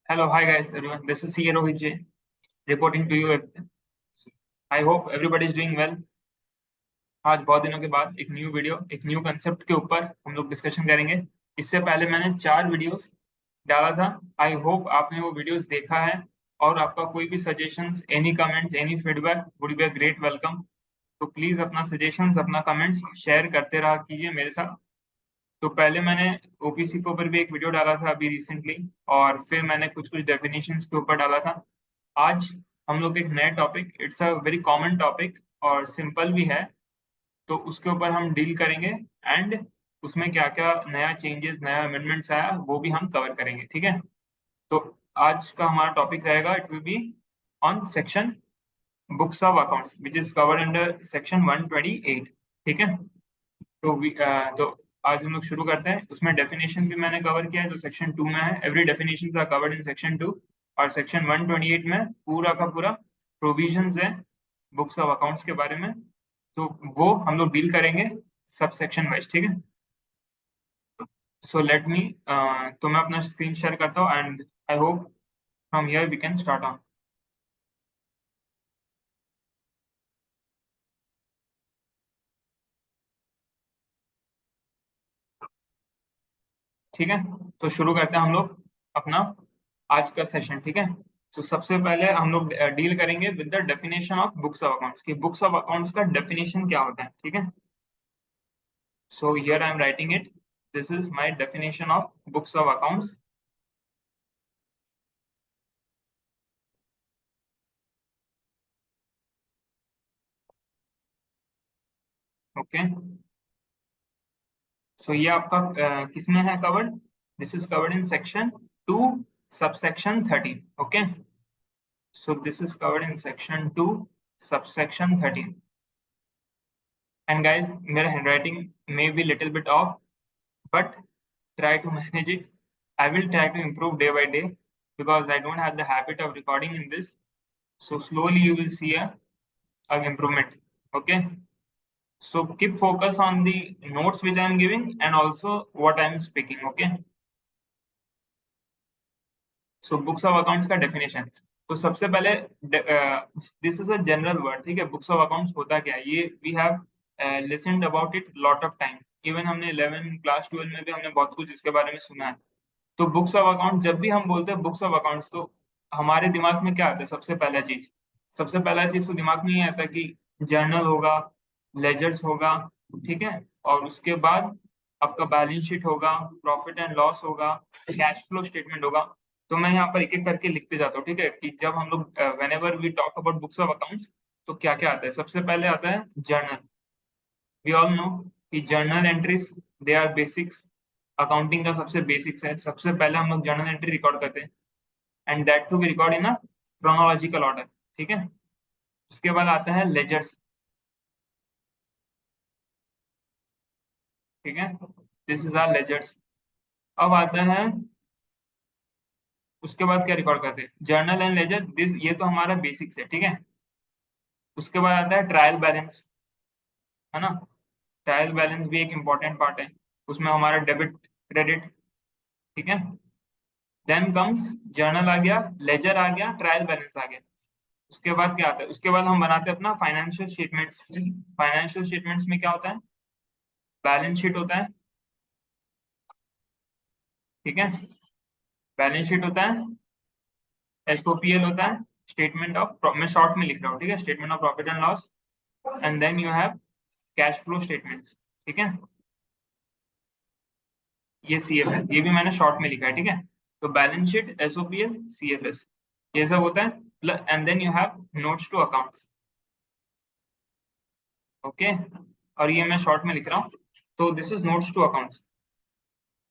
Hello, hi guys, everyone. This is CA Rohit J reporting to you. I hope everybody is doing well. आज बहुत दिनों के बाद एक न्यू कंसेप्ट के ऊपर हम लोग डिस्कशन करेंगे। इससे पहले मैंने 4 वीडियोस डाला था। आई होप आपने वो वीडियोस देखा है और आपका कोई भी suggestions, any comments, any feedback would be a great welcome. तो प्लीज अपना सजेशंस, अपना कमेंट्स शेयर करते रहा कीजिए मेरे साथ। तो पहले मैंने ओपीसी के ऊपर भी एक वीडियो डाला था अभी रिसेंटली, और फिर मैंने कुछ कुछ डेफिनेशंस के ऊपर डाला था। आज हम लोग एक नया topic, it's a very common topic और सिंपल भी है, तो उसके ऊपर हम डील करेंगे एंड उसमें क्या क्या नया चेंजेस, नया अमेंडमेंट्स आया वो भी हम कवर करेंगे, ठीक है। तो आज का हमारा टॉपिक रहेगा, it will be on section books of accounts which is covered under section 128, ठीक है। तो आज हम लोग शुरू करते हैं। उसमें डेफिनेशन भी मैंने कवर किया है जो सेक्शन 2 में है। Every definition are covered in section 2, और सेक्शन 128 में पूरा का पूरा प्रोविजंस है बुक्स ऑफ अकाउंट्स के बारे में। तो वो हम लोग डील करेंगे सब सेक्शन वाइज, ठीक है। सो लेट मी, तो मैं अपना स्क्रीन शेयर करता हूँ and I hope from here we can start on. ठीक है, तो शुरू करते हैं हम लोग अपना आज का सेशन, ठीक है। तो सबसे पहले हम लोग डील करेंगे with the definition of books of accounts की बुक्स ऑफ अकाउंट्स का डेफिनेशन क्या होता है, ठीक है। So here I am writing it, this is my definition of books of accounts. Okay, so ये आपका किसमें है covered? This is covered in section 2 subsection 13, okay. So this is covered in section 2 subsection 13। And guys, मेरा handwriting may be little bit of, but try to manage it. I will try to improve day by day because I don't have the habit of recording in this. So slowly you will see a improvement. Okay. So keep focus on the notes which I am giving and also what I am speaking. Okay. So books of accounts का definition. तो सबसे पहले this is a general word, ठीक है। Books of accounts होता क्या है, ये we have listened about it lot of time. Even हमने 11 क्लास 12 में भी हमने बहुत कुछ इसके बारे में सुना है। तो बुक्स ऑफ अकाउंट, जब भी हम बोलते हैं बुक्स ऑफ अकाउंट्स, तो हमारे दिमाग में क्या आता है? सबसे पहला चीज तो दिमाग में ये आता है कि जर्नल होगा, लेजर्स होगा, ठीक है। और उसके बाद आपका बैलेंस शीट होगा, प्रॉफिट एंड लॉस होगा, कैश फ्लो स्टेटमेंट होगा। तो मैं यहाँ पर एक एक करके लिखते जाता हूँ, ठीक है, कि जब हम लोग whenever we talk about books of accounts तो क्या क्या आता है। सबसे पहले आता है जर्नल। वी ऑल नो कि journal entries, they are basics. Accounting का सबसे बेसिक्स है। सबसे पहले हम लोग जर्नल एंट्री रिकॉर्ड करते हैं and that to be record in a chronological order, ठीक है। उसके बाद आता है लेजर्स, ठीक है। This is our ledgers. अब आता है, उसके बाद क्या रिकॉर्ड करते हैं? जर्नल एंड लेजर, दिस ये तो हमारा बेसिक्स है, ठीक है। उसके बाद आता है ट्रायल बैलेंस, है ना। ट्रायल बैलेंस भी एक इंपॉर्टेंट पार्ट है, उसमें हमारा डेबिट क्रेडिट, ठीक है। देन कम्स जर्नल आ गया, लेजर आ गया, ट्रायल बैलेंस आ गया। उसके बाद क्या आता है? उसके बाद हम बनाते हैं अपना फाइनेंशियल स्टेटमेंट्स। फाइनेंशियल स्टेटमेंट्स में क्या होता है? बैलेंस शीट होता है, ठीक है। बैलेंस शीट होता है, एसओपीएल होता है, स्टेटमेंट ऑफ, मैं शॉर्ट में लिख रहा हूँ, ठीक है, statement of profit and loss. And then you have cash flow statements, ठीक है। ये सीएफएस, ये भी मैंने शॉर्ट में लिखा है, ठीक है। तो बैलेंस शीट, एसओपीएल, सीएफएस, ये सब होता है। And then you have notes to accounts, okay. और ये मैं शॉर्ट में लिख रहा हूँ, तो this is notes to accounts.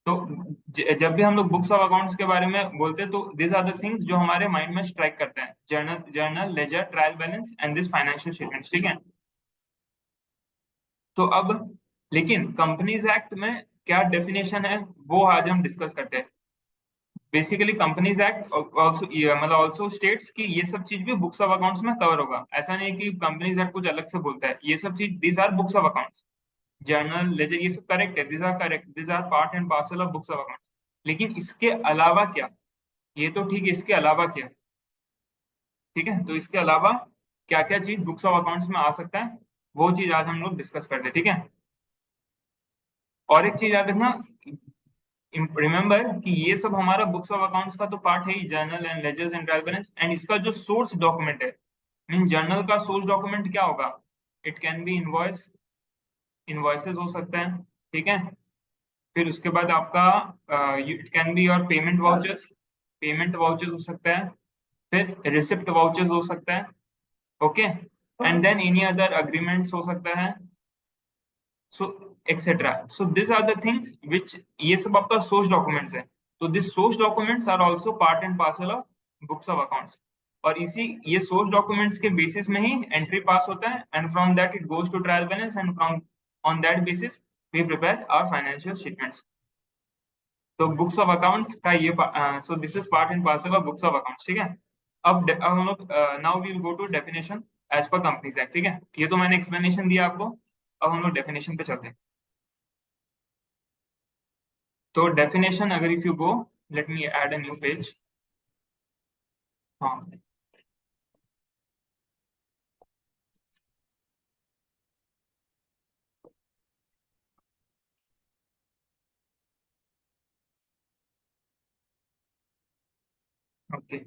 तो जब भी हम लोग बुक्स ऑफ अकाउंट्स के बारे में बोलते हैं तो दिस आर द थिंग्स जो हमारे माइंड में स्ट्राइक करते हैं: journal, ledger, trial balance and this financial statements, ठीक है। तो अब लेकिन कंपनीज एक्ट में क्या डेफिनेशन है वो आज हम डिस्कस करते हैं। बेसिकली कंपनीज एक्ट ऑल्सो, मतलब ऑल्सो स्टेट्स कि ये सब चीज भी बुक्स ऑफ अकाउंट्स में कवर होगा। ऐसा नहीं कि कंपनीज एक्ट कुछ अलग से बोलता है। ये सब चीज, these are books of accounts. Journal, ledger, ये सब करेक्ट है, these are correct, these are part and parcel of books of accounts. लेकिन इसके अलावा क्या? ये तो ठीक है, इसके अलावा क्या? ठीक है, तो इसके अलावा क्या क्या चीज बुक्स ऑफ अकाउंट्स में आ सकता है, वो चीज आज हम लोग डिस्कस करते हैं, ठीक है। और एक चीज याद रखना, रिमेंबर कि ये सब हमारा बुक्स ऑफ अकाउंट्स का तो पार्ट है ही, journal and ledgers and trial balance, and इसका जो सोर्स डॉक्यूमेंट है, मीन जर्नल का सोर्स डॉक्यूमेंट क्या होगा? It can be invoice, invoices हो सकता है, ठीक है। फिर उसके बाद आपका it can be your payment vouchers, payment vouchers हो सकता है, फिर रिसिप्ट वाउचर्स हो सकता है, okay. And then any other agreements हो सकता है, so etcetera. So this are the things which, ये सब आपका सोर्स डॉक्यूमेंट्स है। तो this source documents are also part and parcel of books of accounts. और इसी ये सोर्स डॉक्यूमेंट्स के बेसिस में ही एंट्री पास होता है, and from that it goes to trial balance, and from on that basis we prepare our financial statements. तो books of accounts का ये, so this is part and parcel of books of accounts, ठीक है। अब हम लोग, now we will go to definition as per companies act, ठीक है। ये तो मैंने एक्सप्लेनेशन दिया आपको, अब हम लोग डेफिनेशन पे चलते हैं। तो डेफिनेशन, अगर if you go, let me add a new page. हाँ, okay.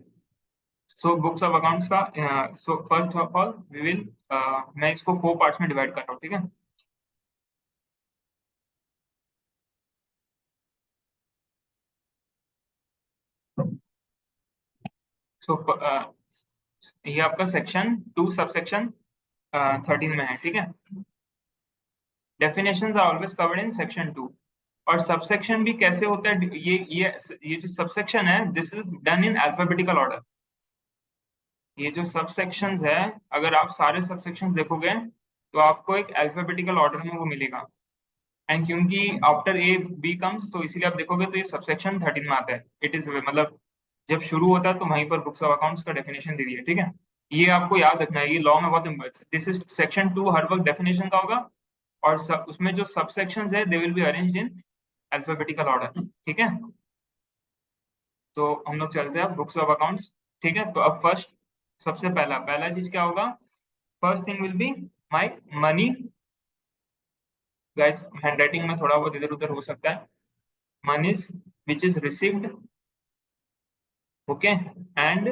So books of accounts का, so first of all we will, मैं इसको 4 पार्ट्स में डिवाइड कर रहा हूँ, ठीक है। सो ये आपका सेक्शन 2 सब सेक्शन 13 में है, ठीक है। Definitions are always covered in section 2। और सबसेक्शन भी कैसे होता है, ये जो सबसेक्शन है, this is done in alphabetical order. ये जो सबसेक्शंस है, अगर आप सारे सबसेक्शंस देखोगे तो आपको एक अल्फाबेटिकल ऑर्डर में वो मिलेगा। एंड क्योंकि आफ्टर ए बी कम्स, तो इसीलिए आप देखोगे तो ये सबसेक्शन 13 में आता है। इट इज मतलब जब शुरू होता है तो वहीं पर बुक्स ऑफ अकाउंट्स का डेफिनेशन दे दिया, ठीक है। ये आपको याद रखना है, ये लॉ में बहुत इंपॉर्टेंट, दिस इज सेक्शन 2 हर वक्त डेफिनेशन का होगा। और उसमें जो सबसेक्शंस है they will be arranged in alphabetical order, ठीक है। तो हम लोग चलते हैं बुक्स ऑफ अकाउंट्स, ठीक है। तो अब फर्स्ट, सबसे पहला पहला चीज क्या होगा? First thing will be my money. Guys, handwriting में थोड़ा बहुत इधर उधर हो सकता है। Monies which is received, okay, and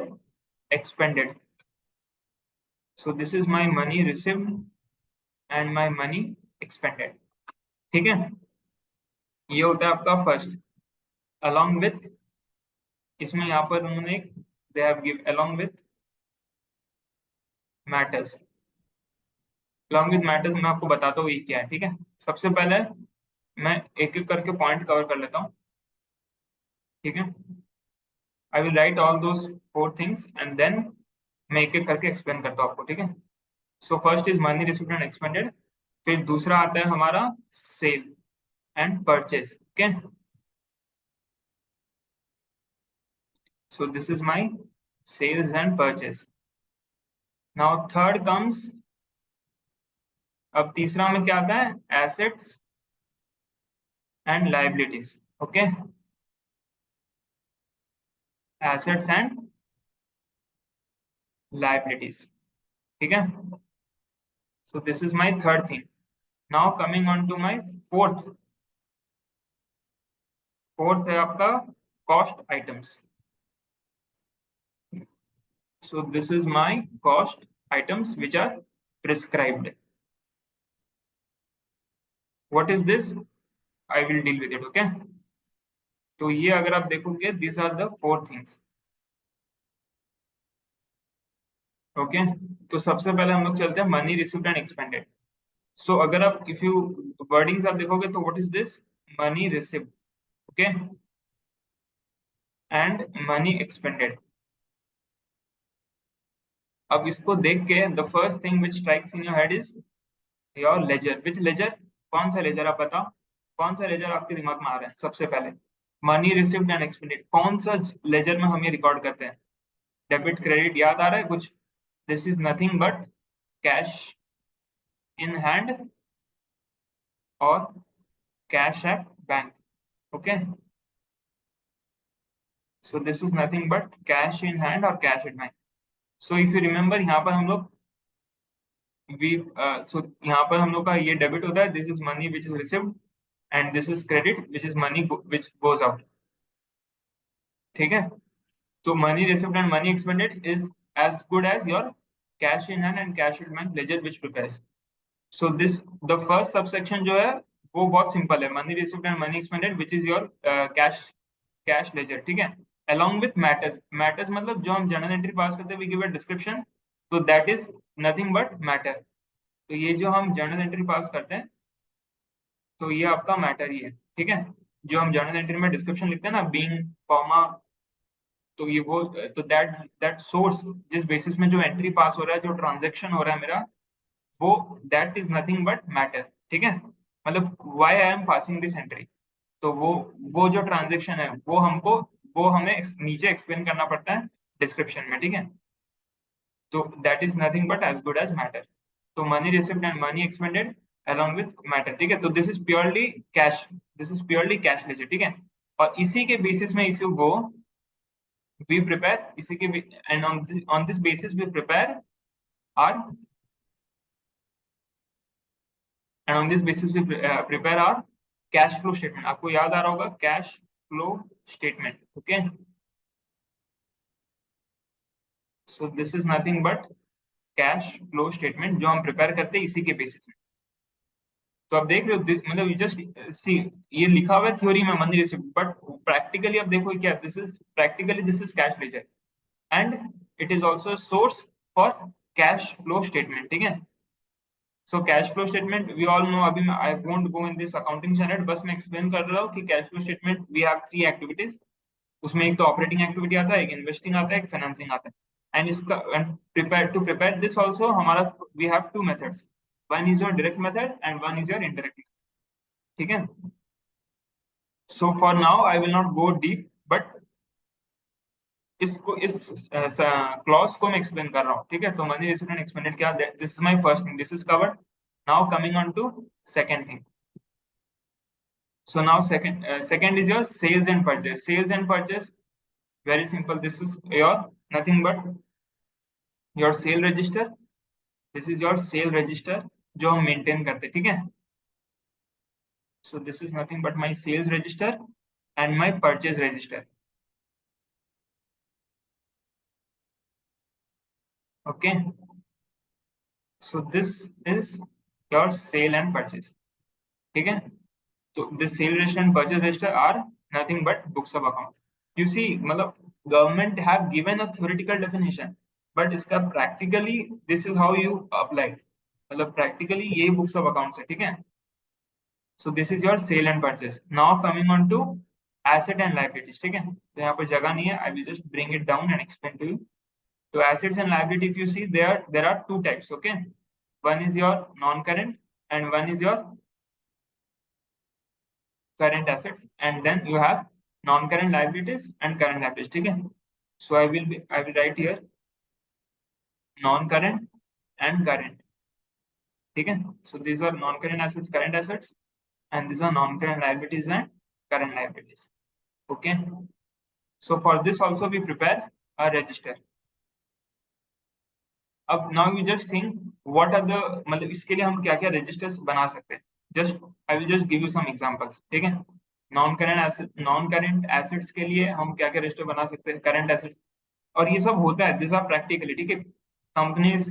expended. So this is my money received and my money expended, ठीक है। ये होता है आपका फर्स्ट। along with, इसमें यहाँ पर उन्होंने they have give along with matters। along with matters मैं आपको बताता हूँ ये क्या है, ठीक है। सबसे पहले मैं एक एक करके पॉइंट कवर कर लेता हूँ, ठीक है। I will write all those 4 things and then मैं एक एक करके एक्सप्लेन करता हूँ आपको, ठीक है। So first is money received and expended. फिर दूसरा आता है हमारा sale and purchase, okay. So this is my sales and purchase. Now third comes, अब तीसरा में क्या आता है? Assets and liabilities. Okay, assets and liabilities. ठीक है? So this is my third thing. Now coming on to my fourth. Fourth है आपका cost items. So this is my cost items which are prescribed. What is this? I will deal with it. Okay. तो ये अगर आप देखोगे, these are the 4 things. Okay, तो सबसे पहले हम लोग चलते हैं money received and expended. So अगर आप, इफ यू वर्डिंग्स आप देखोगे तो what is this? Money received, okay, and money expended. अब इसको देख के the first thing which strikes in your head is your ledger. Which ledger? कौन सा लेजर? आप बताओ, कौन सा लेजर आपके दिमाग में आ रहा है सबसे पहले? मनी रिसीव्ड एंड एक्सपेंडेड, कौन सा लेजर में हम ये रिकॉर्ड करते हैं? डेबिट क्रेडिट याद आ रहा है कुछ? This is nothing but cash in hand और cash at bank, okay. So this is nothing but cash in hand और cash at bank. So if you remember यहाँ पर हम लोग वी सो यहाँ पर हम लोग का ये डेबिट होता है. This is money which is received and this is credit which is money which goes out. ठीक है. तो money received and money expanded is as good as your cash in hand and cash at bank ledger which prepares. So this the first subsection जो है वो बहुत simple है. Money received and money expanded which is your cash ledger. ठीक है. along with matters मतलब जो हम जर्नल एंट्री पास करते हैं we give a description. तो that is nothing but matter. तो ये जो हम जर्नल एंट्री पास करते हैं तो ये आपका मैटर ही है. ठीक है. जो हम जर्नल एंट्री में डिस्क्रिप्शन लिखते हैं ना बीइंग कॉमा, तो ये वो तो दैट सोर्स जिस बेसिस में जो एंट्री पास हो रहा है, जो ट्रांजैक्शन हो रहा है मेरा, वो that is nothing but matter. ठीक है. मतलब why I am passing this entry. तो वो जो ट्रांजैक्शन है वो हमें नीचे एक्सप्लेन करना पड़ता है डिस्क्रिप्शन में. ठीक है. तो that is nothing but as good as matter. तो money received and money expended along with matter. ठीक है. तो this is purely cash. This is purely cash ledger. ठीक है. और इसी के बेसिस में if you go we prepare इसी के and on this basis we prepare our and on this basis we prepare our cash flow statement. आपको याद आ रहा होगा cash flow statement. okay. so this is nothing but cash flow statement जो हम prepare करते हैं इसी के basis में. तो आप देख रहे हो मतलब you just see ये लिखा हुआ है थ्योरी में मनी रिसीव्ड, बट प्रैक्टिकली अब देखो क्या this is practically this is cash ledger and it is also source for cash flow statement. ठीक है. So cash flow statement we all know. अभी I won't go in this accounting standard, बस मैं explain कर रहा हूँ कि cash flow statement we have 3 activities. उसमें एक तो ऑपरेटिंग एक्टिविटी आता है, एक इन्वेस्टिंग आता है, एक फाइनेंसिंग आता है. एंड इसका प्रिपेयर दिस आल्सो हमारा we have 2 methods. One is your direct method and one is your indirect. ठीक है. So for now I will not go deep, but इसको इस क्लॉज को मैं एक्सप्लेन कर रहा हूँ. ठीक है. तो मनी रिसीव्ड एंड एक्सपेंडेड क्या, this is my first thing, this is covered. Now coming on to second thing. so now second is your sales and purchase. Sales and purchase, very simple. This is your nothing but your sale register. this is your sale register जो हम maintain करते. ठीक है. so this is nothing but my sales register and my purchase register. okay. so this is your sale and purchase. ठीक है. So the sale register and purchase register are nothing but books of accounts. You see, मतलब government have given a theoretical definition, but इसका practically this is how you apply. मतलब practically ये books of accounts है. ठीक है. So this is your sale and purchase. Now coming on to asset and liabilities. ठीक है. तो यहाँ पर जगह नहीं है. I will just bring it down and explain to you. So assets and liability, if you see there are 2 types. Okay. One is your non-current and one is your current assets, and then you have non-current liabilities and current liabilities. ठीक है. So I will write here non-current and current. ठीक है. So these are non-current assets, current assets, and these are non-current liabilities and current liabilities. Okay. So for this also we prepare a register. अब now you just think what are the मतलब इसके लिए हम क्या क्या registers बना सकते हैं. I will just give you some examples. ठीक है. नॉन करंट एसेट्स के लिए हम क्या क्या रजिस्टर बना सकते हैं, करंट एसेट्स, और ये सब होता है. This are practically. ठीक है. Companies,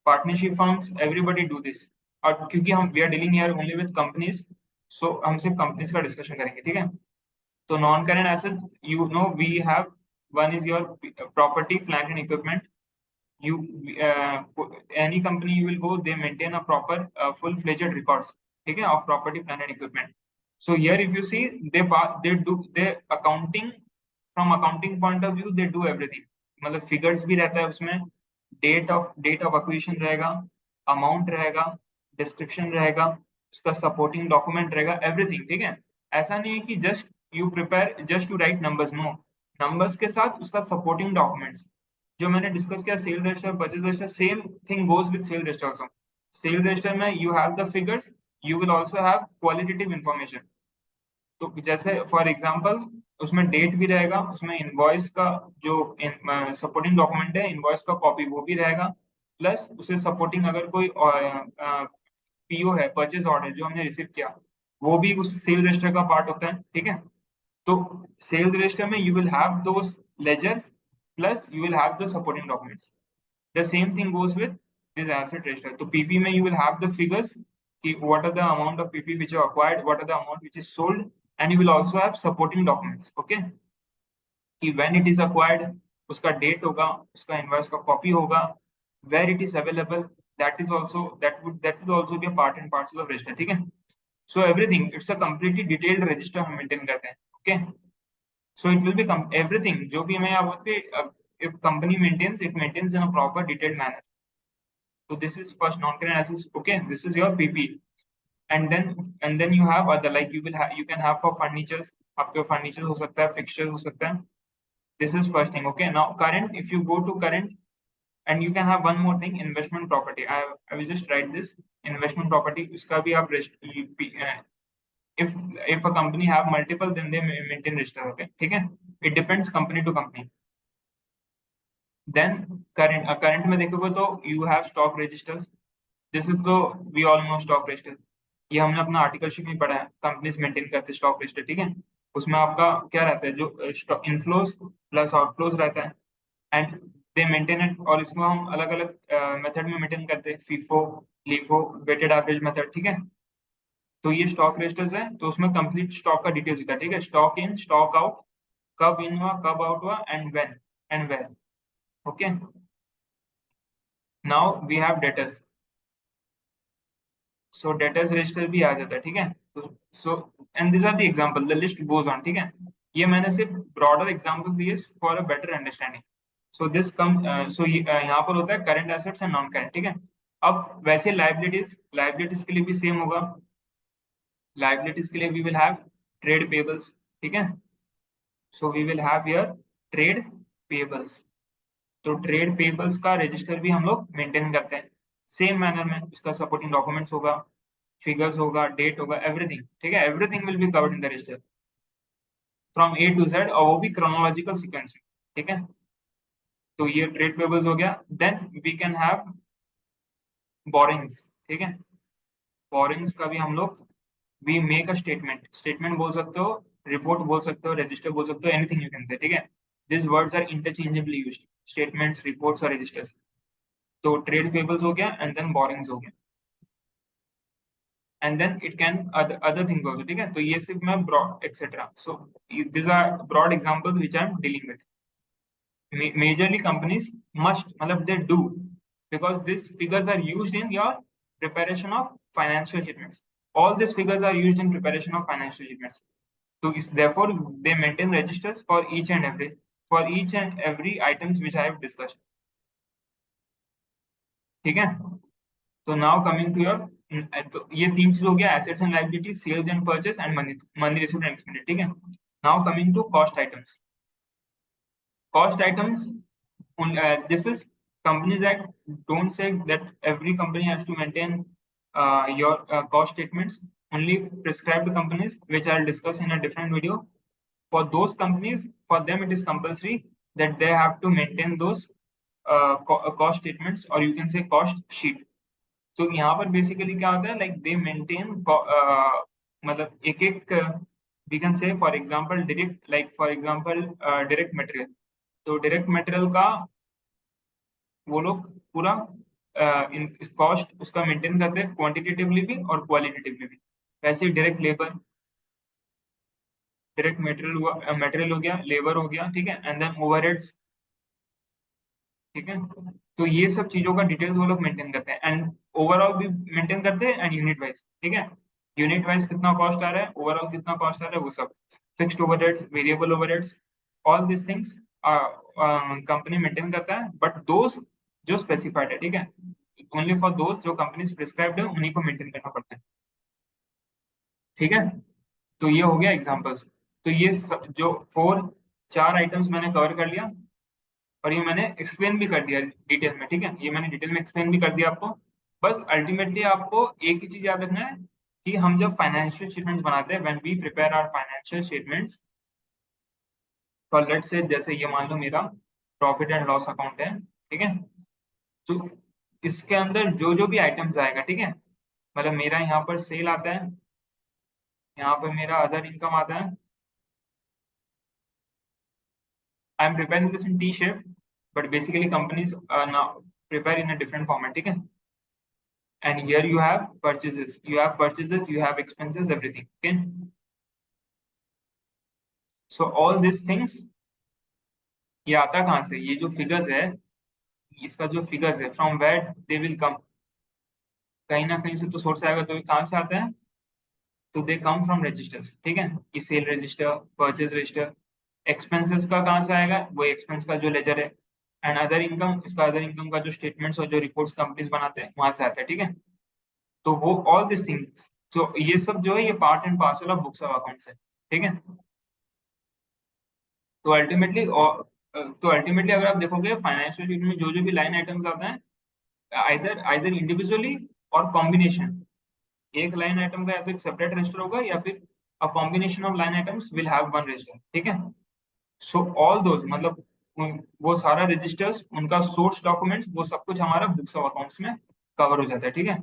partnership firms, everybody do this. और क्योंकि हम we are dealing here only with companies, so हम सिर्फ कंपनीज का डिस्कशन करेंगे. ठीक है. तो non current assets you know we have one is your property, plant and equipment. you any company you will go, they maintain a proper full-fledged records. ठीक है, of property, plant and equipment. So here if you see they accounting, from accounting point of view they do everything. मतलब figures भी रहता है उसमें, date of acquisition रहेगा, amount रहेगा, description रहेगा, उसका supporting document रहेगा, everything. ठीक है. ऐसा नहीं है कि just you prepare just to write numbers. No, numbers के साथ उसका supporting documents जो मैंने डिस्कस किया, sale register, purchase register, same thing goes with sale register also. Sale register में you have the figures, you will also have qualitative information. तो जैसे for example उसमें डेट भी रहेगा, उसमें इनवॉइस का जो सपोर्टिंग डॉक्यूमेंट है, इनवॉइस का कॉपी वो भी रहेगा, प्लस उसे सपोर्टिंग अगर कोई पीओ है, परचेज ऑर्डर जो हमने रिसीव किया, वो भी उस सेल रजिस्टर का पार्ट होता है। ठीक है, तो सेल रजिस्टर में you will have those ledgers plus you will have the supporting documents. The same thing goes with this asset register. So PP में you will have the figures कि what are the amount of PP which are acquired, what are the amount which is sold, and you will also have supporting documents. Okay, कि when it is acquired उसका date होगा, उसका invoice का copy होगा, where it is available, that is also that would also be a part and parcel of register. ठीक है, so everything it's a completely detailed register हम maintain करते हैं. Okay, so it will be everything जो भी हमें यहाँ बोलते हैं, if company maintains, it maintains in a proper detailed manner. So this is first non-current assets. Okay, this is your PP, and then you have other, like you can have for furnitures. आपके furniture हो सकता है, fixtures हो सकता है. This is first thing. Okay, now current. If you go to current, and you can have one more thing, investment property. I will just write this investment property. उसका भी आप if a company have multiple, then they maintain register. Okay, ठीक है. It depends company to company. Then current में देखोगे तो you have stock registers. This is तो we all know stock register, ये हमने अपना आर्टिकल शीट में पढ़ा है, कंपनीज मेंटेन करते हैं स्टॉक रजिस्टर. ठीक है, उसमें आपका क्या रहता है, जो इनफ्लोज प्लस आउटफ्लोज रहता है, एंड दे मेंटेन इट. और इसमें हम अलग अलग मेथड में मेंटेन करते हैं, FIFO, LIFO, weighted average method. ठीक है, तो ये स्टॉक रजिस्टर्स है, तो उसमें कंप्लीट स्टॉक का डिटेल्स होता है. ठीक है, स्टॉक इन, स्टॉक आउट, कब इन हुआ, कब आउट हुआ, and when and where. Okay, now we have debtors. So debtors register भी आ जाता है. ठीक है, so and this are the example, the list goes on. ठीक है, ये मैंने सिर्फ ब्रॉडर एग्जांपल दिए for a better understanding. So this come so यहाँ पर होता है current assets and non current. ठीक है, अब वैसे लाइबिलिटीज के लिए भी सेम होगा. लाइबिलिटीज के लिए we will have trade payables. ठीक है, so we will have here trade payables. तो ट्रेड पेबल्स का रजिस्टर भी हम लोग मेंटेन करते हैं सेम मैनर में. इसका सपोर्टिंग डॉक्यूमेंट्स होगा, फिगर्स होगा, डेट होगा, एवरीथिंग. ठीक है, everything will be covered in the register from A to Z, और वो भी क्रोनोलॉजिकल सीक्वेंस में. ठीक है, तो ये ट्रेड पेबल्स हो गया. Then we can have borrowings. ठीक है, बोरिंग्स का भी हम लोग we make a statement. Statement बोल सकते हो, रिपोर्ट बोल सकते हो, रजिस्टर बोल सकते हो, एनीथिंग यू कैन से. ठीक है, this words are interchangeably used, statements, reports और रजिस्टर्स. तो ट्रेड पेबल्स हो गया, एंड देन बोरिंग्स हो गया, and then it can other things also. ठीक है, तो ये सिर्फ मैं broad etcetera. So this are broad examples which I am dealing with. Majorly companies must, matlab they do, because these figures are used in your preparation of financial statements. All these figures are used in preparation of financial statements. So therefore they maintain registers for each and every items which I have discussed. ठीक है, तो now coming to your, तो ये तीन चीज हो गया, assets and liability, sales and purchase, and money received and expended. ठीक है, now coming to cost items. Cost items, this is Companies Act don't say that every company has to maintain your cost statements. Only prescribed companies, which I'll discuss in a different video. For those companies, for them it is compulsory that they have to maintain those cost statements, or you can say cost sheet. तो यहाँ पर basically क्या होता है, like they maintain, मतलब एक एक, we can say for example direct, like for example direct material. तो डायरेक्ट मटेरियल का वो लोग पूरा इस कॉस्ट उसका मेंटेन करते हैं, क्वांटिटेटिवली भी और क्वालिटेटिवली भी. वैसे डायरेक्ट लेबर, डायरेक्ट मटेरियल हो गया, लेबर हो गया. ठीक है, एंड देन ओवरहेड्स. ठीक है, तो ये सब चीजों का डिटेल्स वो लोग मेंटेन करते हैं, एंड ओवरऑल भी मेंटेन करते हैं, एंड यूनिट वाइज. ठीक है, यूनिट वाइज कितना कॉस्ट आ रहा है, ओवरऑल कितना कॉस्ट आ रहा है, वो सब. Fixed overheads, variable overheads, all this things company maintain करता है, बट दोज जो स्पेसिफाइड है. ठीक है, ओनली फॉर दोज जो कंपनी प्रिस्क्राइब्ड है, उन्हीं को मेंटेन करना पड़ता है. ठीक है, तो ये हो गया एग्जांपल्स. तो ये जो चार आइटम्स मैंने कवर कर लिया, और ये मैंने एक्सप्लेन भी कर दिया डिटेल में. ठीक है, ये मैंने डिटेल में एक्सप्लेन भी कर दिया आपको. बस अल्टीमेटली आपको एक ही चीज याद रखना है कि हम जब फाइनेंशियल स्टेटमेंट्स बनाते हैं, when we prepare our financial statements, तो लेट्स से जैसे ये मान लो मेरा प्रॉफिट एंड लॉस अकाउंट है, ठीक है। तो इसके अंदर जो जो भी आइटम्स आएगा, ठीक है, मतलब मेरा यहाँ पर सेल आता है, यहाँ पर मेरा अदर इनकम आता है। I am preparing this in T shape, but basically companies now prepare in a different format, ठीक है। And here you have purchases, you have expenses, everything, okay. So all these things, ये आता कहाँ से, ये जो फिगर्स है, इसका जो फिगर्स है, from where they will come, कहीं ना कहीं से तो सोर्स आएगा, तो ये कहाँ से आता है, तो दे कम फ्रॉम रजिस्टर्स, ठीक है। ये cell register, purchase register. Expenses का कहाँ से आएगा, वो एक्सपेंस का जो लेजर है। एंड अदर इनकम, इसका अदर इनकम का जो स्टेटमेंट्स और जो रिपोर्ट्स कंपनीज बनाते हैं वहां से आता है, ठीक है। तो वो ऑल दिस थिंग्स, तो ये सब जो है ये part and parcel of books of accounts है, ठीक है। तो अल्टीमेटली, अगर आप देखोगे फाइनेंशियल स्टेटमेंट में जो जो भी लाइन आइटम्स आते हैं, आइदर आइदर इंडिविजुअली और कॉम्बिनेशन, एक लाइन आइटम का या तो एक सेपरेट रजिस्टर होगा, या फिर a combination of line items will have one register, ठीक है। सो ऑल दोज, मतलब वो सारा रजिस्टर्स, उनका सोर्स डॉक्यूमेंट्स, वो सब कुछ हमारा बुक्स ऑफ अकाउंट्स में कवर हो जाता है, ठीक है।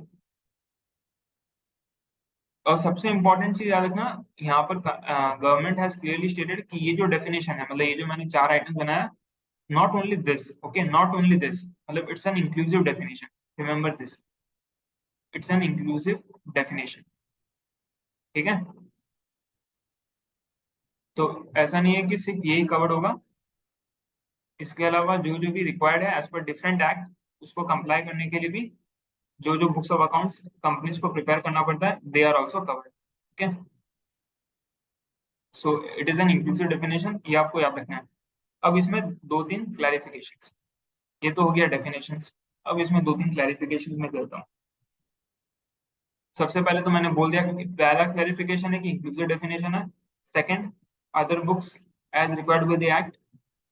और सबसे इंपॉर्टेंट चीज याद रखना, यहाँ पर गवर्नमेंट हैज क्लियरली स्टेटेड कि ये जो डेफिनेशन है, मतलब ये जो मैंने चार आइटम बनाया, not only this, okay, not only this, मतलब it's an inclusive definition, remember this, it's an inclusive definition, ठीक है। तो ऐसा नहीं है कि सिर्फ यही कवर्ड होगा, इसके अलावा जो जो भी रिक्वायर्ड है एज पर डिफरेंट एक्ट, उसको कंप्लाई करने के लिए भी जो जो बुक्स ऑफ अकाउंट्स कंपनीज को प्रिपेयर करना पड़ता है, दे आर ऑल्सो कवर्ड, ठीक है। So it is an inclusive definition, ये आपको याद रखना है। अब इसमें दो तीन क्लैरिफिकेशंस, ये तो हो गया डेफिनेशंस। अब इसमें दो तीन क्लैरिफिकेशंस मैं देता हूँ। सबसे पहले तो मैंने बोल दिया कि पहला क्लैरिफिकेशन है कि इंक्लूसिव डेफिनेशन है। Second, other books as required with the act,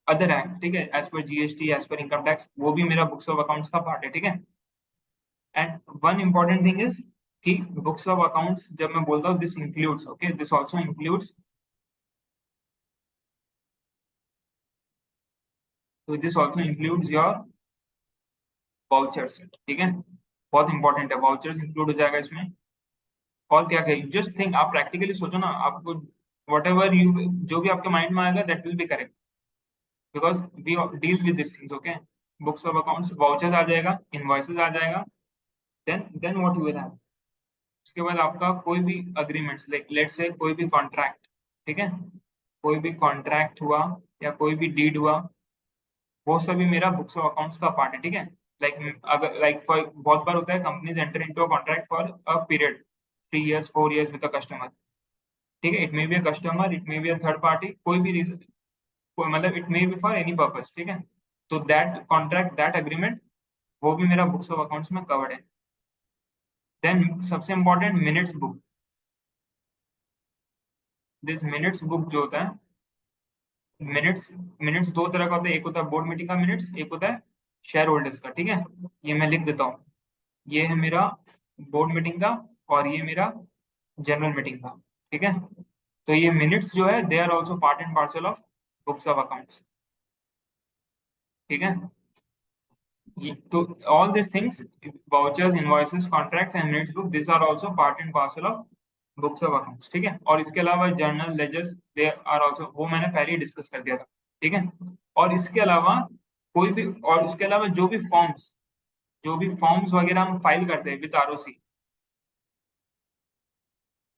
other act, ठीक है, as per GST, as per income tax, वो भी मेरा बुक्स ऑफ अकाउंट्स का पार्ट है, ठीक है। And one important thing is कि बुक्स ऑफ अकाउंट्स जब मैं बोलता हूँ this includes, okay, this also includes, तो this also includes your vouchers, ठीक है। बहुत इंपॉर्टेंट है, वाउचर्स इंक्लूड हो जाएगा इसमें। और क्या कहें, जस्ट थिंक, आप प्रैक्टिकली सोचो ना, आपको वट एवर यू, जो भी आपके माइंड में आएगा that will be correct, because we deal with this things, okay. Books of accounts, vouchers आ जाएगा, इनवॉइसेस आ जाएगा, then what you will have, उसके बाद आपका कोई भी अग्रीमेंट्स, लाइक लेट्स से कोई भी कॉन्ट्रैक्ट, ठीक है, कोई भी कॉन्ट्रैक्ट हुआ या कोई भी डीड हुआ, वो सभी मेरा बुक्स ऑफ अकाउंट्स का पार्ट है, ठीक है। लाइक अगर लाइक फॉर बहुत बार होता है companies enter into a contract for a period 3 years 4 years with a customer, ठीक है। It may be a customer, it may be a third party, कोई भी रीजन, मतलब it may B for any purpose, ठीक है। तो that contract, that agreement, वो भी मेरा बुक्स ऑफ अकाउंट्स में कवर्ड है। देन सबसे important, minutes book. This minutes book जो होता है, मिनट्स, मिनट्स दो तरह का होता है, एक होता है बोर्ड मीटिंग का मिनट्स, एक होता है शेयर होल्डर्स का, ठीक है। ये मैं लिख देता हूँ, ये है मेरा बोर्ड मीटिंग का, और ये मेरा जनरल मीटिंग का, ठीक है। तो ये मिनट्स जो है, they are also part and parcel of books of accounts, ठीक है। ये तो all this things, vouchers, invoices, contracts and minutes book, this are also part and parcel of books of accounts, ठीक है। और इसके अलावा journal, ledgers, they are also, वो मैंने पहले ही डिस्कस कर दिया था, ठीक है। और इसके अलावा कोई भी, और इसके अलावा जो भी फॉर्म्स वगैरह हम फाइल करते हैं विद आरओसी,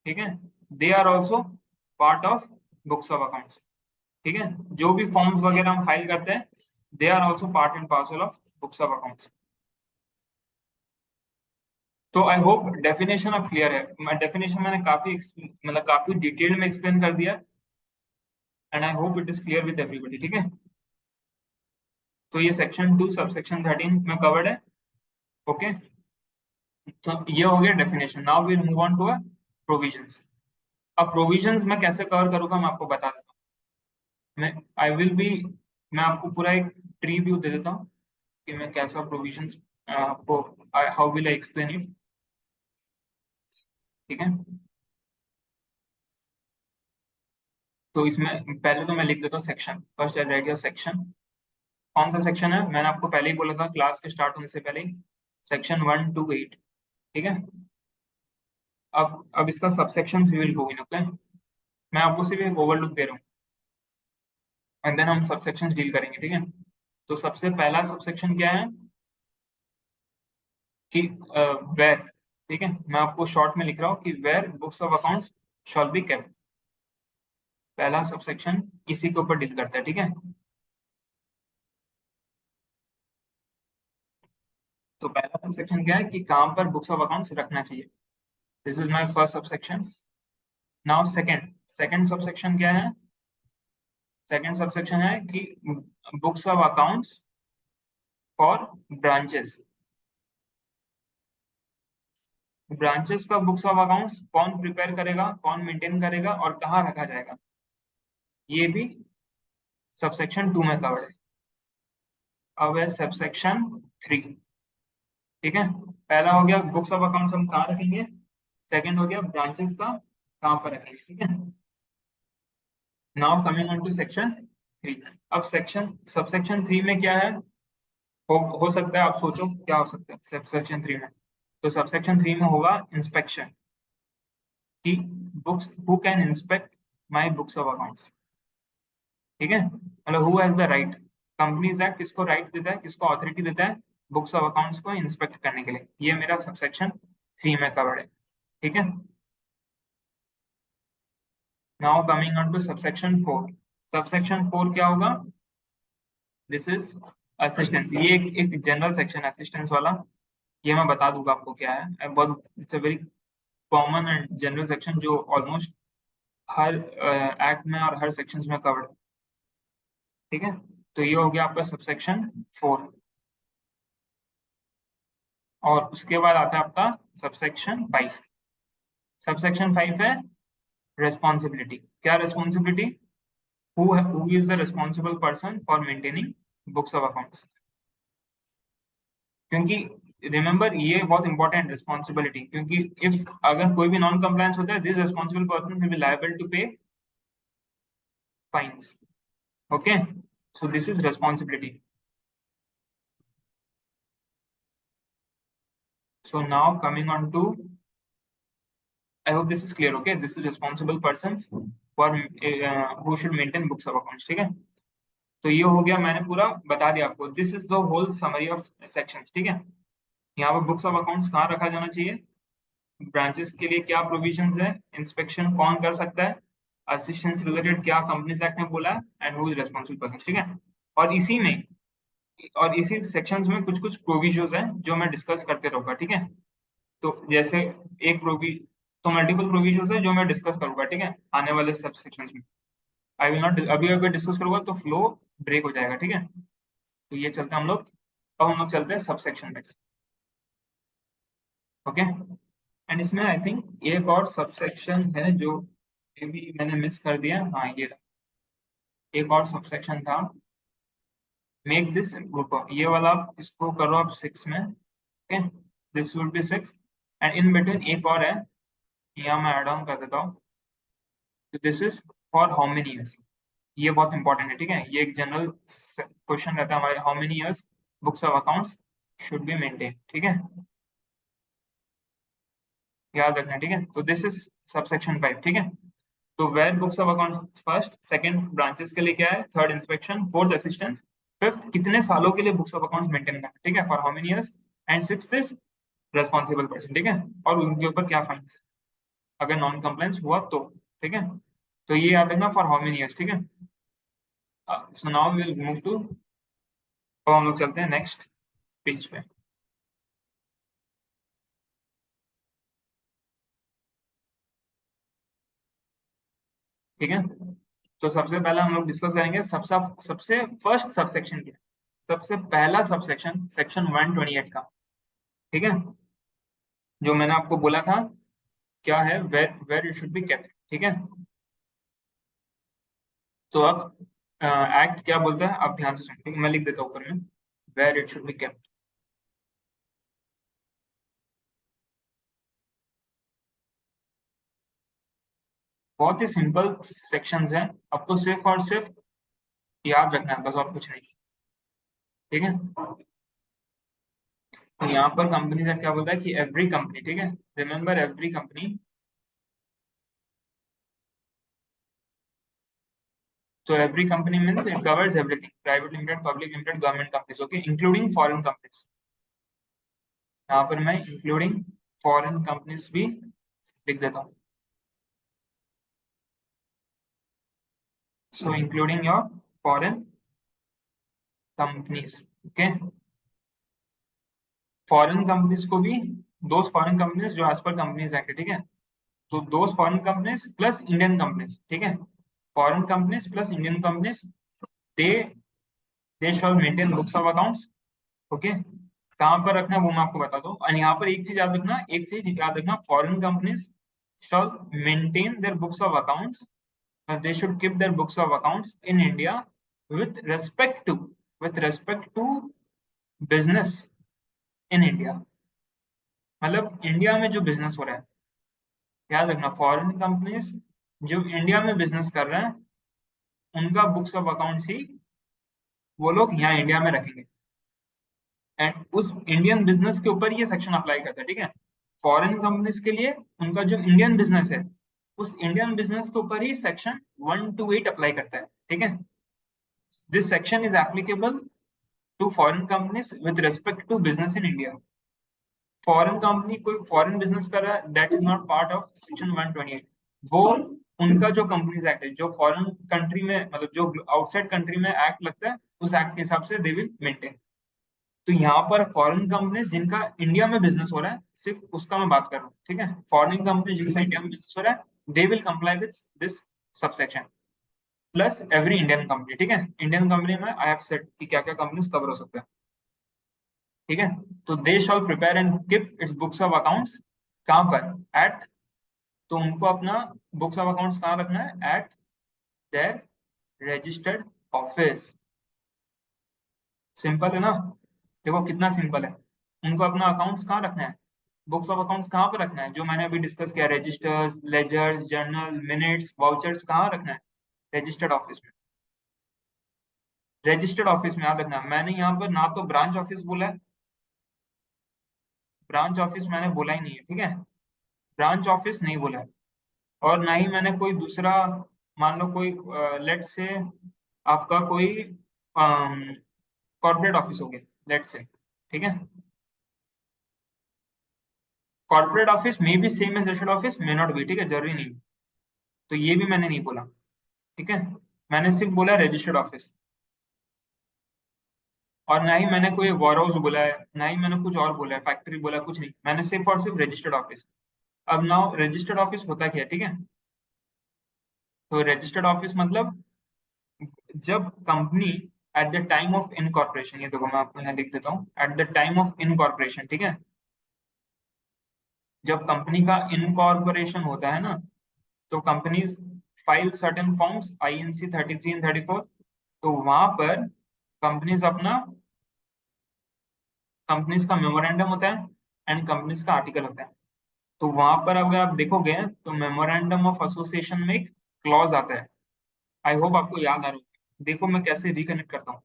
ठीक है, they are also part of books of accounts, ठीक है। जो भी फॉर्म्स वगैरह हम फाइल करते हैं, they are also part and parcel of books of accounts. तो आई होप डेफिनेशन अब क्लियर है। मैं डेफिनेशन मैंने काफी मतलब काफी डिटेल में एक्सप्लेन कर दिया, and I hope it is clear with everybody, ठीक है। तो ये सेक्शन 2 सब सेक्शन 13 में कवर्ड है, ओके। तो ये हो गया definition. Now will move on to provisions. अब प्रोविजंस मैं कैसे कवर करूंगा, मैं आपको बता देता हूँ। आई विल बी, मैं आपको पूरा एक ट्री व्यू दे देता हूँ कि मैं कैसा प्रोविजंस आपको, how will I explain it. ठीक है। तो इसमें पहले तो मैं लिख देता हूँ section, first I right your section. कौन सा सेक्शन है, मैंने आपको पहले ही बोला था क्लास के स्टार्ट होने से पहले ही, सेक्शन 1 to 8। ठीक है। अब इसका subsection we will go in, okay. मैं आपको सिर्फ एक ओवरलुक दे रहा हूँ, एंड देन हम सबसेक्शन डील करेंगे, ठीक है। तो सबसे पहला सबसेक्शन क्या है कि वेयर, ठीक है, मैं आपको शॉर्ट में लिख रहा हूँ कि where books of accounts shall be kept. पहला सबसेक्शन इसी के ऊपर डील करता है, ठीक है। तो पहला सबसेक्शन क्या है कि कहाँ पर बुक्स ऑफ अकाउंट्स रखना चाहिए। This is my first subsection. Now second, second subsection क्या है, सेकंड सबसेक्शन है कि books of accounts for branches. Branches का बुक्स ऑफ अकाउंट्स कौन प्रिपेयर करेगा, कौन मेंटेन करेगा और कहाँ रखा जाएगा, ये भी सबसेक्शन 2 में कवर्ड है। अब है सबसेक्शन 3, ठीक है। पहला हो गया बुक्स ऑफ अकाउंट्स हम कहाँ रखेंगे, सेकंड हो गया ब्रांचेस का कहाँ पर रखेंगे, ठीक है। Now coming on to section 3। अब सेक्शन सबसेक्शन 3 में क्या है, हो सकता है आप सोचो क्या हो सकता है सबसेक्शन 3 में। तो सबसेक्शन 3 में होगा इंस्पेक्शन, कि books who can inspect my books of accounts, ठीक है। मतलब who has the right, companies act किसको राइट देता है, किसको अथॉरिटी देता है बुक्स ऑफ अकाउंट्स को इंस्पेक्ट करने के लिए, ये मेरा सबसेक्शन 3 में कवर्ड है, ठीक है। Now coming on to subsection 4। Subsection 4 क्या होगा, दिस इज असिस्टेंस। ये एक जनरल सेक्शन असिस्टेंस वाला, ये मैं बता दूंगा आपको क्या है, बहुत it's a very common and general section जो ऑलमोस्ट हर एक्ट में और हर सेक्शंस में कवर्ड, ठीक है। तो ये हो गया आपका सबसेक्शन 4। और उसके बाद आता है आपका सबसेक्शन 5। सबसेक्शन 5 है रेस्पॉन्सिबिलिटी। क्या responsibility, who is the responsible person for maintaining books of accounts. क्योंकि रिमेंबर ये बहुत इंपॉर्टेंट रिस्पॉन्सिबिलिटी, क्योंकि इफ अगर कोई भी नॉन कंप्लायंस होता है, this responsible person will be liable to pay fines, okay. So this is responsibility. So now coming on to, I hope this is clear. Okay, this is responsible persons for who should maintain books of accounts. ठीक है। तो ये हो गया, मैंने पूरा बता दिया आपको। This is the whole summary of sections, ठीक है। यहाँ पर बुक्स ऑफ अकाउंट्स कहाँ रखा जाना चाहिए, ब्रांचेस के लिए क्या प्रोविजंस है, इंस्पेक्शन कौन कर सकता है, असिस्टेंस रिलेटेड क्या कंपनीज एक्ट ने बोला है, and who is responsible person, ठीक है। और इसी में और इसी सेक्शंस में कुछ कुछ प्रोविजंस हैं जो मैं डिस्कस करते रहूंगा, ठीक है। तो जैसे एक प्रोवी तो मल्टीपल प्रोविजंस है जो मैं डिस्कस करूंगा, ठीक है, आने वाले सब सेक्शंस में। आई विल नॉट, अभी अगर डिस्कस करूंगा तो फ्लो ब्रेक हो जाएगा, ठीक है। तो ये चलते हैं हम लोग, अब हम लोग चलते हैं सब सेक्शन में, ओके। एंड इसमें आई थिंक एक और सब सेक्शन है जो भी मैंने मिस कर दिया, हाँ ये रहा। एक और सब सेक्शन था, मेक दिस ग्रुप, ये वाला आप इसको करो आप 6 में, okay. This will B 6। And in between एक और है, यहाँ मैं ऐड ऑन कर देता हूँ। This is for how many years, ये बहुत इंपॉर्टेंट है, ठीक है। ये एक जनरल क्वेश्चन रहता है हमारे, how many years books of accounts should be maintain, ठीक है, याद रखना, ठीक है। तो दिस इज सबसेक्शन 5, ठीक है। तो where books of accounts, first second branches के लिए क्या है, third inspection, fourth assistance, fifth कितने सालों के लिए बुक्स ऑफ अकाउंट्स मेंटेन करना, ठीक है, for how many years, and sixth is responsible person, ठीक है, और उनके ऊपर क्या फाइन्स है अगर नॉन कंप्लायंस हुआ तो, ठीक है। तो ये याद रखना फॉर हाउ मेनी ईयर्स, ठीक है। So now we will move to, अब हम लोग चलते हैं नेक्स्ट पेज पे, ठीक है। तो सबसे पहले हम लोग डिस्कस करेंगे सबसे सबसे फर्स्ट सबसेक्शन क्या है। सबसे पहला सबसेक्शन सेक्शन 128 का, ठीक है, जो मैंने आपको बोला था क्या है, where where it should be kept, ठीक है। तो अब एक्ट क्या बोलता है आप ध्यान से सुनिए, ठीक है? मैं लिख देता हूँ ऊपर में, where it should be kept. बहुत ही सिंपल सेक्शंस हैं, आपको सिर्फ और सिर्फ याद रखना है बस, और कुछ नहीं। ठीक है, तो यहाँ पर कंपनी से क्या बोलता है कि एवरी कंपनी, ठीक है, remember every company, so every company means it covers everything, private limited, public limited, government companies, okay, including foreign companies। यहाँ पर मैं इंक्लूडिंग फॉरेन कंपनीज भी लिख देता हूँ, सो including your foreign companies, okay. Foreign companies को भी, दोज फॉरेन कंपनीज जो एज पर कंपनीज एक्ट, ठीक है, तो those foreign companies plus Indian companies, ठीक है, foreign companies plus Indian companies, they they shawl maintain books of accounts, okay. कहाँ पर रखना है वो मैं आपको बता दूं, और यहाँ पर एक चीज याद रखना, एक चीज याद रखना, foreign companies shawl maintain their books of accounts, they should keep their books of accounts in India with respect to with respect to business in India। मतलब इंडिया में जो बिजनेस हो रहा है, याद रखना, फॉरेन कंपनीज जो इंडिया में बिजनेस कर रहे हैं उनका बुक्स ऑफ अकाउंट्स ही वो लोग यहाँ इंडिया में रखेंगे, एंड उस इंडियन बिजनेस के ऊपर ये सेक्शन अप्लाई करता है, ठीक है। फॉरेन कंपनीज के लिए उनका जो इंडियन बिजनेस है, उस इंडियन बिजनेस के ऊपर ही सेक्शन 1 to 8 अप्लाई करता है, ठीक है। This section is applicable to foreign companies with respect to business in India। Foreign company कोई फॉरेन बिजनेस कर रहा है, that is not part of section 128। वो उनका जो कंपनीज एक्ट है, जो फॉरेन कंट्री में, मतलब जो आउटसाइड कंट्री में एक्ट लगता है, उस एक्ट के हिसाब से दे विल मेंटेन। तो यहाँ पर फॉरेन कंपनीज जिनका इंडिया में बिजनेस हो रहा है, सिर्फ उसका मैं बात कर रहा हूँ, ठीक है। फॉरेन कंपनी जिनका इंडिया में बिजनेस हो रहा है, they will comply with this subsection plus every Indian company, ठीक है। इंडियन कंपनी में आई हैव सेट कि क्या क्या कंपनीज कवर हो सकते हैं, ठीक है। तो they shall prepare and keep its books of accounts, कहाँ पर, एट, तो उनको अपना बुक्स ऑफ अकाउंट्स कहाँ रखना है, eight there registered office. Simple है ना, देखो कितना सिंपल है। उनको अपना अकाउंट्स कहाँ रखना है, बुक्स ऑफ अकाउंट्स कहाँ पर रखना है, जो मैंने अभी डिस्कस किया, registers, ledgers, journal, minutes, vouchers, कहाँ रखना है, रजिस्टर्ड ऑफिस में। रजिस्टर्ड ऑफिस में याद रखना, मैंने यहाँ पर ना तो ब्रांच ऑफिस बोला है, ब्रांच ऑफिस मैंने बोला ही नहीं है, ठीक है, ब्रांच ऑफिस नहीं बोला है। और ना ही मैंने कोई दूसरा, मान लो कोई लेट से आपका कोई कॉर्पोरेट ऑफिस हो गया, लेट से, ठीक है। Corporate office may be same as registered office, may not be, ठीक है, जरूरी नहीं। तो ये भी मैंने नहीं बोला, ठीक है, मैंने सिर्फ बोला रजिस्टर्ड ऑफिस। और ना ही मैंने कोई वॉर हाउस बोला है, ना ही मैंने कुछ और बोला है, फैक्ट्री बोला, कुछ नहीं, मैंने सिर्फ और सिर्फ रजिस्टर्ड ऑफिस। अब नाउ रजिस्टर्ड ऑफिस होता क्या है, ठीक है। तो रजिस्टर्ड ऑफिस मतलब जब company at the time of incorporation, ये देखो मैं आपको यहाँ लिख देता हूँ, at the time of incorporation, ठीक है, जब कंपनी का इनकॉर्पोरेशन होता है ना, तो company file certain forms INC 33 and 34। तो वहां पर कंपनीज अपना, कंपनीज का मेमोरेंडम होता है एंड कंपनीज का आर्टिकल होता है। तो वहां पर अगर आप देखोगे तो मेमोरेंडम ऑफ एसोसिएशन में एक क्लॉज आता है, आई होप आपको याद आ रहा है, देखो मैं कैसे रिकनेक्ट करता हूँ।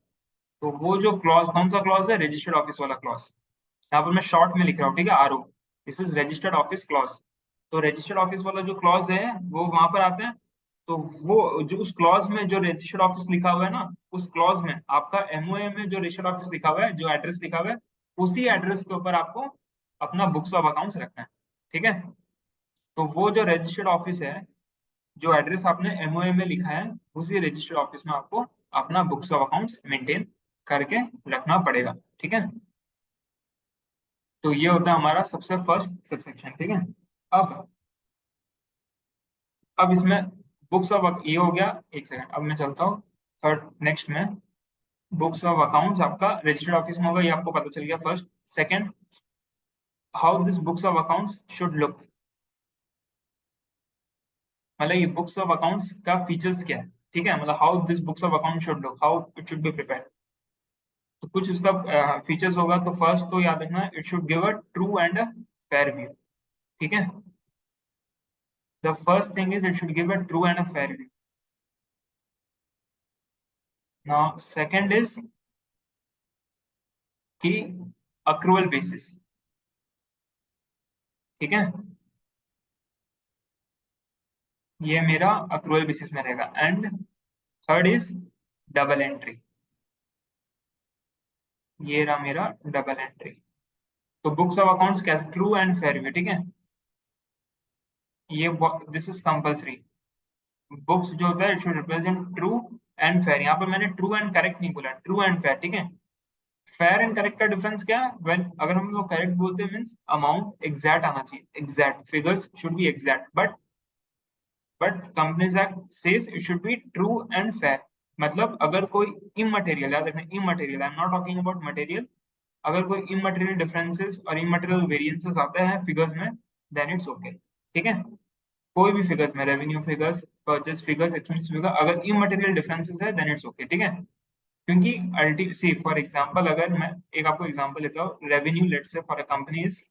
तो वो जो क्लॉज, कौन सा क्लॉज है, रजिस्टर्ड ऑफिस वाला क्लॉज। यहाँ पर मैं शॉर्ट में लिख रहा हूँ, ठीक है, RO, this is registered office clause. तो रजिस्टर्ड ऑफिस वाला जो क्लॉज है वो वहां पर आता है। तो वो जो उस क्लॉज में जो रजिस्टर्ड ऑफिस लिखा हुआ है ना, उस क्लॉज में आपका MOA में जो रजिस्टर्ड ऑफिस लिखा हुआ है, जो एड्रेस लिखा हुआ है, उसी एड्रेस के ऊपर आपको अपना बुक्स ऑफ अकाउंट्स रखना है, ठीक है। तो वो जो रजिस्टर्ड ऑफिस है, जो एड्रेस आपने MOA में लिखा है, उसी रजिस्टर्ड ऑफिस में आपको अपना बुक्स ऑफ अकाउंट्स मेंटेन करके रखना पड़ेगा, ठीक है। तो ये होता है हमारा सबसे फर्स्ट सबसेक्शन, ठीक है। अब अब इसमें बुक्स ऑफ, ये हो गया, एक सेकंड, अब मैं चलता हूँ थर्ड नेक्स्ट में। बुक्स ऑफ अकाउंट्स आपका रजिस्टर्ड ऑफिस में होगा, ये आपको पता चल गया first. Second, how this books of accounts should look, मतलब ये बुक्स ऑफ अकाउंट्स का फीचर्स क्या है, ठीक है, मतलब how this books of account should look, how it should be prepared. तो कुछ उसका फीचर्स होगा, तो फर्स्ट तो याद रखना, it should give a true and fair view, ठीक है। The first thing is it should give a true and a fair view. Now second is कि accrual basis, ठीक है, ये मेरा accrual basis में रहेगा. And third is double entry, ये रहा मेरा डबल एंट्री. तो बुक्स ऑफ अकाउंट्स कैसे, ट्रू एंड फेयर व्यू, ठीक है. ये दिस इज कंपल्सरी. बुक्स जो होता है it should represent true and fair. यहाँ पर मैंने ट्रू एंड करेक्ट नहीं बोला, ट्रू एंड फेयर, ठीक है. फेयर एंड करेक्ट का डिफरेंस क्या है? वेन अगर हम लोग करेक्ट बोलते हैं मीन्स अमाउंट एग्जैक्ट आना चाहिए, exact figures should be exact. But companies act says it should be true and fair. मतलब अगर कोई इमटेरियल, याद रखना immaterial, I am not talking about material, अगर कोई इमटेरियल डिफरेंसेस और इमटेरियल वेरिएंसेस आते हैं फिगर्स में देन इट्स ओके, ठीक है. कोई भी फिगर्स में, revenue figures, purchase figures, expense figure, अगर इमटेरियल डिफरेंसेस है देन इट्स ओके, ठीक है. क्योंकि अल्टी सी फॉर एग्जांपल, अगर मैं एक आपको एग्जांपल देता हूँ, revenue let's say for a company is,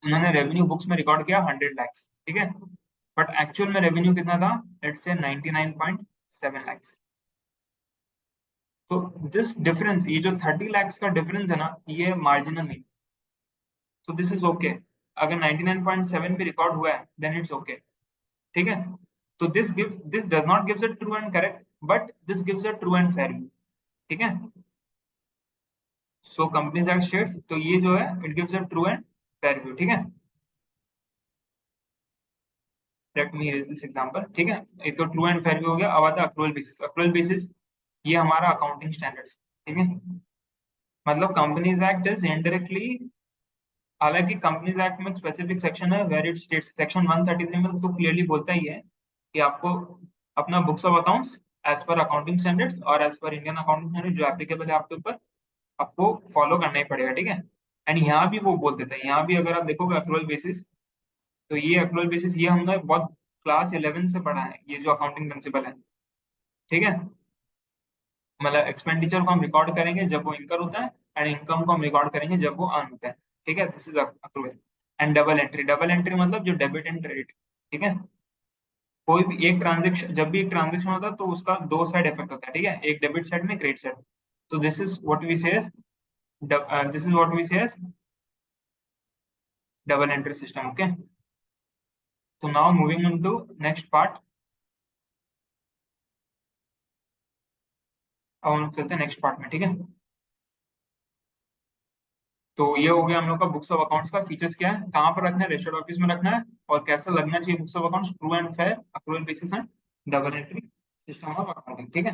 उन्होंने रेवेन्यू बुक्स में रिकॉर्ड किया 100 lakhs, ठीक है. बट एक्चुअल में रेवेन्यू कितना था? Let's say 99.7 lakhs. तो दिस डिफरेंस, ये जो 30 lakhs का डिफरेंस है ना, ये मार्जिनल नहीं. तो दिस इज ओके. अगर 99.7 भी रिकॉर्ड हुआ है देन इट्स ओके, ठीक है. तो this does not gives a true and correct, but this gives a true and fair view, ठीक है. सो कंपनीज एक्ट शेयर्स, तो ये जो है it gives a true and fair view, ठीक है. Let me use this example, ठीक है. ये तो ट्रू एंड फेयर व्यू हो गया. अब आता है अक्रूवल बेसिस. अक्रूवल बेसिस ये हमारा अकाउंटिंग स्टैंडर्ड्स, ठीक है. मतलब कंपनीज एक्ट इज इनडायरेक्टली, हालांकि कंपनीज एक्ट में स्पेसिफिक सेक्शन है वेयर इट स्टेट्स, सेक्शन 133 में तो क्लियरली बोलता ही है कि आपको अपना books of accounts as per accounting standards और as per Indian accounting standard जो एप्लीकेबल है आपके ऊपर, आपको फॉलो करना ही पड़ेगा, ठीक है. एंड यहाँ भी वो बोल देता है, यहाँ भी अगर आप देखोगे अक्रूवल बेसिस, तो ये अक्रूवल बेसिस ये हमने बहुत क्लास 11 से पढ़ा है, ये जो अकाउंटिंग प्रिंसिपल है, ठीक है. मतलब एक्सपेंडिचर को हम रिकॉर्ड करेंगे जब वो इनकर होता है, एंड इनकम को हम रिकॉर्ड करेंगे जब वो अर्न होता है, ठीक है. This is accrual. And double entry, double entry मतलब जो डेबिट एंड क्रेडिट, ठीक है. कोई भी एक ट्रांजेक्शन, जब भी एक ट्रांजेक्शन होता है तो उसका दो साइड इफेक्ट होता है, ठीक है, एक डेबिट साइड में, क्रेडिट साइड. तो this is what we say, this is what we say double entry system, okay. तो now moving on to next part. अब हम लोग चलते हैं नेक्स्ट पार्ट में, ठीक है. तो ये हो गया हम लोग का बुक्स ऑफ अकाउंट्स का फीचर्स क्या है, कहाँ पर रखना है, रजिस्टर्ड ऑफिस में रखना है, और कैसा लगना चाहिए books of accounts, true and fair, accrual basis and double entry system of accounting, ठीक है.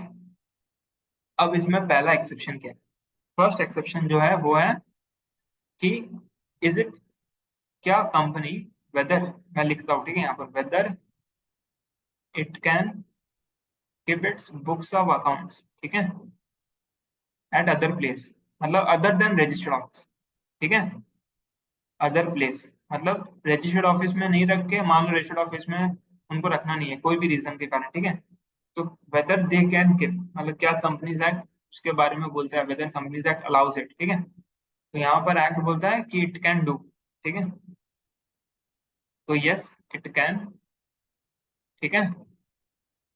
अब इसमें पहला एक्सेप्शन क्या है? फर्स्ट एक्सेप्शन जो है वो है कि इज इट, क्या कंपनी, वेदर, मैं लिखता हूँ, ठीक है, यहाँ पर whether it can keep its books of accounts, ठीक है, एट अदर प्लेस, मतलब अदर देन रजिस्टर्ड ऑफिस, ठीक है. अदर प्लेस मतलब रजिस्टर्ड ऑफिस में नहीं रख के, मान लो रजिस्टर्ड ऑफिस में उनको रखना नहीं है कोई भी रीजन के कारण, ठीक है. तो वेदर दे कैन कीप, मतलब क्या कंपनीज एक्ट उसके बारे में बोलता है, whether companies act allows it, ठीक है. तो यहाँ पर एक्ट बोलता है कि इट कैन डू, ठीक है. तो यस इट कैन, ठीक है.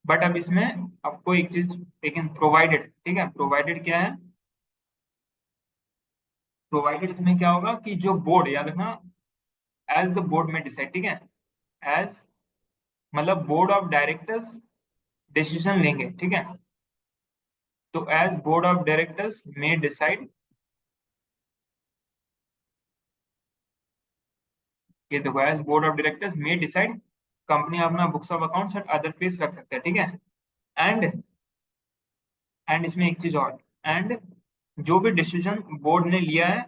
बट अब इसमें आपको एक चीज, लेकिन प्रोवाइडेड, ठीक है, प्रोवाइडेड क्या है, प्रोवाइडेड इसमें क्या होगा कि जो बोर्ड, याद रखना, एज द बोर्ड में डिसाइड, ठीक है, एज मतलब बोर्ड ऑफ डायरेक्टर्स डिसीजन लेंगे, ठीक है. तो एज बोर्ड ऑफ डायरेक्टर्स में डिसाइड, ये देखो, एज बोर्ड ऑफ डायरेक्टर्स में डिसाइड, कंपनी अपना books of accounts eight other place रख सकते हैं, ठीक है. एंड इसमें एक चीज और, एंड जो भी डिसीजन बोर्ड ने लिया है,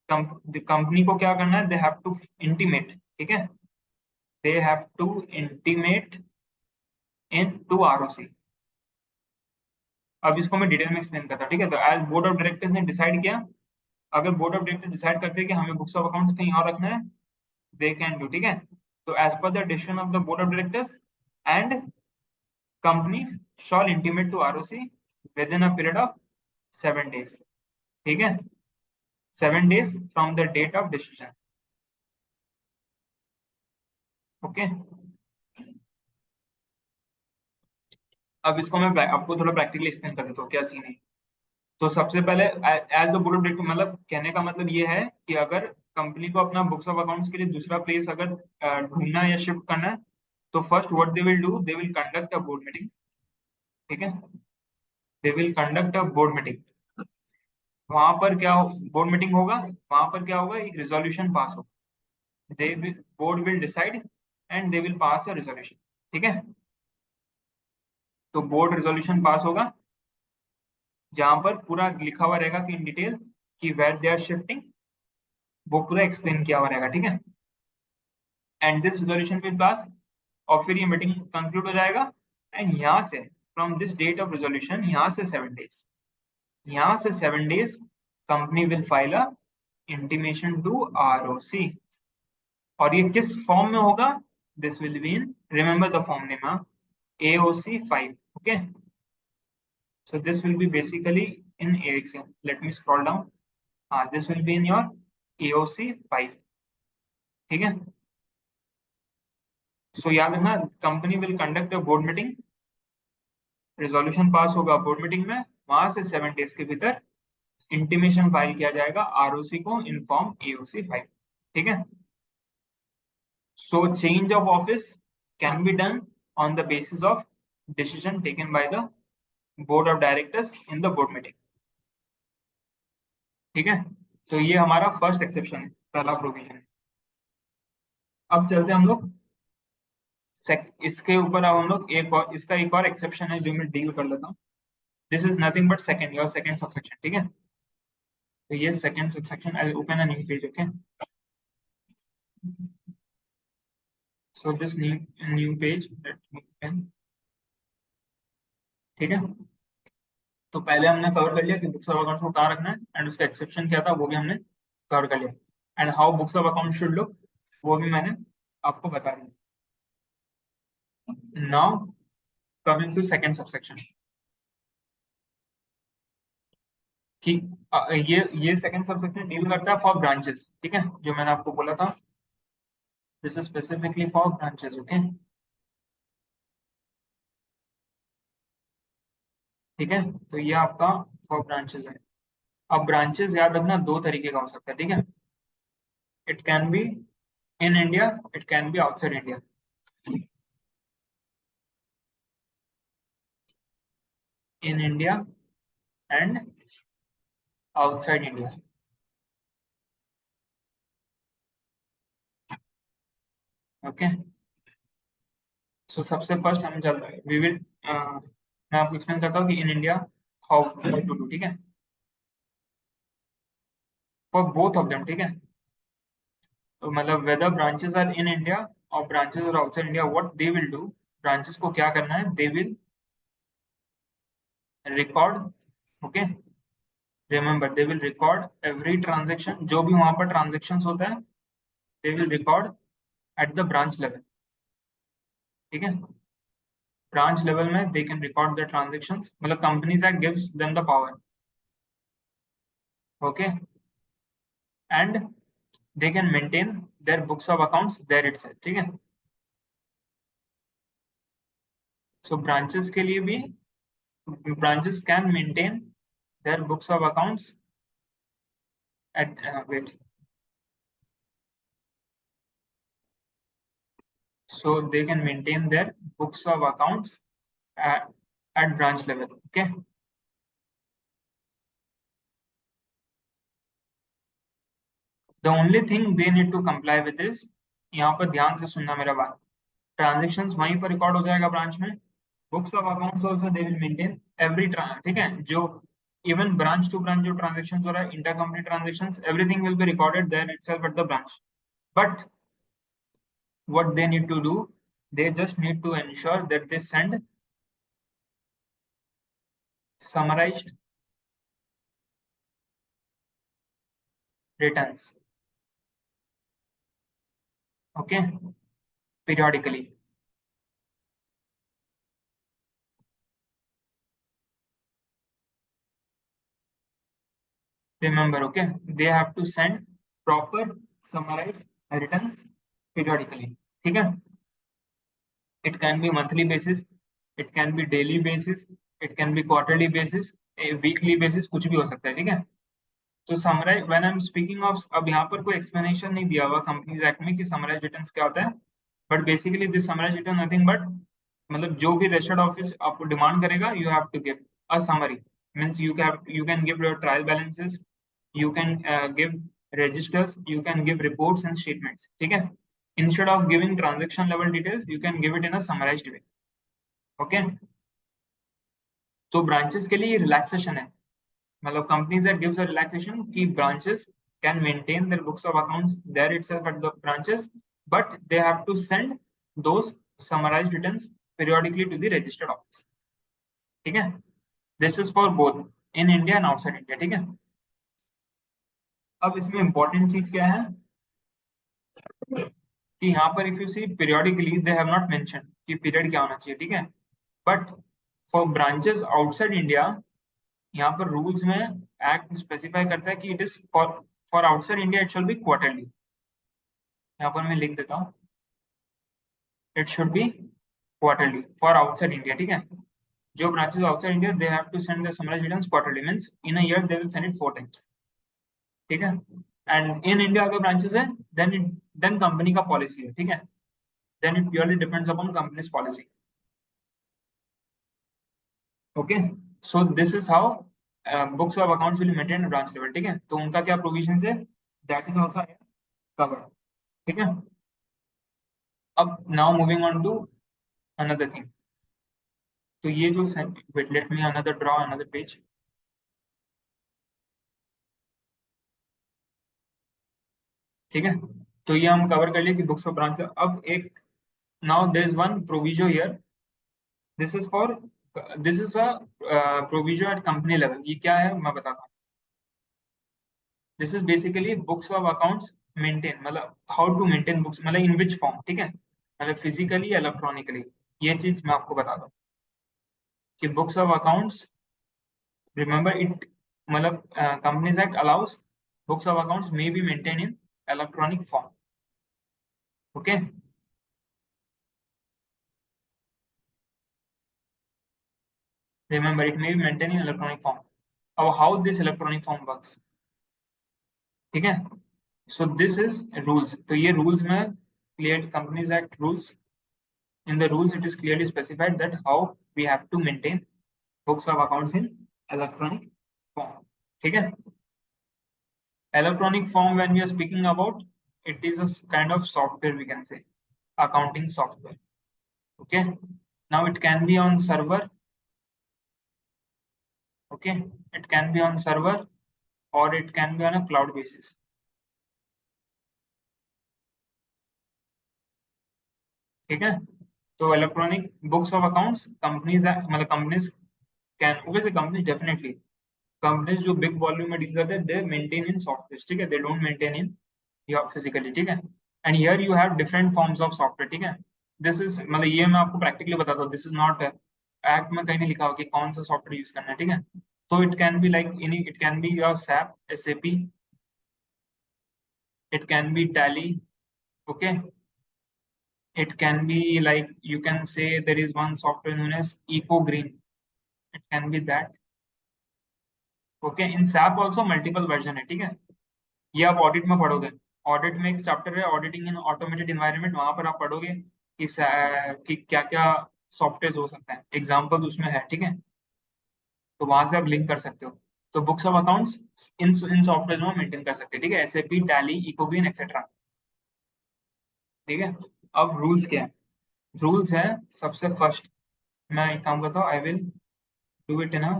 कंपनी को क्या करना है, दे हैव टू इंटीमेट, ठीक है, they have to intimate into ROC. अब इसको मैं डिटेल में एक्सप्लेन करता हूँ, ठीक है. तो एज बोर्ड ऑफ डायरेक्टर्स ने डिसाइड किया, अगर बोर्ड ऑफ डायरेक्टर्स डिसाइड करते हैं कि हमें बुक्स ऑफ अकाउंट्स कहीं और रखना है, दे कैन डू, ठीक है. तो as per the decision of the board of directors, and company shall intimate to ROC with in a period of 7 days, ठीक है, 7 days from the date of decision. Okay, अब इसको मैं आपको थोड़ा प्रैक्टिकली एक्सप्लेन कर देता हूँ क्या सीन है। तो सबसे पहले as the board of director, मतलब कहने का मतलब ये है कि अगर कंपनी को अपना बुक्स ऑफ अकाउंट्स के लिए दूसरा प्लेस अगर ढूंढना है या शिफ्ट करना है, तो first what they will do, they will conduct a board meeting. ठीक है, they will conduct a board meeting. वहां पर क्या बोर्ड मीटिंग होगा, वहां पर क्या होगा, एक रिजोल्यूशन पास होगा। They will board will decide and they will pass a resolution. ठीक है, तो बोर्ड रिजोल्यूशन पास होगा जहां पर पूरा लिखा हुआ रहेगा कि इन डिटेल कि वेयर दे आर शिफ्टिंग, वो पूरा एक्सप्लेन किया हुआ रहेगा। ठीक है, and this resolution will pass, और फिर ये मीटिंग कंक्लूड हो जाएगा। एंड यहाँ से from this date of resolution, यहाँ से 7 days company will file a intimation to ROC. और ये किस फॉर्म में होगा, this will be in, remember the form name, AOC 5. Okay, so this will be basically in AXM. Let me scroll down. This will be in your AOC 5. ठीक है, सो याद रखना, company will conduct a board meeting, resolution pass होगा board meeting में, वहां से 7 days के भीतर इंटीमेशन फाइल किया जाएगा आरओसी को इनफॉर्म AOC 5। ठीक है, so change of office can be done on the basis of decision taken by the board of directors in the board meeting. ठीक है, तो ये हमारा फर्स्ट एक्सेप्शन है, पहला प्रोविजन है। अब चलते हैं हम लोग इसके ऊपर। अब हम लोग एक और एक्सेप्शन है जो मैं डील कर लेता हूँ। This is nothing but second, your second subsection. ठीक है, तो ये second subsection, I open a new page. Okay, so this new page, let me open. ठीक है, तो पहले हमने कवर कर लिया कि बुक्स ऑफ अकाउंट को कहाँ रखना है एंड उसका एक्सेप्शन क्या था, वो भी हमने कवर कर लिया। And how books of account should look, वो भी मैंने आपको बता दिया। Now coming to second subsection, कि ये सेकंड सबसेक्शन डील करता है फॉर ब्रांचेस। ठीक है, जो मैंने आपको बोला था, this is specifically for branches. Okay, ठीक है, तो ये आपका फॉर ब्रांचेस है। अब ब्रांचेस याद रखना दो तरीके का हो सकता है। ठीक है, it can be in India, it can be outside India. In India and outside India. Okay, so सबसे फर्स्ट हम चलते हैं, वी विल, मैं आपको एक्सप्लेन करता हूँ कि in India how to do. ठीक है, फॉर बोथ ऑफ देम। ठीक है, तो मतलब whether branches are in India और branches are outside India, what they will do, branches को क्या करना है, they will record. Okay, remember they will record every transaction, जो भी वहां पर ट्रांजेक्शन होता है, they will record at the branch level. ठीक है, ब्रांच लेवल में they can record the transaction, मतलब companies act gives them the power. Okay, and they can maintain their books of accounts there itself. ठीक है, so branches के लिए भी, branches can maintain their books of accounts at wait, so they can maintain their books of accounts at branch level. Okay, the only thing they need to comply with is, यहाँ पर ध्यान से सुनना मेरा बात, ट्रांजेक्शन्स वहीं पर record हो जाएगा ब्रांच में, books of accounts also they will maintain every. ठीक है, जो इवन ब्रांच टू ब्रांच जो ट्रांजेक्शन्स हो रहा है, inter company transactions, everything will be recorded there itself at the branch. But what they need to do, they just need to ensure that they send summarized returns, okay, periodically. Remember, okay, they have to send proper summarized returns periodically. ठीक है, It can be monthly basis, it can be daily basis, it can be quarterly basis, weekly basis, कुछ भी हो सकता है, ठीक है। तो summarise when I am speaking of, अब यहाँ पर कोई एक्सप्लेनेशन नहीं दिया हुआ कंपनीज एक्ट में कि समराइज रिटर्न्स क्या होता है, but basically this summarise return nothing but, मतलब जो भी रजिस्टर्ड ऑफिस आपको डिमांड करेगा you have to give a summary, means you can give your trial balances, you can give registers, you can give reports and statements, ठीक है। instead of giving transaction level details you can give it in a summarized way, okay। तो branches के लिए relaxation है, मतलब companies that gives a relaxation कि branches can maintain their books of accounts there itself at the branches, but they have to send those summarised returns periodically to the registered office, ठीक है। This is for both in India and outside India, ठीक है। अब इसमें important चीज क्या है कि यहाँ पर if you see periodically they have not mention कि पीरियड क्या होना चाहिए, ठीक है। But for branches outside India, यहाँ पर रूल्स में एक्ट स्पेसिफाई करता है कि it is for outside India it should be quarterly. यहाँ पर मैं लिख देता हूँ, it should be quarterly for outside India, ठीक है। जो branches outside India they have to send the summarised returns quarterly, means in a year they will send it 4 times, ठीक है। एंड इन इंडिया अगर ब्रांचेस है then company का policy है, ठीक है। Then it purely depends upon company's policy, okay. So this is how books of accounts will maintain branch level, ठीक है। तो उनका क्या प्रोविजन है, दैट इज आल्सो कवर्ड, ठीक है। अब now moving on to another thing, तो ये जो wait let me another draw another page, ठीक है। तो ये हम कवर कर लिए कि बुक्स ऑफ ब्रांच। अब एक now there is one proviso here, this is for, this is a proviso at company level. ये क्या है मैं बताता हूँ। This is basically books of accounts maintain, मतलब हाउ टू मेंटेन बुक्स, मतलब इन विच फॉर्म, ठीक है, मतलब फिजिकली इलेक्ट्रॉनिकली। ये चीज मैं आपको बता दूं कि books of accounts, remember it, मतलब companies act allows books of accounts may be maintain in electronic form, okay. Remember it may be maintain in electronic form. अब how this electronic form works, ठीक है। सो this is rules, तो ये rules में clear, companies act rules, in the rules it is clearly specified that how we have to maintain books of accounts in electronic form, ठीक है। Electronic form, when we are speaking about, it is a kind of software, we can say accounting software, okay। Now it can be on server, okay, it can be on server or it can be on a cloud basis, ठीक है। तो electronic books of accounts companies, मतलब companies can, obviously companies definitely, companies जो big volume में डील करते हैं दे maintain इन software, ठीक है, दे डोंट मेंटेन इन या फिजिकली, ठीक है। And here you have different forms of software, ठीक है। दिस इज, मतलब ये मैं आपको प्रैक्टिकली बताता हूँ, दिस इज नॉट एक्ट में कहीं नहीं लिखा हो कि कौन सा सॉफ्टवेयर यूज करना है, ठीक है। तो it can be like in, it can be your SAP, SAP, it can B tally, okay. It can be like, you can say there is one software known as Eco Green. It can be that. Okay. In SAP also multiple version है, ठीक है। ये आप audit में पढ़ोगे, audit में एक chapter है ऑडिटिंग इन ऑटोमेटेड इन्वायरमेंट, वहां पर आप पढ़ोगे कि क्या क्या सॉफ्टवेयर हो सकता है, एग्जाम्पल उसमें है, ठीक है। तो वहां से आप लिंक कर सकते हो। तो books of accounts in software में मेंटेन कर सकते हैं, ठीक है, एसएपी, टैली, इकोग्रीन एक्सेट्रा, ठीक है। अब रूल्स क्या है, रूल्स है सबसे फर्स्ट, मैं एक काम करता हूँ, I will do it in a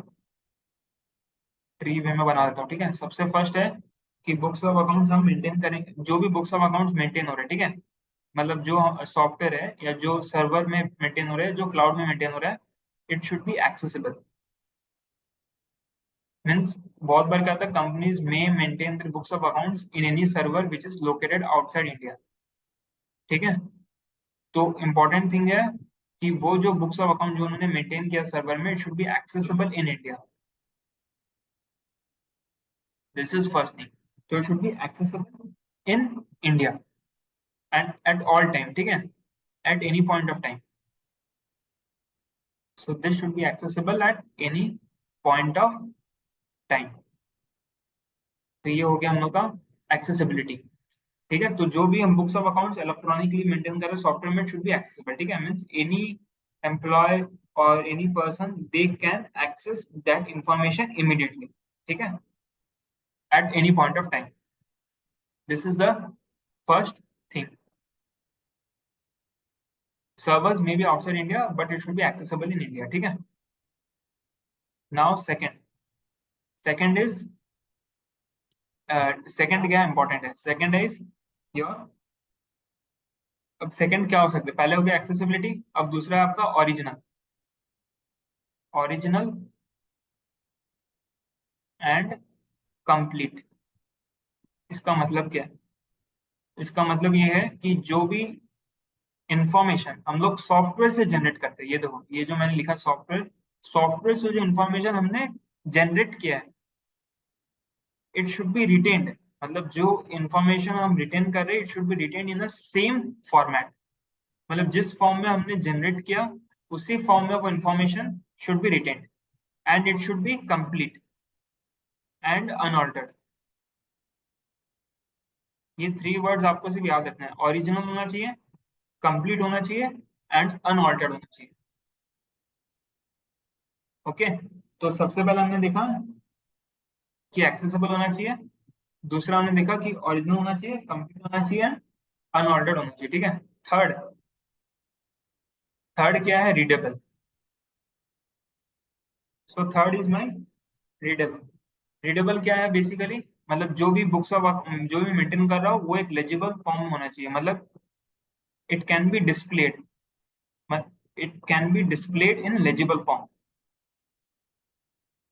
tree way में बना देता हूँ, ठीक है। सबसे फर्स्ट है कि बुक्स ऑफ अकाउंट्स हम मेंटेन करें, जो भी बुक्स ऑफ अकाउंट्स मेंटेन हो रहे हैं, ठीक है, मतलब जो सॉफ्टवेयर है या जो सर्वर में मेंटेन हो रहा है, जो क्लाउड में मेंटेन हो रहा है, it should be accessible. Means बहुत बार क्या होता है, कंपनीज में maintain the books of accounts in any server which is located outside India, ठीक है। तो इंपॉर्टेंट थिंग है कि वो जो बुक्स ऑफ अकाउंट जो उन्होंने मेंटेन किया सर्वर में, it should be accessible in India, this is first thing. तो it should be accessible in India and at all time, ठीक है, at any point of time. So this should be accessible at any point of time. तो ये हो गया हम लोग का एक्सेसिबिलिटी। ठीक है, तो जो भी हम books of accounts electronically maintain कर रहे हैं सॉफ्टवेयर में, शुड बी एक्सेसिबल। ठीक है, मींस एनी एम्प्लॉय और any person they can access that information immediately. ठीक है, at any point of time. This is the first thing. Servers may be outside India, but it should be accessible in India. ठीक है, now second is second क्या important है, second is your, अब second क्या हो सकता है, पहले हो गया accessibility, अब दूसरा है आपका original and complete। इसका मतलब क्या है, इसका मतलब ये है कि जो भी इंफॉर्मेशन हम लोग सॉफ्टवेयर से जनरेट करते हैं, ये देखो ये जो मैंने लिखा सॉफ्टवेयर से जो इंफॉर्मेशन हमने जनरेट किया है, इट शुड बी रिटेन्ड। मतलब जो इंफॉर्मेशन हम रिटेन कर रहे हैं, it should B retained in the same format. मतलब जिस फॉर्म में हमने जनरेट किया, उसी फॉर्म में वो information should be retained, and it should B complete and unaltered. ये थ्री वर्ड्स आपको सिर्फ याद रखना है, ओरिजिनल होना चाहिए, कंप्लीट होना चाहिए एंड अनऑल्टर्ड होना चाहिए। ओके, तो सबसे पहले हमने देखा कि एक्सेसिबल होना चाहिए, दूसरा हमने देखा कि ओरिजिनल होना चाहिए, कंप्लीट होना चाहिए, अनऑल्टर्ड होना चाहिए। ठीक है, थर्ड थर्ड क्या है, readable. So third is my readable. Readable क्या है बेसिकली, मतलब जो भी बुक्स ऑफ जो भी मेंटेन कर रहा हो वो एक लेजिबल फॉर्म में होना चाहिए। मतलब it can be displayed, it can be displayed in legible form.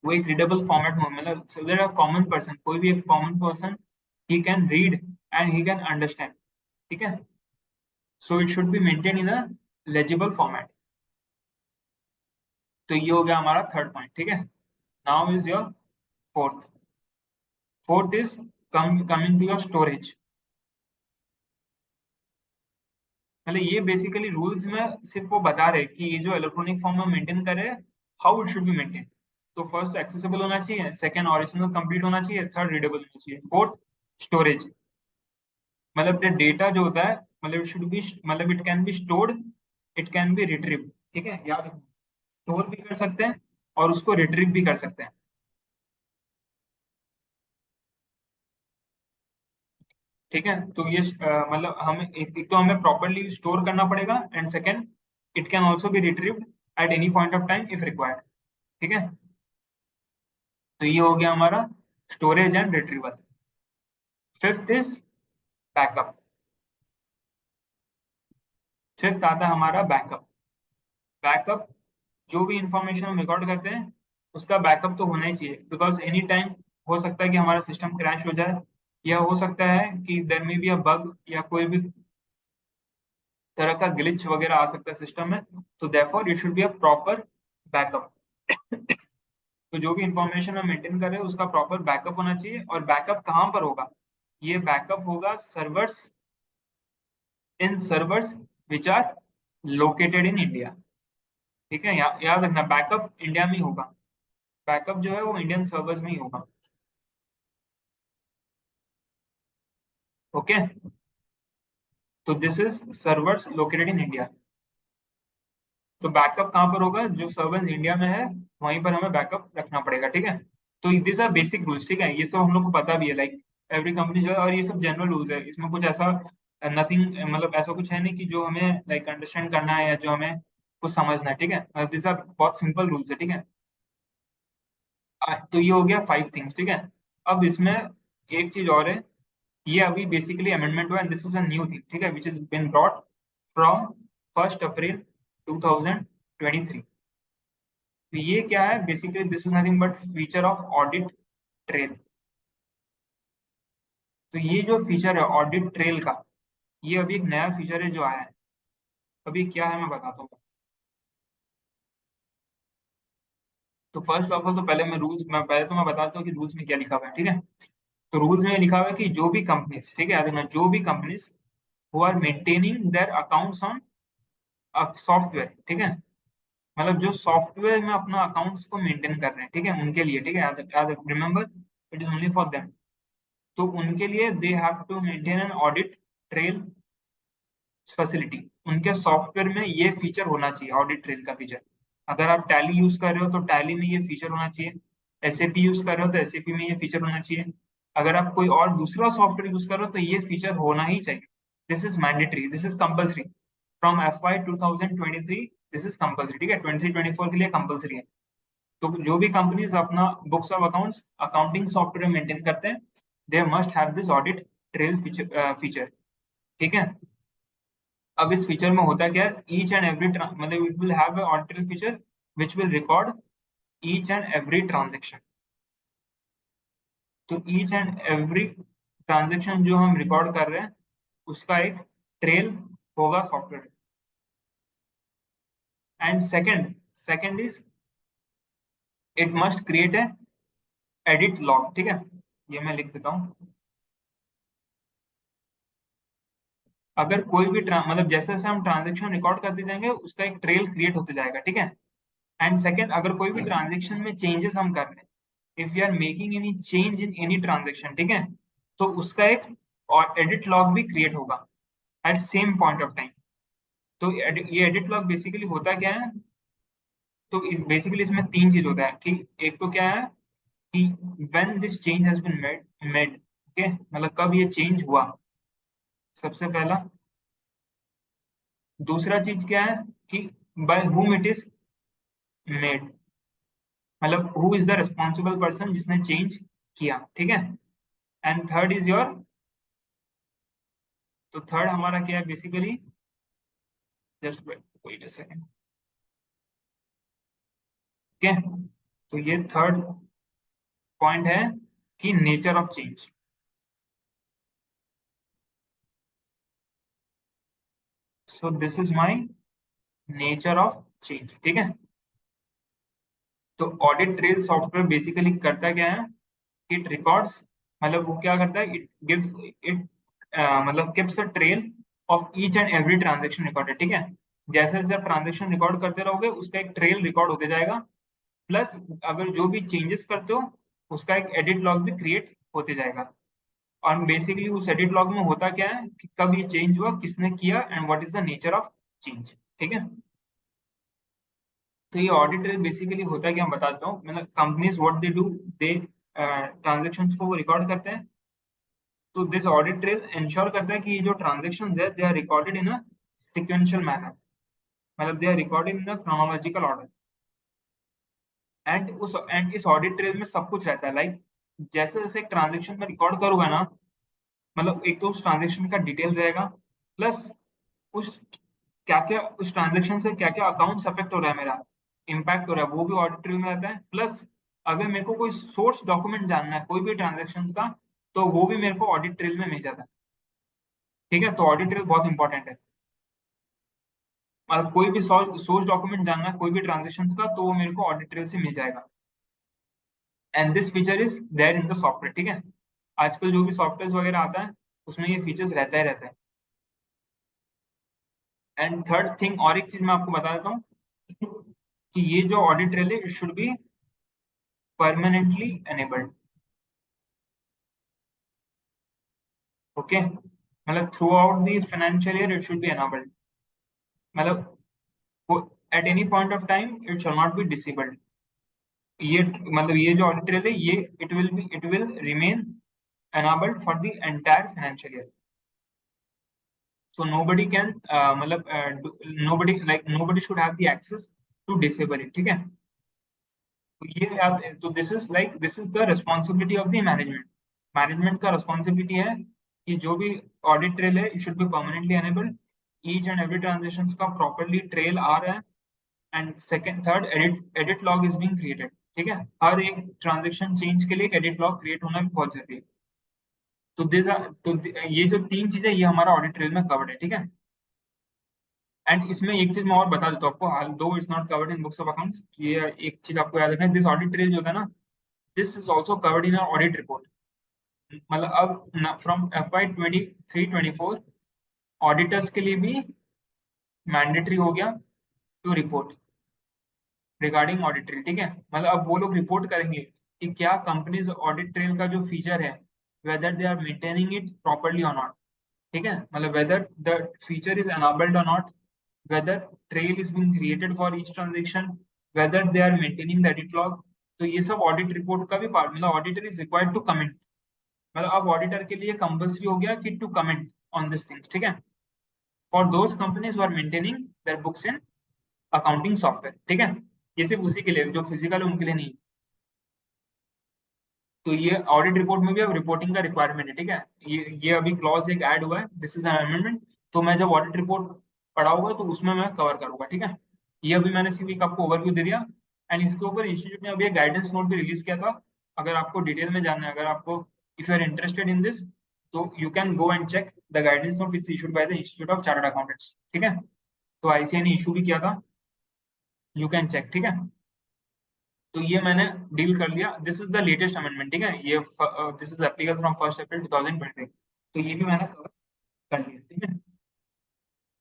वो एक रीडेबल फॉर्मेट में, मतलब so that a common person, कोई भी एक common person, he can read and he can understand. ठीक है, so it should be maintain in a legible format. तो ये हो गया हमारा थर्ड पॉइंट। ठीक है, now is your fourth. Fourth is coming to your storage. मतलब ये बेसिकली रूल्स में सिर्फ वो बता रहे कि ये जो इलेक्ट्रॉनिक फॉर्म में मेंटेन करे, how it should be maintain. तो फर्स्ट एक्सेसिबल होना चाहिए, सेकंड ओरिजिनल कंप्लीट होना चाहिए, थर्ड रीडेबल होना चाहिए, फोर्थ स्टोरेज। मतलब द डेटा जो होता है, मतलब इट शुड बी, मतलब it can be stored, it can B retrieve. ठीक है, याद रखना, स्टोर भी कर सकते हैं और उसको रिट्रीव भी कर सकते हैं। ठीक है, तो ये मतलब हमें एक तो हमें प्रॉपरली स्टोर करना पड़ेगा, and second it can also be retrieved eight any point of time if required. ठीक है, तो ये हो गया हमारा storage and retrieval. Fifth is backup. Fifth आता है हमारा बैकअप। बैकअप, जो भी इंफॉर्मेशन हम रिकॉर्ड करते हैं उसका बैकअप तो होना ही चाहिए, बिकॉज एनी टाइम हो सकता है कि हमारा सिस्टम क्रैश हो जाए, या हो सकता है कि देयर में बी अ बग, या कोई भी तरह का ग्लिच वगैरह आ सकता है सिस्टम में। तो therefore it should be a proper backup. तो जो भी इंफॉर्मेशन हम मेंटेन कर रहे हैं उसका प्रॉपर बैकअप होना चाहिए। और बैकअप कहाँ पर होगा, ये बैकअप होगा servers, in servers which are located in India. ठीक है, याद रखना बैकअप इंडिया में ही होगा, बैकअप जो है वो इंडियन सर्वर्स में ही होगा। ओके, तो this is servers located in India. तो बैकअप कहाँ पर होगा, जो सर्वर्स इंडिया में है वहीं पर हमें बैकअप रखना पड़ेगा। ठीक है, तो दिस आर बेसिक रूल्स। ठीक है, ये सब हम लोग को पता भी है, लाइक एवरी कंपनी जो है, और ये सब जनरल रूल्स है, इसमें कुछ ऐसा नथिंग, मतलब ऐसा कुछ है नहीं कि जो हमें लाइक अंडरस्टैंड करना है या जो हमें कुछ समझना है। ठीक है, दिस आर बहुत सिंपल रूल्स है। ठीक है, तो ये हो गया फाइव थिंग्स। ठीक है, अब इसमें एक चीज और है, ये अभी बेसिकली अमेंडमेंट हुआ, and this is a new thing. ठीक है, which is been brought from 1 April 2023। तो ये क्या है basically, this is nothing but feature of audit trail. तो ये जो फीचर है ऑडिट ट्रेल का, ये अभी एक नया फीचर है जो आया है। अभी क्या है मैं बताता हूँ। तो फर्स्ट ऑफ ऑल, तो पहले मैं रूल्स, मैं पहले तो मैं बताता हूँ कि रूल्स में क्या लिखा हुआ है। ठीक है, तो रूल्स में लिखा हुआ है कि जो भी कंपनीज, ठीक है याद रखना, जो भी companies who are maintaining their accounts on software, ठीक है, मतलब जो सॉफ्टवेयर में अपना अकाउंट्स को मेंटेन कर रहे हैं, ठीक है, उनके लिए, ठीक है, याद याद remember, it is only for them. तो उनके लिए they have to maintain an audit trail facility. उनके सॉफ्टवेयर में ये फीचर होना चाहिए, ऑडिट ट्रेल का फीचर। अगर आप टैली यूज कर रहे हो तो टैली में ये फीचर होना चाहिए, एसएपी यूज कर रहे हो तो एसएपी में ये फीचर होना चाहिए, अगर आप कोई और दूसरा सॉफ्टवेयर यूज कर रहे हो तो ये फीचर होना ही चाहिए। This is mandatory, this is compulsory from FY 2023, this is compulsory, ठीक है, 23-24 के लिए कंपल्सरी है। तो जो भी कंपनीज अपना books of accounts accounting software maintain करते हैं, they must have this audit trail feature, ठीक है। अब इस फीचर में होता क्या है, ईच एंड एवरी मतलब it will have a auditor feature which will record each and every transaction. तो ईच एंड एवरी ट्रांजेक्शन जो हम रिकॉर्ड कर रहे हैं उसका एक ट्रेल होगा software. And second is it must create a edit log, ठीक है, ये मैं लिख देता हूँ। अगर कोई भी मतलब जैसे जैसे हम ट्रांजेक्शन रिकॉर्ड करते जाएंगे उसका एक ट्रेल क्रिएट होते जाएगा, ठीक है। एंड सेकंड, अगर कोई भी ट्रांजेक्शन में चेंजेस हम कर रहे हैं, if you are making any change in any transaction, ठीक है, तो उसका एक और एडिट लॉग भी क्रिएट होगा at same point of time. तो ये एडिट लॉग बेसिकली होता क्या है, तो बेसिकली इसमें तीन चीज होता है कि एक तो क्या है कि when this change has been made, okay, मतलब कब ये चेंज हुआ, सबसे पहला। दूसरा चीज क्या है कि by whom it is made, मतलब who is the responsible person जिसने चेंज किया, ठीक है। एंड थर्ड इज योर, तो थर्ड हमारा क्या है basically, just wait a second, ठीक है। तो ये थर्ड पॉइंट है कि nature of change. So this is my nature of change, ठीक है। तो ऑडिट ट्रेल सॉफ्टवेयर बेसिकली करता क्या है, इट रिकॉर्ड्स, मतलब वो क्या करता है, इट गिव्स इट मतलब keeps a trail of each and every transaction recorded, ठीक है। जैसे जैसे आप ट्रांजेक्शन रिकॉर्ड करते रहोगे उसका एक ट्रेल रिकॉर्ड होते जाएगा, प्लस अगर जो भी चेंजेस करते हो उसका एक एडिट लॉग भी क्रिएट होते जाएगा। और बेसिकली उस एडिट लॉग में होता क्या है कि कब ये चेंज हुआ, किसने किया, and what is the nature of change, ठीक है। तो ये ऑडिट ट्रेल बेसिकली होता है कि, मैं बताता हूँ, मतलब companies what they do, they transactions को वो रिकॉर्ड करते हैं। तो दिस ऑडिट ट्रेल इंश्योर करता है कि ये जो ट्रांजेक्शंस है they are recorded in a sequential manner, मतलब they are recorded in a chronological order. And इस ऑडिट ट्रेल में सब कुछ रहता है, लाइक जैसे जैसे एक ट्रांजेक्शन में रिकॉर्ड करूंगा ना, मतलब एक तो उस ट्रांजेक्शन का डिटेल रहेगा, प्लस उस क्या क्या उस ट्रांजेक्शन से क्या क्या अकाउंट्स अफेक्ट हो रहा है, मेरा इम्पैक्ट हो रहा है, वो भी ऑडिट ट्रेल में रहता है। प्लस अगर मेरे को कोई सोर्स डॉक्यूमेंट जानना है कोई भी ट्रांजेक्शन का, तो वो भी मेरे को ऑडिट ट्रेल में मिल जाता है, ठीक है। तो ऑडिट ट्रेल बहुत इंपॉर्टेंट है। मतलब कोई भी सोर्स डॉक्यूमेंट जानना है कोई भी ट्रांजेक्शन का, तो वो मेरे को ऑडिट ट्रेल से मिल जाएगा। And this feature is there in the software, ठीक है। आजकल जो भी सॉफ्टवेयर वगैरह आता है उसमें ये फीचर्स रहता ही रहता है। एंड थर्ड थिंग, और एक चीज मैं आपको बता देता हूँ कि ये जो ऑडिट ट्रेल है it should be permanently enabled, okay, मतलब throughout the financial year it should be enabled, मतलब at any point of time it shall not be disabled. ये मतलब ये जो ऑडिट ट्रेल है ये it will remain enabled for the entire financial year, so nobody can nobody, like nobody should have the access to disable it, ठीक है। तो ये आप, तो this is the responsibility of the management. Management का responsibility है कि जो भी ऑडिट ट्रेल है it should be permanently enabled, each and every transaction का प्रॉपरली ट्रेल आ रहा है, and second third edit log is being created, ठीक है। हर एक ट्रांजेक्शन चेंज के लिए एक एडिट लॉग क्रिएट होना भी बहुत जरूरी है। ये जो तीन चीजें ये हमारा ऑडिट ट्रेल में कवर्ड है, ठीक है। एंड इसमें एक चीज मैं और बता देता हूँ आपको, दो it's not covered in books of accounts, ये एक चीज आपको याद रखना है, दिस ऑडिट ट्रेल जो होता है ना, this is also covered in audit report. मतलब अब फ्रॉम FY 23-24 ऑडिटर्स के लिए भी मैंडेटरी हो गया to report, regarding audit trail, ठीक है। मतलब अब वो लोग रिपोर्ट करेंगे कि क्या कंपनीज ऑडिट ट्रेल का जो फीचर है whether they are maintaining it properly और नॉट, ठीक है। मतलब whether the feature is enabled और not, whether trail is being created for each transaction, whether they are maintaining the edit log। तो ये सब ऑडिट रिपोर्ट का भी पार्ट, मतलब auditor is required to comment, मतलब अब ऑडिटर के लिए कंपल्सरी हो गया कि to comment on this things, ठीक है, for those companies who are maintaining their books in accounting software, ठीक है। ये सिर्फ उसी के लिए, जो फिजिकल है उनके लिए नहीं। तो ये ऑडिट रिपोर्ट में भी अब रिपोर्टिंग का रिक्वायरमेंट है, ठीक है। ये अभी क्लॉज एक ऐड हुआ है, दिस इज एन अमेंडमेंट। तो मैं जब ऑडिट रिपोर्ट पढ़ाऊंगा तो उसमें मैं कवर करूंगा, ठीक है। ये अभी मैंने सिर्फ एक आपको ओवरव्यू दे दिया। एंड इसके ऊपर इंस्टीट्यूट ने अभी एक गाइडेंस नोट भी रिलीज किया था। अगर आपको डिटेल में जानना है, अगर आपको if you are interested in this, तो you can go and check the guidance note which issued by the institute of chartered accountants, ठीक है। तो आईसीए ने इशू भी किया था, यू कैन चेक, ठीक है। तो ये मैंने डील कर लिया, this is the latest amendment, ठीक है। ये दिस इज एप्लीकेबल फ्रॉम 1 अप्रैल 2020। तो ये भी मैंने कवर कर लिया, ठीक है।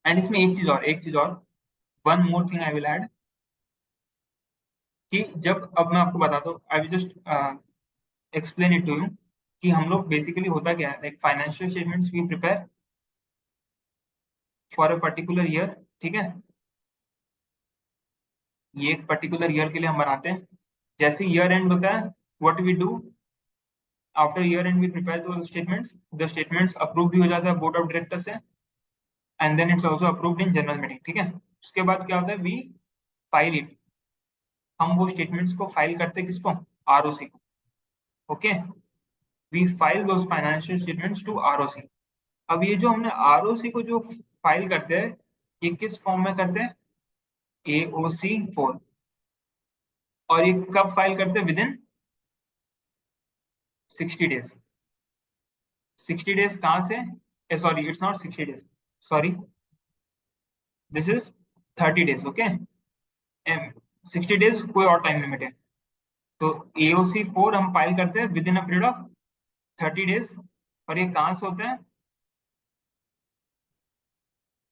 एंड इसमें एक चीज और one more thing I will add, कि जब अब मैं आपको बताता हूँ, I will just explain it to you, कि हम लोग बेसिकली होता क्या है, like financial statements we prepare for a particular year, ठीक है। ये एक पर्टिकुलर ईयर के लिए हम बनाते हैं। जैसे ईयर एंड होता है, what we do after year end we prepare those statements, the statements approve भी हो जाता है बोर्ड ऑफ डायरेक्टर से, and then it's also approved in general meeting, ठीक है। उसके बाद क्या होता है, वी फाइल इट, हम वो स्टेटमेंट्स को फाइल करते हैं किसको, आरओसी को, okay. We file those financial statements to ROC. अब ये जो हमने आरओसी को जो फाइल करते हैं, ये किस फॉर्म में करते हैं, AOC 4। और ये कब फाइल करते हैं, विद इन 60 डेज। 60 डेज कहाँ से, sorry it's not 60 days, sorry this is 30 days, okay. 60 days कोई और टाइम लिमिट है। तो AOC 4 हम फाइल करते हैं with in a period of 30 days. और ये कहाँ से होता है,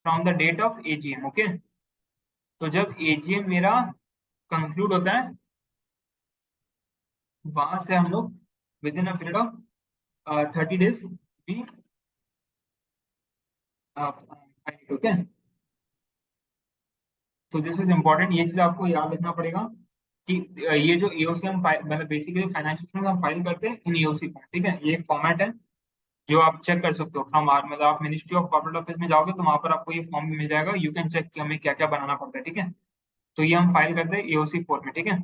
from the date of AGM, okay. तो जब AGM मेरा कंक्लूड होता है, वहां से हम लोग with in a period of 30 days भी, ओके। तो दिस इज इम्पोर्टेंट, ये चीज आपको याद रखना पड़ेगा कि ये जो एओसी हम मतलब बेसिकली फाइनेंशियल हम फाइल करते हैं इन एओसी फॉर्म, ठीक है। ये एक फॉर्मेट है जो आप चेक कर सकते हो फ्रॉम आर, मतलब आप मिनिस्ट्री ऑफ कॉर्पोरेट ऑफिस में जाओगे तो वहां पर आपको ये फॉर्म भी मिल जाएगा, यू कैन चेक कि हमें क्या क्या बनाना पड़ता है, ठीक है। तो ये हम फाइल करते हैं AOC 4 में, ठीक है।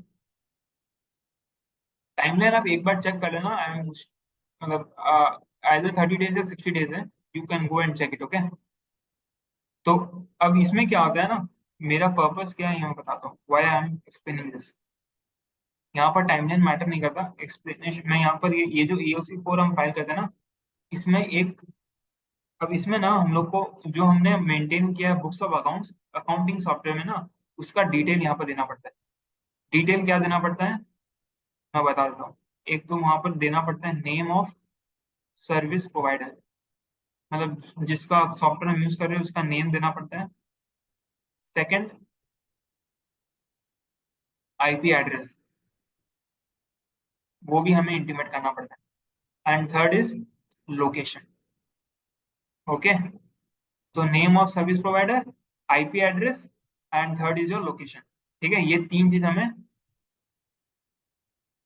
टाइमलाइन आप एक बार चेक कर लेना, आई एम मतलब आइदर 30 डेज या 60 डेज है, you can go and check it, okay. तो अब इसमें क्या होता है ना, मेरा पर्पस क्या है ये मैं बताता हूँ, why I am explaining this. यहाँ पर टाइमलाइन मैटर नहीं करता, एक्सप्लेनेशन मैं यहाँ पर ये जो AOC 4 हम फाइल करते हैं ना, इसमें एक, अब इसमें ना हम लोग को जो हमने मेंटेन किया है books of accounts accounting software में ना, उसका डिटेल यहाँ पर देना पड़ता है। डिटेल क्या देना पड़ता है, मैं बता देता हूँ। एक तो वहां पर देना पड़ता है नेम ऑफ सर्विस प्रोवाइडर, मतलब जिसका सॉफ्टवेयर हम यूज कर रहे हैं उसका नेम देना पड़ता है। सेकंड, IP एड्रेस, वो भी हमें इंटीमेट करना पड़ता है। And third is location, okay. तो name of service provider, IP address, and third is your location, ठीक है। ये तीन चीज हमें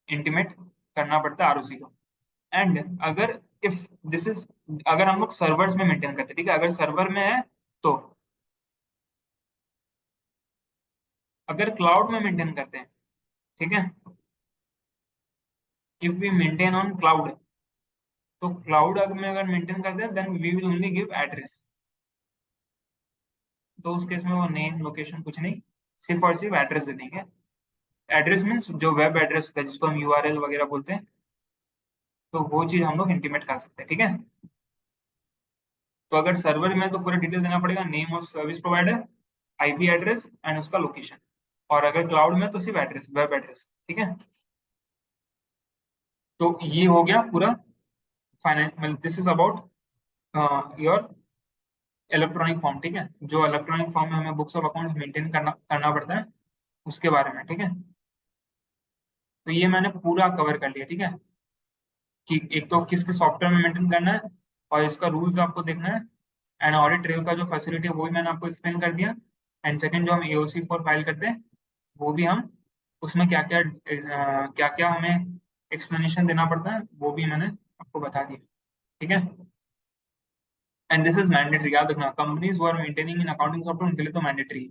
इंटीमेट करना पड़ता है आरओसी को। एंड अगर इफ दिस इज, अगर हम लोग सर्वर्स में मेंटेन करते हैं, ठीक है, अगर सर्वर में है तो, अगर क्लाउड में मेंटेन करते हैं, ठीक है, if we maintain on cloud, तो क्लाउड अगर में अगर मेंटेन करते हैं then we will only give address. तो उस केस में वो नेम लोकेशन कुछ नहीं, सिर्फ और सिर्फ एड्रेस दे देंगे। एड्रेस मीन्स जो वेब एड्रेस होता है जिसको हम URL वगैरह बोलते हैं, तो वो चीज हम लोग इंटीमेट कर सकते हैं, ठीक है। तो अगर सर्वर में है तो पूरा डिटेल देना पड़ेगा, name of service provider, IP address and उसका लोकेशन। और अगर क्लाउड में है तो सिर्फ एड्रेस, वेब एड्रेस, ठीक है। तो ये हो गया पूरा फाइनेंस, मतलब this is about your electronic form, ठीक है। जो इलेक्ट्रॉनिक फॉर्म में हमें बुक्स ऑफ अकाउंट्स मेंटेन करना करना पड़ता है, उसके बारे में, ठीक है। तो ये मैंने पूरा कवर कर लिया, ठीक है, कि एक तो किसके सॉफ्टवेयर में मेंटेन करना है और इसका रूल्स आपको देखना है, एंड ऑडिट ट्रेल का जो फैसिलिटी है वो भी मैंने आपको एक्सप्लेन कर दिया। एंड सेकंड, जो हम एओसी फॉर फाइल करते हैं वो भी हम उसमें क्या क्या क्या क्या हमें एक्सप्लेनेशन देना पड़ता है वो भी मैंने आपको बता दिया, ठीक है। एंड दिस इज मैंडेटरी, याद रखना, कंपनीज वो are maintaining in accounting software उनके लिए तो मैंडेटरी,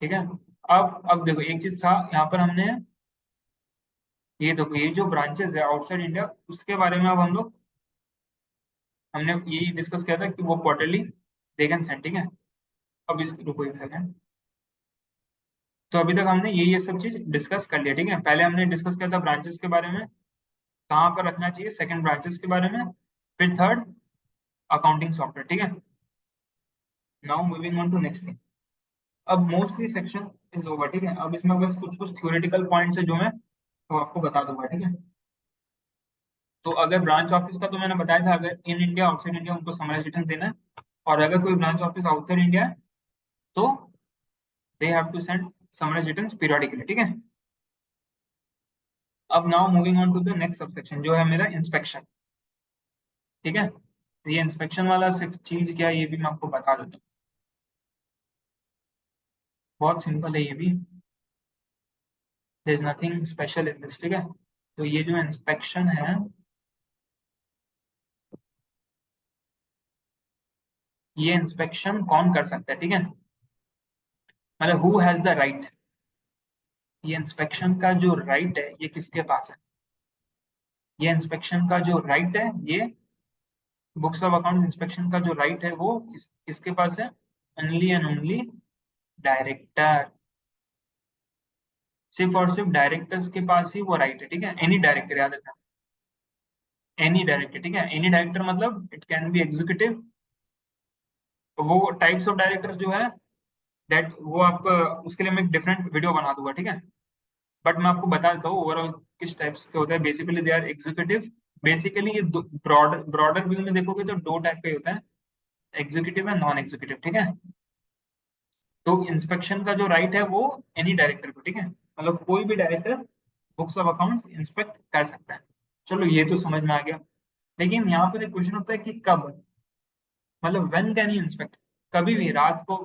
ठीक है। अब देखो एक चीज था यहाँ पर हमने, ये देखो ये जो ब्रांचेस है आउटसाइड इंडिया उसके बारे में अब हम लोग हमने यही डिस्कस किया था कि वो क्वार्टरली दे कैन सेंड, ठीक है। अब इस रुको एक सेकंड। तो अभी तक हमने ये सब चीज डिस्कस कर लिया, ठीक है। पहले हमने डिस्कस किया था ब्रांचेस के बारे में, कहाँ पर रखना चाहिए, सेकंड ब्रांचेस के बारे में, फिर थर्ड अकाउंटिंग सॉफ्टवेयर, ठीक है। Now moving on to next thing. अब मोस्टली सेक्शन इज ओवर, ठीक है। अब इसमें बस कुछ कुछ थ्योरेटिकल पॉइंट्स है जो मैं तो आपको बता दूंगा, ठीक है। तो अगर ब्रांच ऑफिस का तो मैंने बताया था, अगर इन इंडिया आउटसाइड इंडिया उनको समराइज रिटर्न देना है, और अगर कोई ब्रांच ऑफिस आउटसाइड इंडिया है तो they have to send summarise returns periodically, ठीक है। अब now moving on to the next subsection जो है मेरा इंस्पेक्शन, ठीक है। तो ये इंस्पेक्शन वाला चीज क्या है ये भी मैं आपको बता देता हूँ, बहुत सिंपल है ये भी, there is nothing special in this, ठीक है। तो ये जो इंस्पेक्शन है, ये इंस्पेक्शन कौन कर सकता है, ठीक है, मतलब हु हैज द राइट, ये इंस्पेक्शन का जो राइट है ये किसके पास है, ये इंस्पेक्शन का जो राइट है, ये बुक्स ऑफ अकाउंट इंस्पेक्शन का जो राइट है वो किसके पास है, ओनली एंड ओनली डायरेक्टर, सिर्फ और सिर्फ डायरेक्टर्स के पास ही वो राइट है, ठीक है। एनी डायरेक्टर, याद रखना, एनी डायरेक्टर, ठीक है। एनी डायरेक्टर मतलब इट कैन बी एग्जीक्यूटिव, वो टाइप्स ऑफ डायरेक्टर जो है दैट वो आपका, उसके लिए मैं एक डिफरेंट वीडियो बना दूंगा, ठीक है। बट मैं आपको बता देता हूँ ओवरऑल किस टाइप्स के होते हैं। Basically they are executive, basically ये ब्रॉडर व्यू में देखोगे तो दो टाइप के होता है, एग्जीक्यूटिव है, नॉन एग्जीक्यूटिव, ठीक है। तो इंस्पेक्शन का जो राइट है वो एनी डायरेक्टर को, ठीक है, मतलब कोई भी director books of accounts inspect कर सकता है। चलो ये तो समझ में आ गया, लेकिन यहाँ पर एक क्वेश्चन होता है कि कब, मतलब व्हेन कैन यू इंस्पेक्ट, कभी भी रात को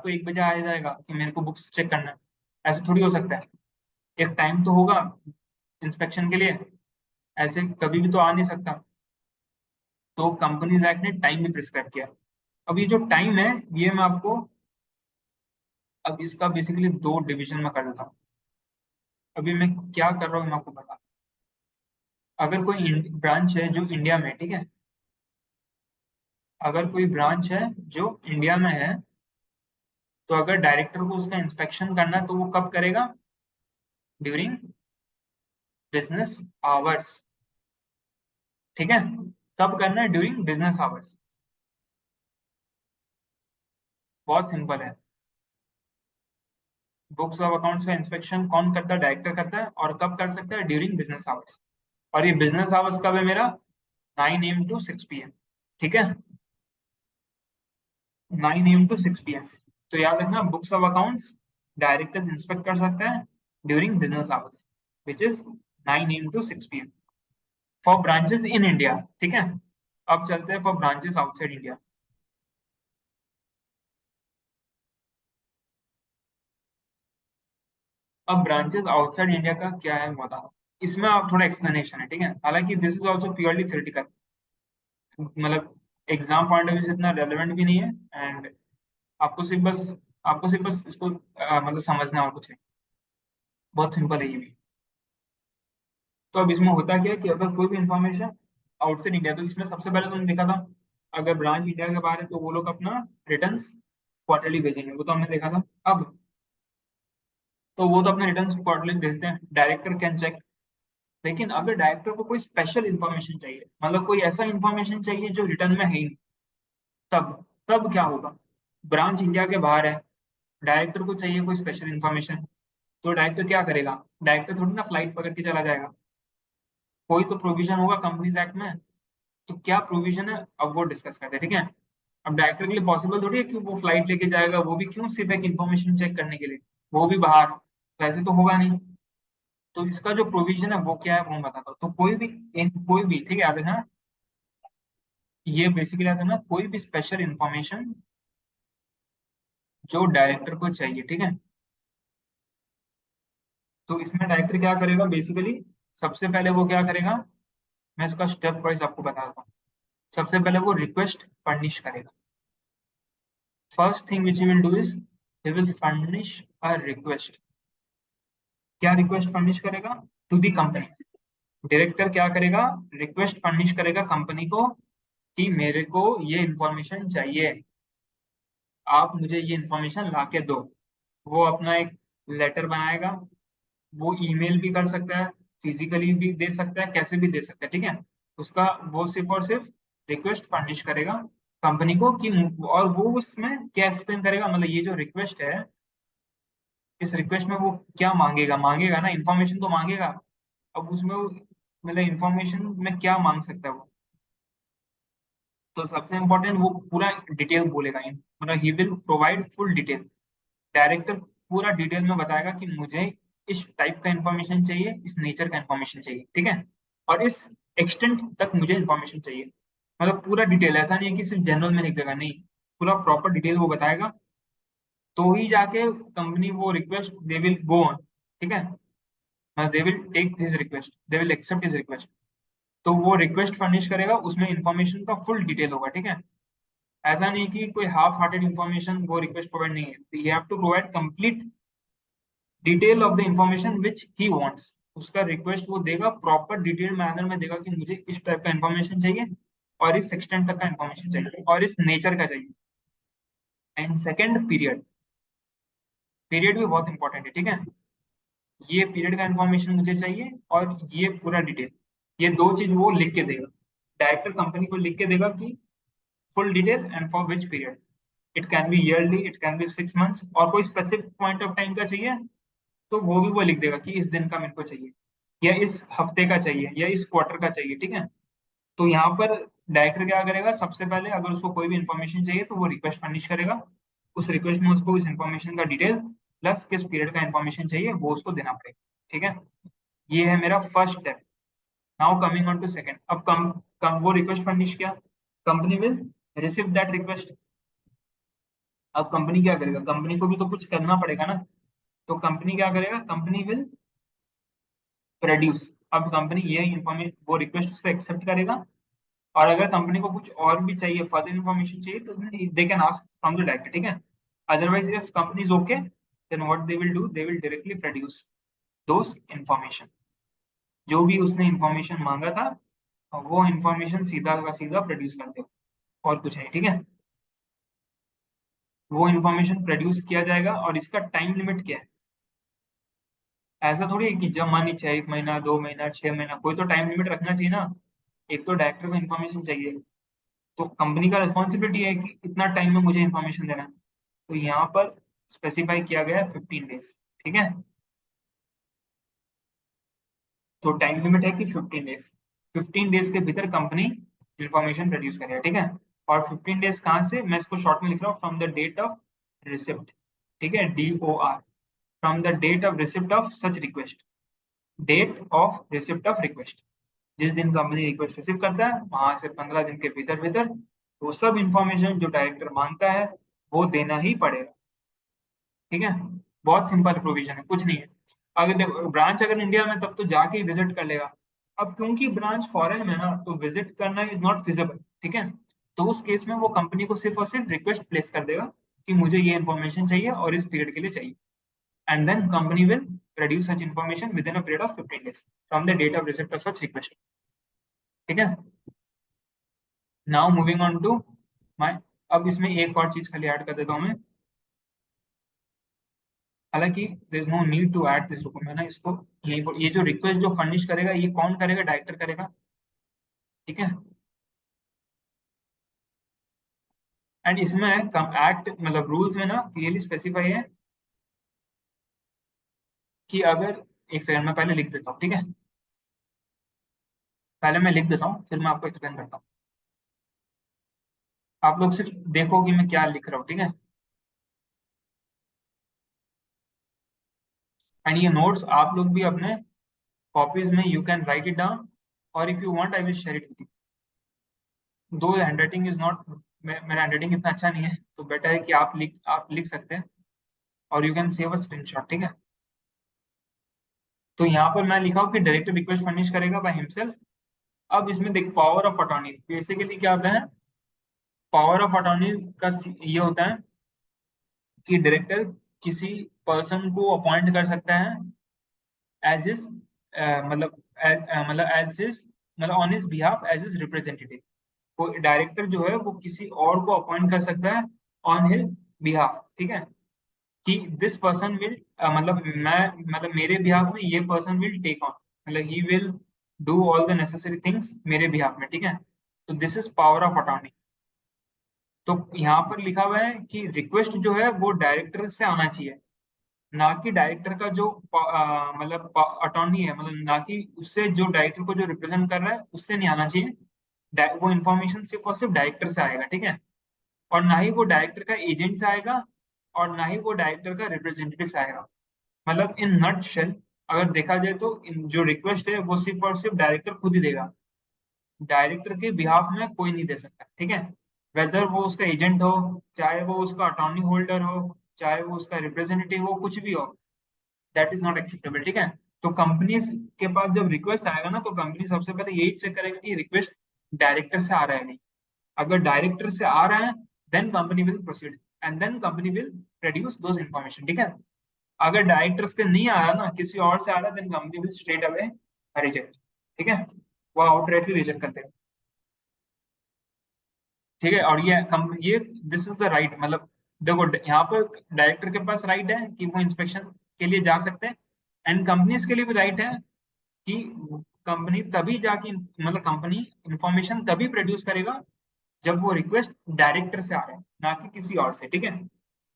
1 बजे आ जाएगा कि मेरे को बुक्स चेक करना है, ऐसे थोड़ी हो सकता है, एक टाइम तो होगा इंस्पेक्शन के लिए, ऐसे कभी भी तो आ नहीं सकता। तो कंपनीज एक्ट ने टाइम भी प्रिस्क्राइब किया। अब ये जो टाइम है ये मैं आपको, अब इसका बेसिकली दो डिवीजन में कर देता हूँ। अभी मैं क्या कर रहा हूँ मैं आपको बता, अगर कोई ब्रांच है जो इंडिया में, ठीक है, अगर कोई ब्रांच है जो इंडिया में है, तो अगर डायरेक्टर को उसका इंस्पेक्शन करना है तो वो कब करेगा, ड्यूरिंग बिजनेस आवर्स, ठीक है। कब करना है, ड्यूरिंग बिजनेस आवर्स, बहुत सिंपल है। बुक्स ऑफ अकाउंट्स का इंस्पेक्शन कौन करता है, डायरेक्टर करता है, और कब कर सकता है, ड्यूरिंग बिजनेस आवर्स। और ये बिजनेस आवर्स कब है मेरा, 9 AM to 6 PM, ठीक है, 9 AM to 6 PM। तो याद रखना, books of accounts directors inspect कर सकते हैं during business hours, which is 9 AM to 6 PM for branches in India, ठीक है। अब चलते हैं फॉर ब्रांचेस आउटसाइड इंडिया। अब ब्रांचेस आउटसाइड इंडिया का क्या है बताओ, इसमें आप थोड़ा एक्सप्लेनेशन है, ठीक है, हालांकि this is also purely theoretical, मतलब एग्जाम पॉइंट ऑफ व्यू से इतना रेलेवेंट भी नहीं है, एंड आपको सिर्फ बस आपको सिर्फ बस इसको मतलब समझना और कुछ नहीं, बहुत सिंपल है ये भी। तो अब इसमें होता क्या है कि अगर कोई भी इंफॉर्मेशन आउटसाइड इंडिया, तो इसमें सबसे पहले तुमने देखा था, अगर ब्रांच इंडिया के बाहर है तो वो लोग अपना रिटर्न क्वार्टरली भेजेंगे, वो तो हमने देखा था। अब तो वो तो अपने रिटर्न क्वार्टरली भेजते हैं, डायरेक्टर कैन चेक। लेकिन अगर डायरेक्टर को कोई स्पेशल इंफॉर्मेशन चाहिए, मतलब कोई ऐसा इंफॉर्मेशन चाहिए जो रिटर्न में है ही नहीं, तब तब क्या होगा, ब्रांच इंडिया के बाहर है, डायरेक्टर को चाहिए कोई स्पेशल इंफॉर्मेशन, तो डायरेक्टर क्या करेगा, डायरेक्टर थोड़ी ना फ्लाइट पकड़ के चला जाएगा, कोई तो प्रोविजन होगा कंपनीज एक्ट में। तो क्या प्रोविजन है अब वो डिस्कस करते हैं, ठीक है। अब डायरेक्टर के लिए पॉसिबल थोड़ी है कि वो फ्लाइट लेके जाएगा, वो भी क्यों, सिर्फ एक इन्फॉर्मेशन चेक करने के लिए, वो भी बाहर, वैसे तो होगा नहीं। तो इसका जो प्रोविजन है वो क्या है वो मैं बताता हूँ। तो कोई भी ठीक है, याद है ना, ये बेसिकली याद है ना, कोई भी स्पेशल इंफॉर्मेशन जो डायरेक्टर को चाहिए, ठीक है, तो इसमें डायरेक्टर क्या करेगा बेसिकली, सबसे पहले वो क्या करेगा, मैं इसका स्टेप वाइज आपको बताता हूँ। सबसे पहले वो रिक्वेस्ट फर्निश करेगा। First thing which he will do is he will furnish a request. क्या रिक्वेस्ट फर्निश करेगा? To the company. डायरेक्टर क्या करेगा? रिक्वेस्ट फर्निश करेगा कंपनी को कि मेरे को ये इंफॉर्मेशन चाहिए, आप मुझे ये इंफॉर्मेशन ला के दो। वो अपना एक लेटर बनाएगा, वो ईमेल भी कर सकता है, फिजिकली भी दे सकता है, कैसे भी दे सकता है, ठीक है। उसका वो सिर्फ और सिर्फ रिक्वेस्ट फर्निश करेगा कंपनी को कि, और वो उसमें क्या एक्सप्लेन करेगा, मतलब ये जो रिक्वेस्ट है, इस रिक्वेस्ट में वो क्या मांगेगा, मांगेगा ना इन्फॉर्मेशन तो मांगेगा। अब उसमें मतलब इन्फॉर्मेशन में क्या मांग सकता है वो, तो सबसे इम्पोर्टेंट वो पूरा डिटेल बोलेगा, मतलब he will provide full detail. Director पूरा डिटेल में बताएगा कि मुझे इस टाइप का इंफॉर्मेशन चाहिए, इस नेचर का इंफॉर्मेशन चाहिए, ठीक है, और इस एक्सटेंट तक मुझे इंफॉर्मेशन चाहिए। मतलब पूरा डिटेल, ऐसा नहीं है कि सिर्फ जनरल में लिख देगा, नहीं, पूरा प्रॉपर डिटेल वो बताएगा। तो ही जाके कंपनी वो request they will go on, ठीक है, they will take his request, they will accept his request. तो वो रिक्वेस्ट फर्निश करेगा, उसमें इंफॉर्मेशन का फुल डिटेल होगा, ठीक है। ऐसा नहीं कि कोई हाफ हार्टेड इंफॉर्मेशन वो रिक्वेस्ट प्रोवाइड नहीं है, you have to provide complete detail of the information which he wants. उसका रिक्वेस्ट वो देगा, प्रॉपर डिटेल मैनर में देगा कि मुझे इस टाइप का इंफॉर्मेशन चाहिए, और इस एक्सटेंट तक का इंफॉर्मेशन चाहिए, और इस नेचर का चाहिए। And second, period. पीरियड भी बहुत इंपॉर्टेंट है, ठीक है। ये पीरियड का इंफॉर्मेशन मुझे चाहिए, और ये पूरा डिटेल, ये दो चीज वो लिख के देगा। डायरेक्टर कंपनी को लिख के देगा कि full detail and for which period. It can B yearly, it can B 6 months, और कोई स्पेसिफिक पॉइंट ऑफ टाइम का चाहिए तो वो भी वो लिख देगा कि इस दिन का मेरे को चाहिए, या इस हफ्ते का चाहिए, या इस क्वार्टर का चाहिए, ठीक है। तो यहाँ पर डायरेक्टर क्या करेगा, सबसे पहले अगर उसको कोई भी इंफॉर्मेशन चाहिए तो वो रिक्वेस्ट फर्निश करेगा। उस रिक्वेस्ट में उसको इस इंफॉर्मेशन का डिटेल प्लस किस पीरियड का इंफॉर्मेशन चाहिए वो उसको देना पड़ेगा, ठीक है। ये है मेरा first step. Now coming on to second. अब कम वो रिक्वेस्ट फर्निश किया, company will receive that request. अब कंपनी क्या करेगा, कंपनी को भी तो कुछ करना पड़ेगा ना। तो कंपनी क्या करेगा, कंपनी विल प्रोड्यूस। अब कंपनी ये इंफॉर्मेशन, वो रिक्वेस्ट उसको एक्सेप्ट करेगा, और अगर कंपनी को कुछ और भी चाहिए, फर्दर इन्फॉर्मेशन चाहिए, तो they can ask from the director, ठीक है। Otherwise if company is okay, then what they will do, they will directly produce those information. जो भी उसने इंफॉर्मेशन मांगा था, वो इंफॉर्मेशन सीधा का सीधा प्रोड्यूस कर दे, और कुछ नहीं, ठीक है। वो इंफॉर्मेशन प्रोड्यूस किया जाएगा, और इसका टाइम लिमिट क्या है? ऐसा थोड़ी है कि जब मानी चाहे 1 महीना, 2 महीना, 6 महीना, कोई तो टाइम लिमिट रखना चाहिए ना। एक तो डायरेक्टर को इन्फॉर्मेशन चाहिए, तो कंपनी का रिस्पॉन्सिबिलिटी है कि इतना टाइम में मुझे इन्फॉर्मेशन देना है। तो यहाँ पर स्पेसिफाई किया गया है 15 डेज, ठीक है। तो टाइम लिमिट है कि 15 डेज। 15 डेज के भीतर कंपनी इंफॉर्मेशन प्रोड्यूस करेगा, ठीक है। और 15 डेज कहाँ से, मैं इसको शॉर्ट में लिख रहा हूँ, from the date of receipt, ठीक है, DOR, from the date of receipt of such request. Date of receipt of request, जिस दिन कंपनी रिक्वेस्ट रिसीव करता है वहां से 15 दिन के भीतर भीतर वो सब इंफॉर्मेशन जो डायरेक्टर मांगता है वो देना ही पड़ेगा, ठीक है। बहुत सिंपल प्रोविजन है, कुछ नहीं है। अगर ब्रांच अगर इंडिया में तब तो जाके ही विजिट कर लेगा। अब क्योंकि ब्रांच फॉरेन में ना, तो विजिट करना इज नॉट फिजिबल, ठीक है। तो उस केस में वो कंपनी को सिर्फ और सिर्फ रिक्वेस्ट प्लेस कर देगा कि मुझे ये इन्फॉर्मेशन चाहिए और इस पीरियड के लिए चाहिए, and then company will produce such information with in a period of 15 days from the date of receipt of such request, ठीक है। Now moving on to my, अब इसमें एक और चीज खाली ऐड कर देता हूँ मैं। हालांकि there is no need to add this document ना, इसको ये जो रिक्वेस्ट जो फर्निश करेगा ये कौन करेगा, डायरेक्टर करेगा, ठीक है। एंड इसमें कम एक्ट मतलब रूल्स में ना क्लियरली स्पेसिफाई है कि अगर, एक सेकंड में पहले लिख देता हूँ, ठीक है। पहले मैं लिख देता हूँ फिर मैं आपको एक्सप्लेन करता हूँ। आप लोग सिर्फ देखो कि मैं क्या लिख रहा हूँ, ठीक है। एंड ये नोट्स आप लोग भी अपने कॉपीज में you can write it down, और if you want I will share it with you. Though handwriting is not, मेरा हैंडराइटिंग इतना अच्छा नहीं है, तो बेटर है कि आप लिख सकते हैं, और you can save a screenshot, ठीक है। तो यहाँ पर मैं लिखा हूँ कि डायरेक्टर रिक्वेस्ट फर्निश करेगा बाय हिमसेल्फ। अब इसमें देख, पावर ऑफ अटॉर्नी बेसिकली क्या होता है। पावर ऑफ अटॉर्नी का ये होता है कि डायरेक्टर किसी पर्सन को अपॉइंट कर सकता है एज इज, मतलब एज इज, मतलब on his behalf as is representative. कोई डायरेक्टर जो है वो किसी और को अपॉइंट कर सकता है ऑन हिज बिहाफ, ठीक है। कि दिस पर्सन विल, मतलब मेरे बिहाफ में ये पर्सन विल टेक ऑन, मतलब ही will do all the necessary things मेरे बिहाफ में, ठीक है। तो this is power of attorney. तो यहाँ पर लिखा हुआ है कि रिक्वेस्ट जो है वो डायरेक्टर से आना चाहिए, ना कि डायरेक्टर का जो मतलब अटॉर्नी है, मतलब ना कि उससे, जो डायरेक्टर को जो रिप्रेजेंट कर रहा है उससे नहीं आना चाहिए। वो इन्फॉर्मेशन सिर्फ और सिर्फ डायरेक्टर से आएगा, ठीक है। और ना ही वो डायरेक्टर का एजेंट से आएगा, और ना ही वो डायरेक्टर का रिप्रेजेंटेटिव से आएगा। मतलब इन नट शेल अगर देखा जाए तो जो रिक्वेस्ट है वो सिर्फ और सिर्फ डायरेक्टर खुद ही देगा, डायरेक्टर के बिहाफ में कोई नहीं दे सकता, ठीक है। वेदर वो उसका एजेंट हो, चाहे वो उसका अटॉर्नी होल्डर हो, चाहे वो उसका रिप्रेजेंटेटिव हो, कुछ भी हो, दैट इज नॉट एक्सेप्टेबल, ठीक है। तो कंपनी के पास जब रिक्वेस्ट आएगा ना, तो कंपनी सबसे पहले यही चेक करेगा कि रिक्वेस्ट डायरेक्टर से आ रहा है नहीं। अगर डायरेक्टर से आ रहा है, then company will proceed, and then company will produce those information, ठीक है। अगर डायरेक्टर्स के नहीं आ रहा ना, किसी और से आ रहा, then company will straight away reject, ठीक है। वो आउटराइटली रिजेक्ट करते हैं, ठीक है। और ये दिस इज द राइट, मतलब देखो यहाँ पर डायरेक्टर के पास राइट है कि वो इंस्पेक्शन के लिए जा सकते हैं, एंड कंपनीज के लिए भी राइट है कि कंपनी तभी जाके, मतलब कंपनी इंफॉर्मेशन तभी प्रोड्यूस करेगा जब वो रिक्वेस्ट डायरेक्टर से आ रहा है, ना कि किसी और से, ठीक है।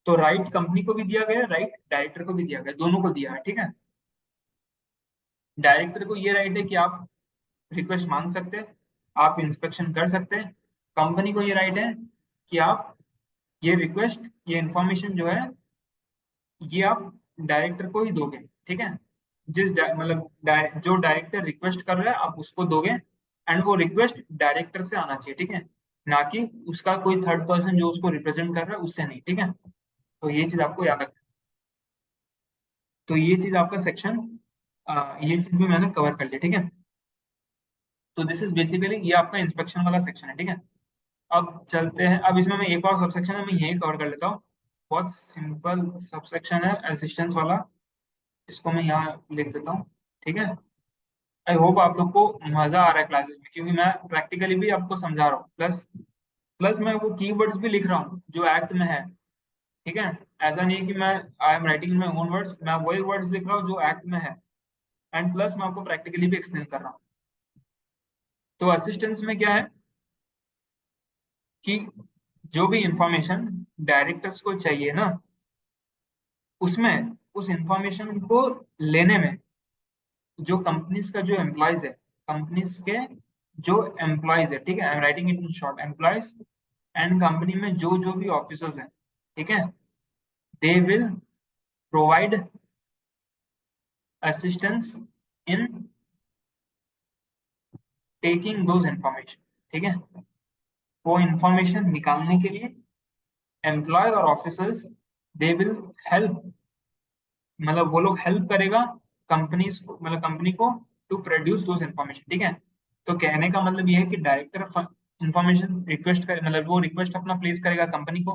तो राइट कंपनी को भी दिया गया, राइट डायरेक्टर को भी दिया गया, दोनों को दिया है, ठीक है। डायरेक्टर को ये राइट है कि आप रिक्वेस्ट मांग सकते हैं, आप इंस्पेक्शन कर सकते हैं। कंपनी को ये राइट है कि आप ये रिक्वेस्ट, ये इंफॉर्मेशन जो है, ये आप डायरेक्टर को ही दोगे, ठीक है। मतलब जो डायरेक्टर रिक्वेस्ट कर रहा है आप उसको दोगे, एंड वो रिक्वेस्ट डायरेक्टर से आना चाहिए, ठीक है, ना कि उसका कोई थर्ड पर्सन जो उसको रिप्रेजेंट कर रहा है उससे नहीं, ठीक है। तो ये चीज आपको याद रखना। तो ये चीज आपका सेक्शन, ये चीज भी मैंने कवर कर लिया, ठीक है। तो दिस इज बेसिकली ये आपका इंस्पेक्शन वाला सेक्शन है, ठीक है। अब चलते हैं, अब इसमें मैं एक और सबसेक्शन है, मैं यही कवर कर लेता हूँ। बहुत सिंपल सबसेक्शन है असिस्टेंस वाला, इसको मैं यहाँ लिख देता हूँ, ठीक है। आई होप आप लोग को मजा आ रहा है क्लासेस में, क्योंकि मैं प्रैक्टिकली भी आपको समझा रहा हूँ, प्लस प्लस मैं वो कीवर्ड्स भी लिख रहा हूँ जो एक्ट में है, ठीक है। ऐसा नहीं है कि मैं आई am writing my own words, मैं वही वर्ड्स लिख रहा हूँ जो एक्ट में है, एंड प्लस मैं आपको प्रैक्टिकली भी एक्सप्लेन कर रहा हूँ। तो असिस्टेंस में क्या है कि जो भी इंफॉर्मेशन डायरेक्टर्स को चाहिए ना, उसमें उस इंफॉर्मेशन को लेने में जो कंपनीज का जो एम्प्लॉयज है, कंपनीज के जो एम्प्लॉयज है, ठीक है, आई am writing it in short, employees and company में जो जो भी ऑफिसर्स हैं, ठीक है, they will provide assistance in taking those information, ठीक है। वो इंफॉर्मेशन निकालने के लिए एम्प्लॉय और ऑफिसर्स, दे विल हेल्प, मतलब वो लोग हेल्प करेगा कंपनीज को, मतलब कंपनी को, टू प्रोड्यूस दोज इंफॉर्मेशन, ठीक है। तो कहने का मतलब ये है कि डायरेक्टर इंफॉर्मेशन रिक्वेस्ट कर, मतलब वो रिक्वेस्ट अपना प्लेस करेगा कंपनी को।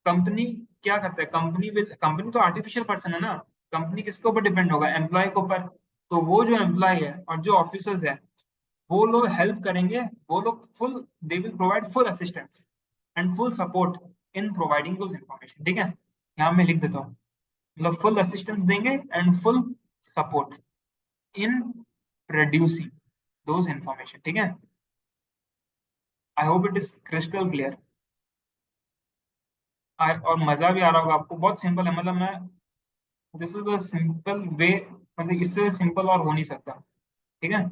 कंपनी क्या करता है, कंपनी तो आर्टिफिशियल पर्सन है ना, कंपनी किसके ऊपर डिपेंड होगा, एम्प्लॉय के ऊपर। तो वो जो एम्प्लॉय है और जो ऑफिसर्स है, वो लोग हेल्प करेंगे, वो लोग full, they will provide full assistance and full support in providing those information, ठीक है। यहाँ मैं लिख देता हूँ, मतलब फुल असिस्टेंस देंगे and full support in producing those information, ठीक है। I hope it is crystal clear. और मजा भी आ रहा होगा आपको, बहुत सिंपल है, मतलब मैं, this is a simple way, मतलब इससे सिंपल और हो नहीं सकता, ठीक है।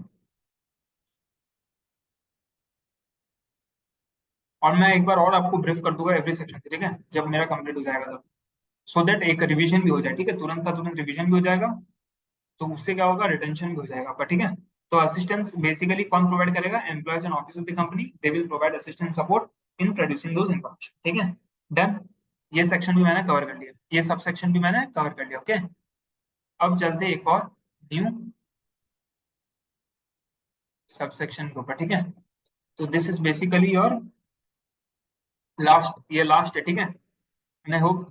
और मैं एक बार और आपको ब्रीफ कर दूंगा एवरी सेक्शन, ठीक है, जब मेरा कंप्लीट हो जाएगा तब, सो दैट एक रिवीजन भी हो जाए, ठीक है, तुरंत का तुरंत रिवीजन भी हो जाएगा, तो उससे क्या होगा, रिटेंशन भी हो जाएगा आपका, ठीक है। तो असिस्टेंस बेसिकली कौन प्रोवाइड करेगा, employees and office of the company, they will provide assistant support in producing those information, ठीक है। डन, ये सेक्शन भी मैंने कवर कर लिया, ये सब सेक्शन भी मैंने कवर कर लिया, ओके। अब चलते एक और न्यू सब सेक्शन के ऊपर, ठीक है। तो this is basically your last, ये लास्ट है, ठीक है। आई होप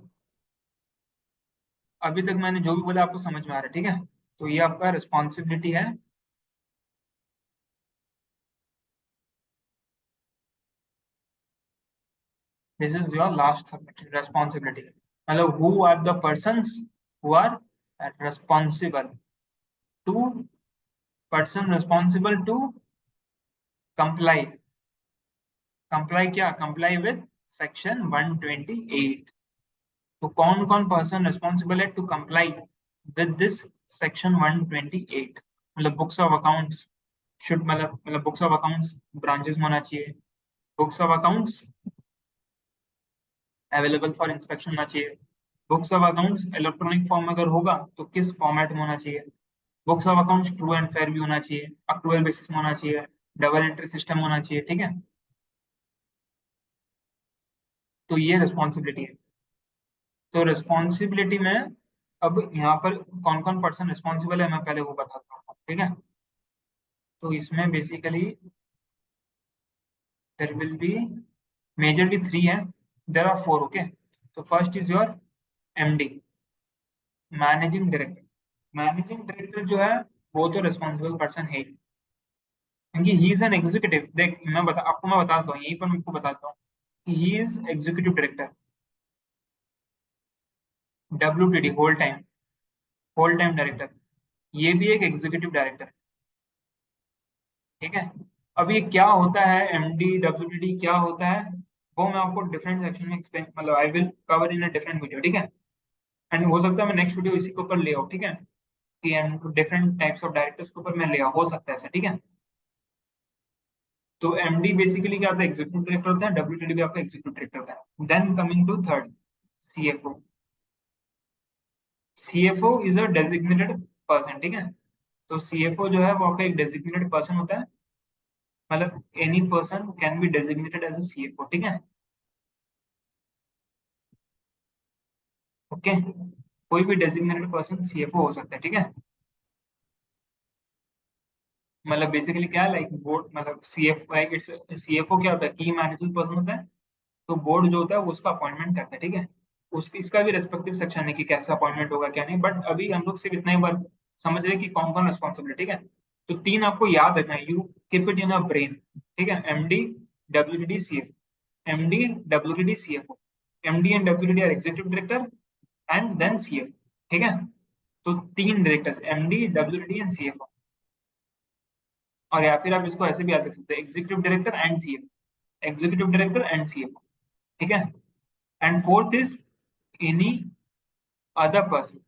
अभी तक मैंने जो भी बोला आपको समझ में आ रहा है, ठीक है। तो ये आपका रिस्पॉन्सिबिलिटी है, this is your last submission, responsibility, मतलब who are the persons who are responsible to person responsible to comply, comply क्या, comply with section 128। तो कौन कौन पर्सन रिस्पॉन्सिबल है to comply with this section 128, मतलब बुक्स ऑफ अकाउंट्स शुड, मतलब books of accounts branches में होना चाहिए, books of accounts available for inspection होना चाहिए, books of accounts electronic form अगर होगा तो किस फॉर्मेट में होना चाहिए, books of accounts true and fair भी होना चाहिए, अक्रूवल बेसिस में होना चाहिए, डबल एंट्री सिस्टम होना चाहिए, ठीक है। तो ये रिस्पॉन्सिबिलिटी है। तो रिस्पॉन्सिबिलिटी में अब यहाँ पर कौन कौन पर्सन रिस्पॉन्सिबल है मैं पहले वो बताता हूँ, ठीक है। तो इसमें basically there will be majorly three है, देर आर फोर, ओके। तो first is your MD, managing director. Managing director जो है वो तो रिस्पॉन्सिबल पर्सन है ही, क्योंकि ही इज एन एग्जीक्यूटिव। देख मैं बताता हूँ यहीं पर, मैं आपको बताता हूँ कि he is executive director, WTD whole time director, ये भी एक एग्जीक्यूटिव डायरेक्टर, ठीक है। अब ये क्या होता है, एमडी WTD क्या होता है, वो मैं आपको डिफरेंट सेक्शन में एक्सप्लेन, मतलब I will cover in a different video, ठीक है। एंड हो सकता है मैं नेक्स्ट वीडियो इसी के ऊपर ले आऊँ, ठीक है, कि डिफरेंट टाइप्स ऑफ डायरेक्टर्स के ऊपर मैं ले आऊँ, हो सकता है ऐसा, ठीक है। तो एमडी बेसिकली क्या होता है, एग्जीक्यूटिव डायरेक्टर होता है, WTD भी आपका एग्जीक्यूटिव डायरेक्टर होता है। Then coming to third, CFO। CFO is a designated person, ठीक है। तो CFO जो है वो आपका एक डेजिग्नेटेड पर्सन होता है, मतलब any person can be designated as a CFO, ठीक है, ओके। कोई भी डेजिग्नेटेड पर्सन CFO हो सकता है, ठीक है। मतलब बेसिकली क्या है, लाइक बोर्ड, मतलब CFO लाइक इट्स, CFO क्या होता है, की मैनेजिंग पर्सन होता है। तो बोर्ड जो होता है वो उसका अपॉइंटमेंट करता है, ठीक है। उसकी इसका भी रेस्पेक्टिव सेक्शन है कि कैसा अपॉइंटमेंट होगा क्या नहीं, बट अभी हम लोग सिर्फ इतना ही बार समझ रहे हैं कि कौन कौन रिस्पॉन्सिबल, ठीक है। तो तीन आपको याद रखना है, you keep it in a brain, ठीक है। MD WTD CFO, MD WTD CFO, MD and WTD are executive director and then CFO, ठीक है। तो तीन directors, MD WTD and CFO, और या फिर आप इसको ऐसे भी याद रख सकते हैं, executive director and CFO, executive director and CFO, ठीक है। And fourth is any other person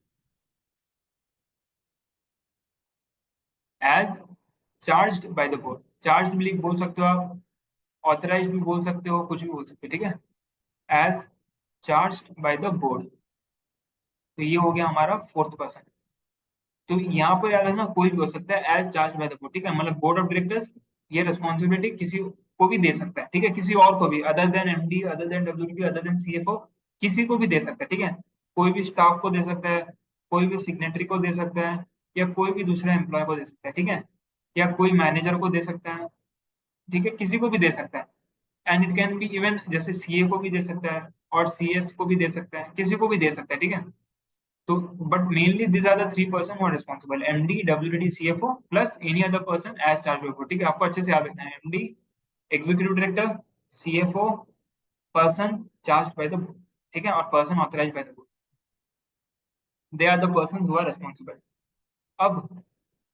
as charged by the board, charge भी बोल सकते हो आप, ऑथराइज भी बोल सकते हो, कुछ भी बोल सकते हो, ठीक है, as charged by the board. तो ये हो गया हमारा फोर्थ पर्सन। तो यहाँ पर याद रखना कोई भी हो सकता है as charge by the board, ठीक है, मतलब बोर्ड ऑफ डायरेक्टर्स ये रिस्पॉन्सिबिलिटी किसी को भी दे सकता है, ठीक है, किसी और को भी, other than MD, other than WTD, other than CFO, किसी को भी दे सकता है, ठीक है। कोई भी स्टाफ को दे सकता है, कोई भी सिग्नेटरी को दे सकता है, या कोई भी दूसरा एम्प्लॉय को दे सकता है, ठीक है, या कोई मैनेजर को दे सकता है, ठीक है, किसी को भी दे सकता है। And it can be even, जैसे CA को भी दे सकता है और CS को भी दे सकता है, किसी को भी दे सकता है, ठीक है। तो but mainly this are the three person who are responsible, MD WTD CFO plus any other person as charge by board, ठीक है, आपको अच्छे से याद रखना है, MD executive director, CFO person charge by the board, ठीक है, और person authorise by the board, they are the person who are responsible. अब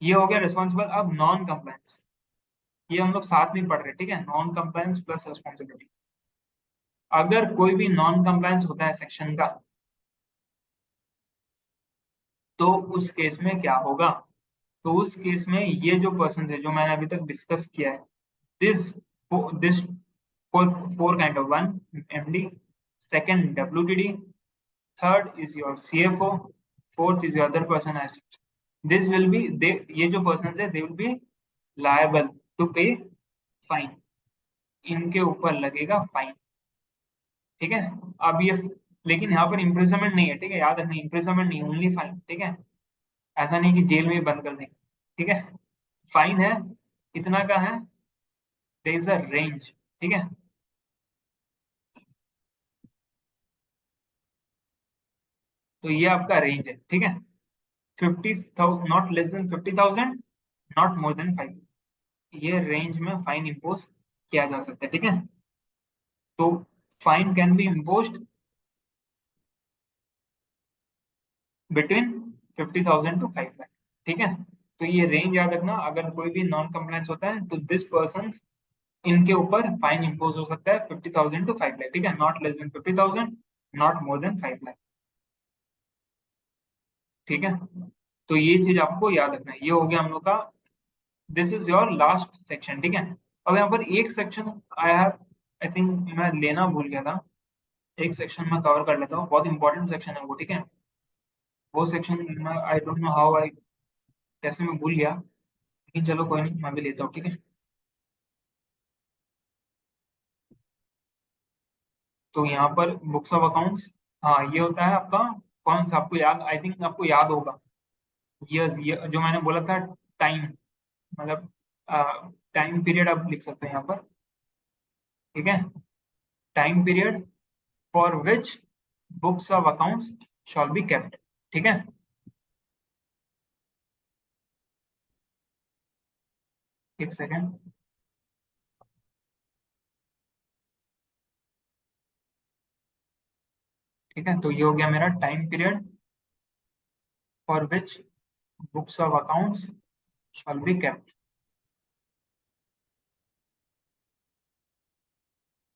ये हो गया रिस्पॉन्सिबल। अब नॉन कंप्लायंस, ये हम लोग साथ में पढ़ रहे हैं, ठीक है, नॉन कंप्लायंस प्लस रिस्पॉन्सिबिलिटी। अगर कोई भी नॉन कंप्लायंस होता है सेक्शन का, तो उस केस में क्या होगा, तो उस केस में ये जो पर्सन है जो मैंने अभी तक डिस्कस किया है, this this four kind of one MD, second WTD, third is your CFO, fourth is the other person as such. This will be they ये जो persons है they will be liable to pay fine. इनके ऊपर लगेगा fine, ठीक है। अब ये लेकिन यहाँ पर इम्प्रिजनमेंट नहीं है, ठीक है, याद रखना इम्प्रिजनमेंट नहीं, ओनली फाइन, ठीक है। ऐसा नहीं कि जेल में ही बंद कर देंगे, ठीक है। फाइन है, कितना का है, देयर इज अ रेंज, ठीक है। तो ये आपका रेंज है, ठीक है। 50,000 not less than 50,000, not more than 5, ये रेंज में फाइन इम्पोज किया जा सकता है, ठीक है। तो fine can be imposed between 50,000 to 5 lakh, ठीक है। तो ये रेंज याद रखना, अगर कोई भी नॉन कंप्लायंस होता है तो दिस पर्सन इनके ऊपर फाइन इम्पोज हो सकता है 50,000 टू 5 लाख, ठीक है, not less than 50,000, not more than 5 lakh, ठीक है। तो ये चीज आपको याद रखना है। ये हो गया हम लोग का, this is your last section, ठीक है। अब यहाँ पर एक सेक्शन आई थिंक मैं लेना भूल गया था, एक सेक्शन में कवर कर लेता हूँ, बहुत इंपॉर्टेंट सेक्शन है वो, ठीक है। वो सेक्शन में I don't know how I, कैसे मैं भूल गया, लेकिन चलो कोई नहीं, मैं भी लेता हूँ, ठीक है। तो यहाँ पर बुक्स ऑफ अकाउंट्स, हाँ ये होता है आपका, कौन सा आपको याद, आई थिंक आपको याद होगा, ये जो मैंने बोला था, टाइम, मतलब टाइम पीरियड आप लिख सकते हैं यहाँ पर, ठीक है। Time period for which books of accounts shall be kept, ठीक है। एक सेकेंड, ठीक है। तो ये हो गया मेरा time period for which books of accounts shall be kept.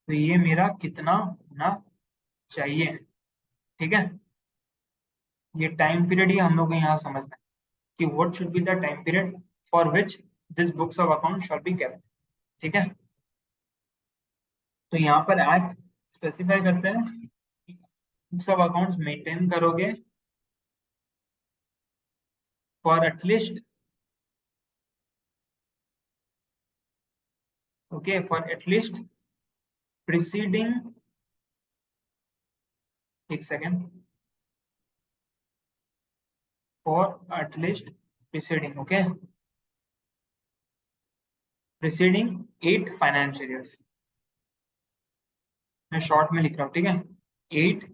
तो ये मेरा कितना होना चाहिए, ठीक है। ये टाइम पीरियड ही हम लोग को यहाँ समझना है कि what should be the time period for which this books of account shall be kept, ठीक है। तो यहाँ पर आप स्पेसिफाई करते हैं बुक्स ऑफ अकाउंट्स मेंटेन करोगे for at least, okay, for at least preceding, एक second, for at least preceding, okay, preceding 8 financial years, मैं शॉर्ट में लिख रहा हूँ, ठीक है, 8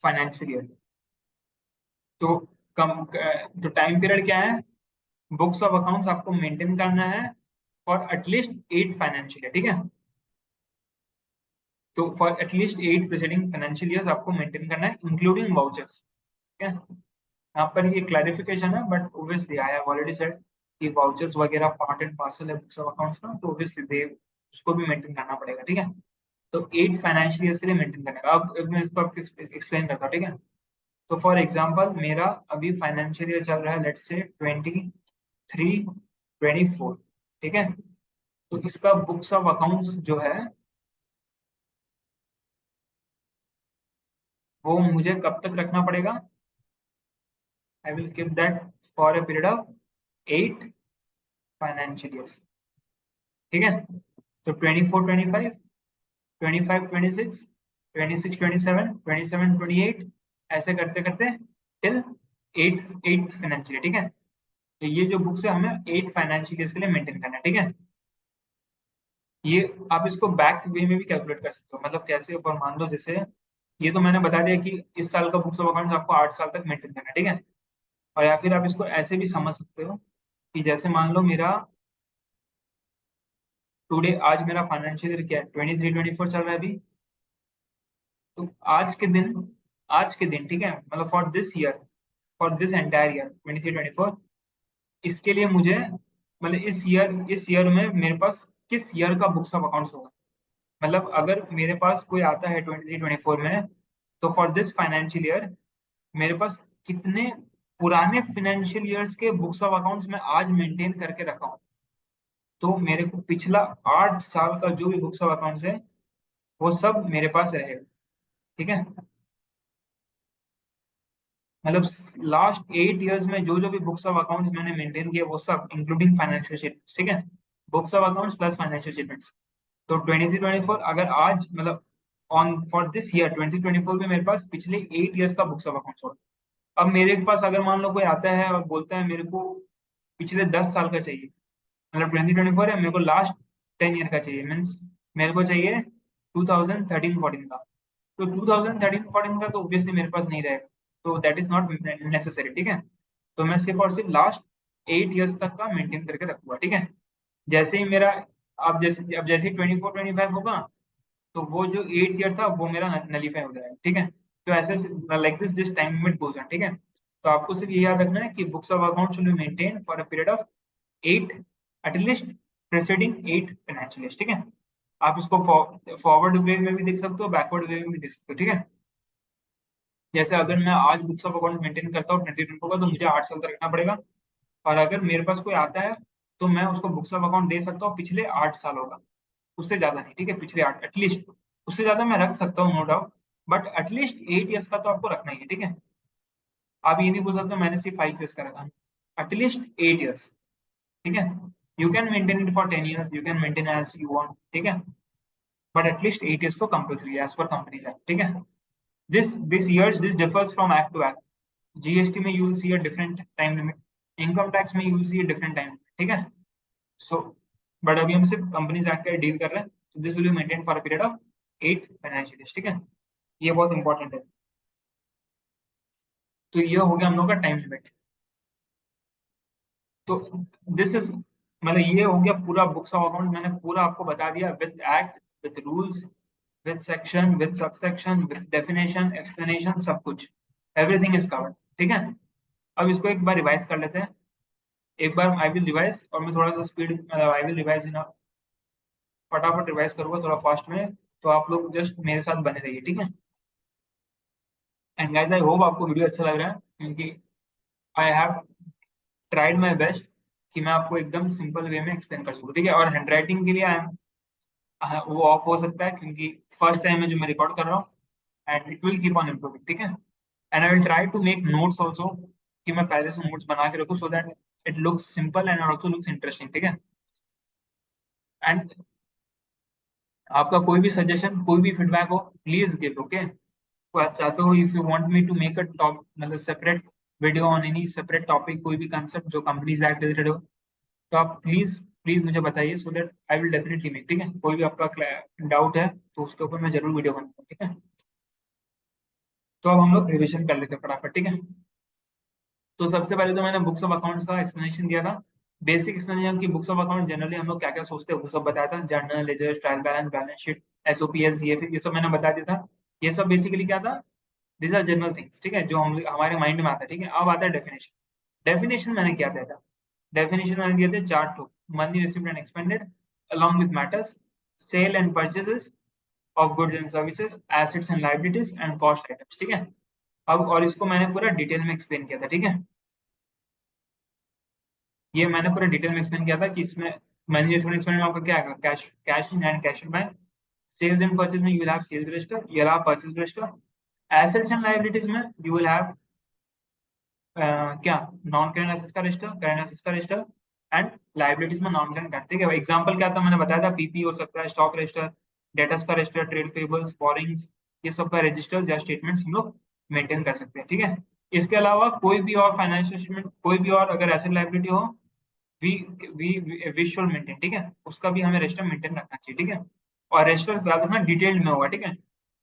फाइनेंशियल ईयर। तो कम, तो टाइम पीरियड क्या है, बुक्स ऑफ अकाउंट्स आपको मेंटेन करना है फॉर एटलीस्ट 8 फाइनेंशियल ईयर, ठीक है। तो for at least 8 preceding financial years आपको मेंटेन करना है, इंक्लूडिंग वाउचर्स, ठीक है। यहाँ पर ये क्लैरिफिकेशन है, but obviously I have already said कि वाउचर्स वगैरह पार्ट एंड पार्सल है बुक्स ऑफ अकाउंट्स का, तो ऑब्वियसली दे उसको भी मेंटेन करना पड़ेगा, ठीक है। तो 8 फाइनेंशियल ईयर्स के लिए मेंटेन करने का, अब मैं इसको आपको एक्सप्लेन करता हूँ, ठीक है। तो फॉर एग्जांपल मेरा अभी फाइनेंशियल ईयर चल रहा है, लेट्स से 23-24, ठीक है। तो इसका बुक्स ऑफ अकाउंट्स जो है वो मुझे कब तक रखना पड़ेगा, I will keep that for a period of 8 financial years, ठीक है। तो 24-25, 25-26, 26-27, 27-28, ऐसे करते करते टिल 8th फाइनेंशियल ईयर, ठीक है। तो ये जो बुक्स है हमें 8 फाइनेंशियल ईयर्स के लिए मेंटेन करना है, ठीक है। ये आप इसको बैक वे में भी कैलकुलेट कर सकते हो, मतलब कैसे, ऊपर मान लो जैसे ये तो मैंने बता दिया कि इस साल का बुक्स ऑफ अकाउंट्स आपको 8 साल तक मेंटेन करना है, ठीक है। और या फिर आप इसको ऐसे भी समझ सकते हो कि जैसे मान लो मेरा टुडे, आज मेरा फाइनेंशियल ईयर क्या है, 23-24 चल रहा है अभी। तो आज के दिन ठीक है, मतलब for this year, for this entire year 23-24, इसके लिए मुझे, मतलब इस ईयर में मेरे पास किस ईयर का बुक्स ऑफ अकाउंट्स होगा, मतलब अगर मेरे पास कोई आता है 23-24 में, तो फॉर दिस फाइनेंशियल ईयर मेरे पास कितने पुराने फाइनेंशियल ईयर्स के बुक्स ऑफ अकाउंट्स में आज मेंटेन करके रखा हूँ। तो मेरे को पिछला 8 साल का जो भी बुक्स ऑफ अकाउंट्स है वो सब मेरे पास रहेगा। ठीक है, मतलब लास्ट 8 ईयर्स में जो जो भी बुक्स ऑफ अकाउंट्स मैंने मेंटेन किए वो सब इंक्लूडिंग फाइनेंशियल स्टेटमेंट्स। ठीक है, books of accounts plus financial statements. तो 23-24 अगर आज मतलब ऑन फॉर दिस ईयर 2024 में मेरे पास पिछले 8 ईयर्स का बुक्स ऑफ अकाउंट्स होगा। अब मेरे पास अगर मान लो कोई आता है और बोलता है मेरे को पिछले 10 साल का चाहिए, मतलब 2024 है, मेरे को लास्ट 10 ईयर का चाहिए, मीन्स मेरे को चाहिए 2013-14 का। तो 2013-14 का तो ऑब्वियसली मेरे पास नहीं रहेगा, तो दैट इज नॉट नेसेसरी। ठीक है, तो मैं सिर्फ और सिर्फ लास्ट 8 ईयर्स तक का मेंटेन करके रखूंगा। ठीक है, जैसे ही मेरा अब जैसे ही 24-25 होगा तो वो जो 8 ईयर था वो मेरा नलीफाई हो जाएगा। ठीक है, तो ऐसे like this time limit goes on. ठीक है, तो आपको सिर्फ ये याद रखना है कि books of account should be maintain for a period of 8, at least presiding 8 financial. ठीक है, आप इसको फॉरवर्ड वे में भी देख सकते हो, बैकवर्ड वे में भी देख सकते हो। ठीक है, जैसे अगर मैं आज बुक्स ऑफ अकाउंट मेंटेन करता हूँ 2024 का, तो मुझे 8 साल तक रखना पड़ेगा। और अगर मेरे पास कोई आता है तो मैं उसको बुक्स ऑफ अकाउंट दे सकता हूँ पिछले 8 साल होगा, उससे ज्यादा नहीं। ठीक है, पिछले 8 एटलीस्ट, उससे ज्यादा मैं रख सकता हूँ no doubt, but at least 8 years का तो आपको रखना ही है। ठीक है, आप ये नहीं बोल सकते मैंने सिर्फ 5 ईयर्स का रखा, एटलीस्ट 8 ईयर्स। ठीक है, you can maintain it for 10 years, you can maintain as you want. ठीक है, बट एटलीस्ट 8 ईयर्स तो कंपल्सरी है एज पर कंपनीज एक्ट। ठीक है, this years this differs from act to act. GST में you will see a different time limit, income tax में you will see a different time limit. ठीक है, so but अभी हम सिर्फ companies act का डील कर रहे हैं, तो this will be maintain for a period of 8 financial. ठीक है, ये बहुत इंपॉर्टेंट है। तो ये हो गया हम लोग का टाइम लिमिट। तो दिस इज मतलब ये हो गया पूरा बुक्स ऑफ अकाउंट, मैंने पूरा आपको बता दिया with act, with rules, with section, with subsection, with definition, explanation, सब कुछ, एवरीथिंग इज कवर्ड। ठीक है, अब इसको एक बार रिवाइज कर लेते हैं। एक बार आई विल रिवाइज, और मैं थोड़ा सा स्पीड मतलब आई विल रिवाइज इन फटाफट रिवाइज करूंगा थोड़ा फास्ट में, तो आप लोग जस्ट मेरे साथ बने रहिए। ठीक है, एंड गाइस आई होप आपको वीडियो अच्छा लग रहा है, क्योंकि I have tried my best कि मैं आपको एकदम सिंपल वे में एक्सप्लेन कर सकूं। ठीक है, और हैंड राइटिंग के लिए आई एम वो ऑफ हो सकता है, क्योंकि फर्स्ट टाइम है जो मैं रिकॉर्ड कर रहा हूँ, and it will keep on improving. ठीक है, and I will try to make notes also, कि मैं पहले से नोट्स बना के रखूँ, so that it looks simple and also looks interesting. ठीक है, एंड आपका कोई भी सजेशन, कोई भी फीडबैक हो, प्लीज गिव। ओके, तो आप चाहते हो if you want me to make a top मतलब separate video on any separate topic, कोई भी कंसेप्ट जो कंपनीज एक्ट रिलेटेड हो, तो आप प्लीज प्लीज मुझे बताइए, so that I will definitely make. ठीक है, कोई भी आपका डाउट है तो उसके ऊपर मैं जरूर वीडियो बनाऊंगा। ठीक है, तो अब हम लोग रिविजन कर लेते हैं फटाफट। ठीक है, तो सबसे पहले तो मैंने बुक्स ऑफ अकाउंट्स का एक्सप्लेनेशन दिया था, बेसिक एक्सप्लेनेशन की बुक्स ऑफ अकाउंट जनरली हम लोग क्या क्या सोचते हैं वो सब बताया था, journal, ledger, trial balance, balance sheet, SOPL, CFA, ये सब मैंने बता दिया था। ये सब बेसिकली क्या था, दिस आर जनरल थिंग्स। ठीक है, जो हम हमारे माइंड में आता है। ठीक है, अब आता है डेफिनेशन। डेफिनेशन मैंने क्या दिया था, डेफिनेशन मैंने दिए थे 4 money received and expanded along with matters, sale and purchases of goods and services, assets and liabilities and cost items। ठीक है, अब और इसको मैंने पूरा डिटेल में एक्सप्लेन किया था। ठीक है, ये मैंने पूरा डिटेल में एक्सप्लेन किया था कि इसमें मनी रिसीव्ड एक्सपेंड में आपका क्या है, cash, cash in hand, cash in bank. Sales and purchase में you will have sales register, you will have purchase register. Assets and liabilities में यू विल हैव क्या, नॉन करेंट एसेट्स का register, current assets का register, and liabilities में non current का। ठीक है, example क्या था मैंने बताया था, पीपी हो सकता है, स्टॉक रजिस्टर, डेटर्स का रजिस्टर, ट्रेड पेबल्स, बोरिंग्स, ये सब का रजिस्टर्स या स्टेटमेंट्स हम लोग मेंटेन कर सकते हैं। ठीक है, इसके अलावा कोई भी और फाइनेंशियल स्टेटमेंट, कोई भी और अगर एसेट लायबिलिटी हो, वी वी शुड मेंटेन। ठीक है, उसका भी हमें रजिस्टर मेंटेन रखना चाहिए। ठीक है, और रजिस्टर याद रखना डिटेल्ड में होगा। ठीक है,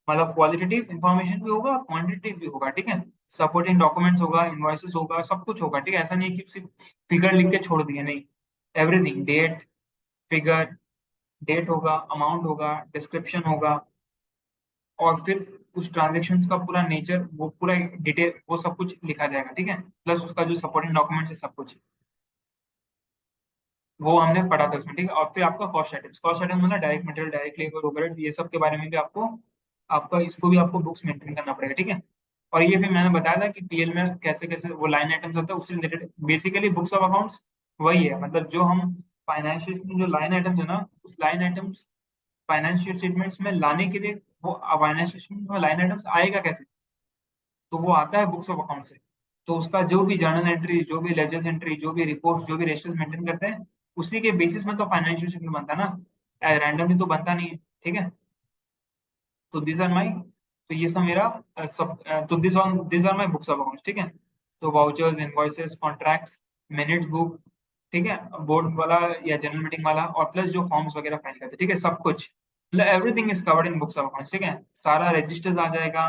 मतलब क्वालिटेटिव इंफॉर्मेशन भी होगा, क्वांटिटेटिव भी होगा। ठीक है, सपोर्टिंग डॉक्यूमेंट्स होगा, इनवॉइसेस होगा, सब कुछ होगा। ठीक है, ऐसा नहीं है कि सिर्फ फिगर लिख के छोड़ दिया, नहीं, एवरीथिंग, डेट, फिगर, डेट होगा, अमाउंट होगा, डिस्क्रिप्शन होगा, और फिर उस ट्रांजेक्शन का पूरा नेचर, वो पूरा डिटेल, वो सब कुछ लिखा जाएगा। ठीक है, प्लस उसका जो सपोर्टिंग डॉक्यूमेंट्स है सब कुछ, वो हमने पढ़ा था उसमें। ठीक है, और फिर आपका कॉस्ट आइटम्स, कॉस्ट आइटम मतलब direct material, direct labour, overhead, ये सब के बारे में भी आपको, आपका इसको भी आपको बुक्स मेंटेन करना पड़ेगा। ठीक है, और ये फिर मैंने बताया था कि पीएल में कैसे कैसे वो लाइन आइटम्स होता है, उससे related basically books of accounts वही है, मतलब जो हम फाइनेंशियल में जो लाइन आइटम्स है ना, उस लाइन आइटम्स फाइनेंशियल स्टेटमेंट्स में लाने के लिए वो फाइनेंशियल स्टेटमेंट में लाइन आइटम्स आएगा कैसे? तो वो आता है बुक्स ऑफ अकाउंट से। तो उसका जो भी जर्नल एंट्री, जो भी लेजर्स एंट्री, जो भी रिपोर्ट्स, जो भी रेशियोज मेंटेन करते हैं, उसी के बेसिस में तो फाइनेंशियल स्टेटमेंट बनता है ना, रैंडमली तो बनता नहीं है। ठीक है, तो दिस आर माई, तो ये सब मेरा सब, तो this are my books of accounts. ठीक है, तो vouchers, invoices, contracts, minutes book, ठीक है, बोर्ड वाला या जनरल मीटिंग वाला, और प्लस जो फॉर्म्स वगैरह फाइल करते हैं, ठीक है, सब कुछ, मतलब everything is covered in books of accounts. ठीक है, सारा रजिस्टर्स आ जाएगा,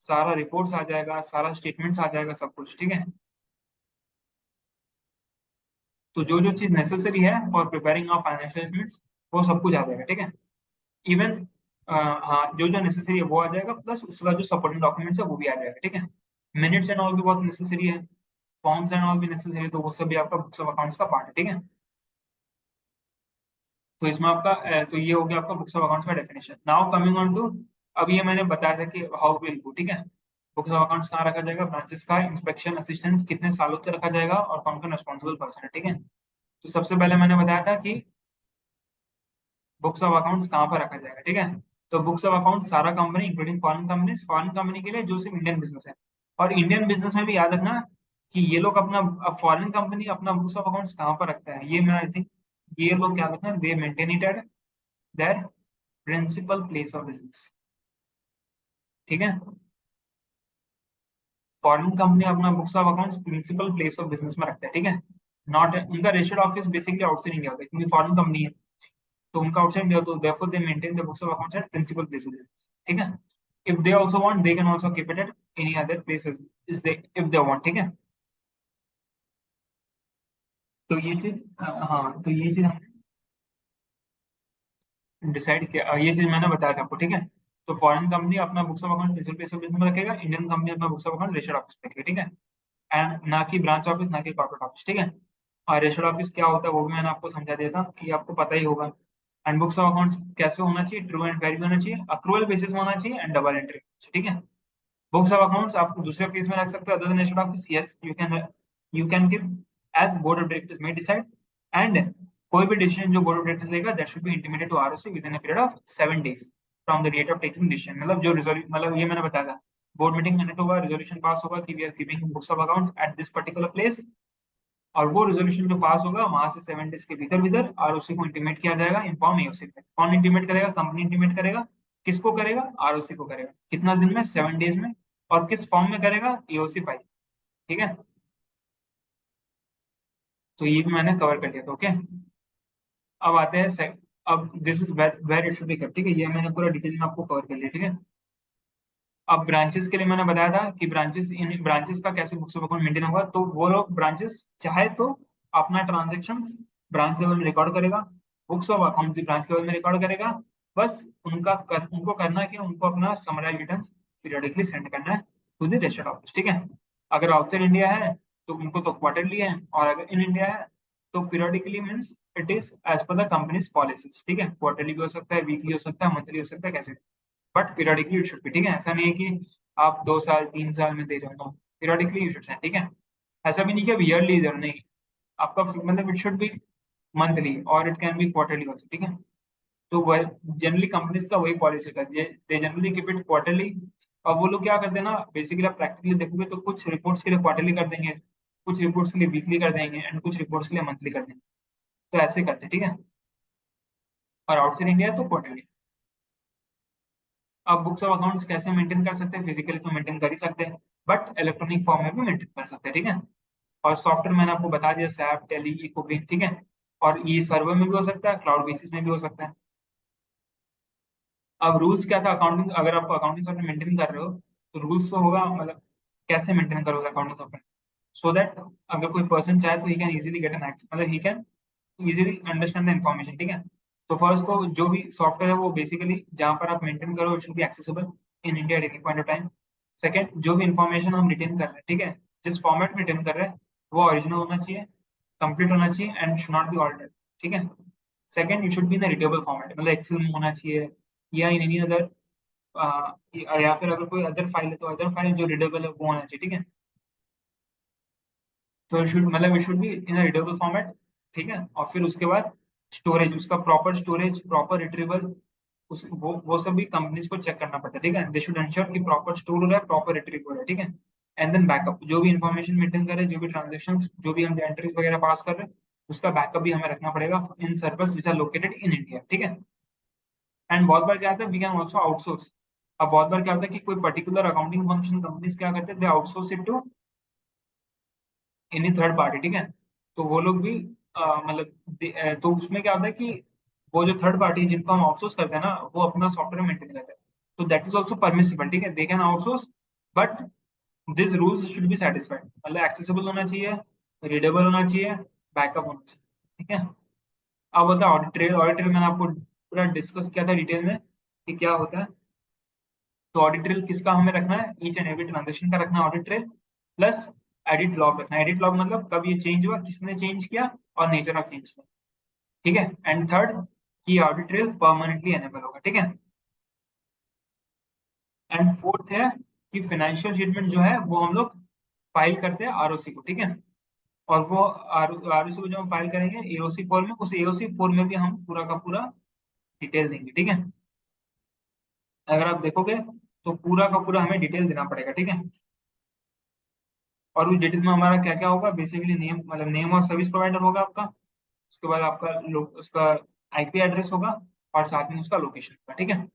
सारा रिपोर्ट्स आ जाएगा, सारा स्टेटमेंट्स आ जाएगा, सब कुछ। ठीक है, तो जो जो चीज नेसेसरी है for preparing of financial statements, वो सब कुछ आ जाएगा। ठीक है, इवन हाँ, जो जो नेसेसरी है वो आ जाएगा, प्लस उसका जो सपोर्टिंग डॉक्यूमेंट्स है वो भी आ जाएगा। ठीक है, मिनट्स एंड ऑल भी बहुत नेसेसरी है, फॉर्म्स एंड ऑल भी नेसेसरी है, तो वो सब भी आपका बुक्स ऑफ अकाउंट्स का पार्ट है। ठीक है, तो इसमें आपका तो ये हो गया आपका बुक्स ऑफ अकाउंट्स का definition. Now coming on to, अब ये मैंने बताया था कि हाउ विल डू। ठीक है, बुक्स ऑफ अकाउंट्स कहाँ रखा जाएगा, ब्रांचेस का इंस्पेक्शन असिस्टेंस कितने सालों तक रखा जाएगा, और कौन कौन रिस्पॉन्सिबल पर्सन है। ठीक है, तो सबसे पहले मैंने बताया था कि बुक्स ऑफ अकाउंट्स कहाँ पर रखा जाएगा। ठीक है, तो बुक्स ऑफ अकाउंट्स सारा कंपनी इंक्लूडिंग फॉरेन कंपनी के लिए जो सिर्फ इंडियन बिजनेस है। और इंडियन बिजनेस में भी याद रखना कि ये लोग अपना, फॉरेन कंपनी अपना बुक्स ऑफ अकाउंट्स कहाँ पर रखता है, ये मैं आई थिंक ये लोग क्या रखना, they maintain it at their principal place of business. ठीक है, फॉरेन कंपनी अपना books of accounts principal place of business में रखता है। ठीक है, नॉट उनका registered office basically outside India होता है, क्योंकि फॉरेन कंपनी है, तो उनका आउटसाइड इंडिया, तो therefore they maintain the books of accounts at principal place of business. ठीक है, if they also want they can also keep it at any other places, is they if they want. ठीक है, तो ये चीज हाँ, तो ये चीज डिसाइड किया, ये चीज मैंने बताया था आपको। ठीक है, तो फॉरेन कंपनी अपना books of account principal place of business में रखेगा, इंडियन कंपनी अपना books of account registered office में रखेगी। ठीक है, एंड ना कि ब्रांच ऑफिस, ना कि कॉर्पोरेट ऑफिस। ठीक है, और रजिस्टर्ड ऑफिस क्या होता है वो भी मैंने आपको समझा दिया था, कि आपको पता ही होगा। एंड बुक्स ऑफ अकाउंट्स कैसे होना चाहिए, ट्रू एंड वेरी होना चाहिए, अक्रूवल बेसिस में होना चाहिए, एंड डबल एंट्री। ठीक है, बुक्स ऑफ अकाउंट्स आप दूसरे केस में रख सकते हो other than registered office, yes you can give as board of directors may decide, and कोई भी डिसीजन जो बोर्ड ऑफ डायरेक्टर्स लेगा that should be intimated to ROC with in a period of 7 days from the date of taking decision. मतलब जो resolve, मतलब ये मैंने बताया था, बोर्ड मीटिंग मिनट होगा, रिजोल्यूशन पास होगा कि we are keeping books of accounts at this particular place, और वो रेजोल्यूशन जो पास होगा वहां से 7 days के भीतर भीतर आरओसी को इंटीमेट किया जाएगा, इन्फॉर्म एओसी में। कौन इंटीमेट करेगा, कंपनी इंटीमेट करेगा, किसको करेगा, आरओसी को करेगा, कितना दिन में, 7 days में, और किस फॉर्म में करेगा, एओसी फाइल। ठीक है, तो ये भी मैंने कवर कर लिया था। ओके, अब आते हैं अब this is where it should be kept. ठीक है, ये मैंने पूरा डिटेल में आपको कवर कर लिया। ठीक है, अब ब्रांचेस के लिए मैंने बताया था कि ब्रांचेस, इन ब्रांचेस का कैसे बुक्स ऑफ अकाउंट मेंटेन होगा, तो वो लोग ब्रांचेस चाहे तो अपना ट्रांजेक्शन्स ब्रांच लेवल में रिकॉर्ड करेगा, बुक्स ऑफ अकाउंट भी ब्रांच लेवल में रिकॉर्ड करेगा। बस उनको करना है कि उनको अपना समराइज रिटर्न्स पीरियडिकली सेंड करना है टू द रजिस्टर्ड ऑफिस। ठीक है, अगर आउटसाइड इंडिया है तो उनको तो क्वार्टरली है, और अगर इन इंडिया है तो periodically means it is as per the companies policies. ठीक है, क्वार्टरली भी हो सकता है, वीकली हो सकता है, मंथली हो सकता है, कैसे, but periodically it should B. ठीक है, ऐसा नहीं है कि आप 2 साल 3 साल में दे रहे हो, पीरियडिकली यू शुड सेंड। ठीक है, ऐसा भी नहीं कि अब ईयरली दे रहे हो, नहीं, आपका मतलब इट शुड बी मंथली, और it can B quarterly also. ठीक है, तो वह जनरली कंपनीज का वही पॉलिसी होता है, they generally keep it quarterly. और वो लोग क्या करते हैं ना, बेसिकली आप प्रैक्टिकली देखोगे तो कुछ रिपोर्ट्स के लिए क्वार्टरली कर देंगे, कुछ रिपोर्ट्स के लिए वीकली कर देंगे, एंड कुछ रिपोर्ट्स के लिए मंथली कर देंगे, तो ऐसे करते हैं। ठीक है, और आउटसाइड इंडिया तो क्वार्टरली। अब बुक्स ऑफ अकाउंट्स कैसे मेंटेन कर सकते हैं, फिजिकली तो मेंटेन कर ही सकते हैं, बट इलेक्ट्रॉनिक फॉर्म में भी मेंटेन कर सकते हैं। ठीक है, और सॉफ्टवेयर मैंने आपको बता दिया, सैप, टेली, इकोबिन। ठीक है, और ये सर्वर में भी हो सकता है, क्लाउड बेसिस में भी हो सकता है। अब रूल्स क्या था अकाउंटिंग, अगर आप अकाउंटिंग सॉफ्टवेयर मेंटेन कर रहे हो तो रूल्स तो होगा, मतलब कैसे मेंटेन करोगे अकाउंटिंग सॉफ्टवेयर, सो दैट अगर कोई पर्सन चाहे तो he can easily get an access, मतलब he can easily understand the information. ठीक है, तो फर्स्ट को जो भी सॉफ्टवेयर है वो बेसिकली जहाँ पर आप मेंटेन करो it should be accessible in India at any point of time. Second, जो भी इन्फॉर्मेशन हम रिटेन कर रहे हैं, ठीक है, जिस फॉर्मेट में रिटेन कर रहे हैं वो ओरिजिनल होना चाहिए, कंप्लीट होना चाहिए, and should not be altered. ठीक है, second, you should be in readable format, मतलब एक्सेल में होना चाहिए, या इन एनी अदर, या फिर अगर कोई अदर फाइल है तो अदर फाइल जो रीडेबल है वो होना चाहिए। ठीक है, तो शुड, मतलब it should be in a readable format. ठीक है, और फिर उसके बाद स्टोरेज, उसका प्रॉपर स्टोरेज, प्रॉपर रिट्रीवल, वो सभी कंपनीज को चेक करना पड़ता है, ठीक है। दे शुड एंश्योर कि प्रॉपर स्टोर हो रहा है, प्रॉपर रिट्रीव हो रहा है, ठीक है। एंड देन बैकअप, जो भी इंफॉर्मेशन मेंटेन कर रहे हैं, जो भी ट्रांजेक्शन, जो भी हम एंट्रीज वगैरह पास कर रहे हैं, उसका बैकअप भी हमें रखना पड़ेगा in servers which are located in India, ठीक है। एंड बहुत बार क्या होता है, वी कैन ऑल्सो आउटसोर्स। अब बहुत बार क्या होता है कि कोई पर्टिकुलर अकाउंटिंग फंक्शन कंपनीज क्या करते हैं, they outsource it to any third party, ठीक है। तो वो लोग भी तो उसमें क्या होता है कि वो जो थर्ड पार्टी जिनको हम आउटसोर्स करते हैं ना, वो अपना सॉफ्टवेयर मेंटेन करते हैं। तो दैट इज ऑल्सो परमिसिबल, ठीक है, they can outsource, but this rules should be satisfied, मतलब एक्सेसिबल होना चाहिए, रीडेबल होना चाहिए, बैकअप होना चाहिए, ठीक है। अब होता है ऑडिट ट्रेल। ऑडिट ट्रेल मैंने आपको पूरा डिस्कस किया था डिटेल में कि क्या होता है। तो ऑडिट ट्रेल किसका हमें रखना है, ईच एंड एवरी ट्रांजेक्शन का रखना है audit trail, plus edit log रखना है। एडिट लॉग मतलब कब ये चेंज हुआ, किसने चेंज किया, और नेचर ऑफ चेंज, ठीक है। एंड थर्ड, कि ऑडिट ट्रेल परमानेंटली एनेबल होगा, ठीक है। एंड फोर्थ है कि फाइनेंशियल स्टेटमेंट जो है वो हम लोग फाइल करते हैं आरओसी को, ठीक है। और वो आरओसी को जो हम फाइल करेंगे एओसी फॉर्म में, उस एओसी फॉर्म में भी हम पूरा का पूरा डिटेल देंगे, ठीक है। अगर आप देखोगे तो पूरा का पूरा हमें डिटेल देना पड़ेगा, ठीक है। और उस डिटेल में हमारा क्या क्या होगा, बेसिकली नेम, मतलब नेम और सर्विस प्रोवाइडर होगा आपका। उसके बाद आपका उसका आईपी एड्रेस होगा, और साथ में उसका लोकेशन होगा, ठीक है।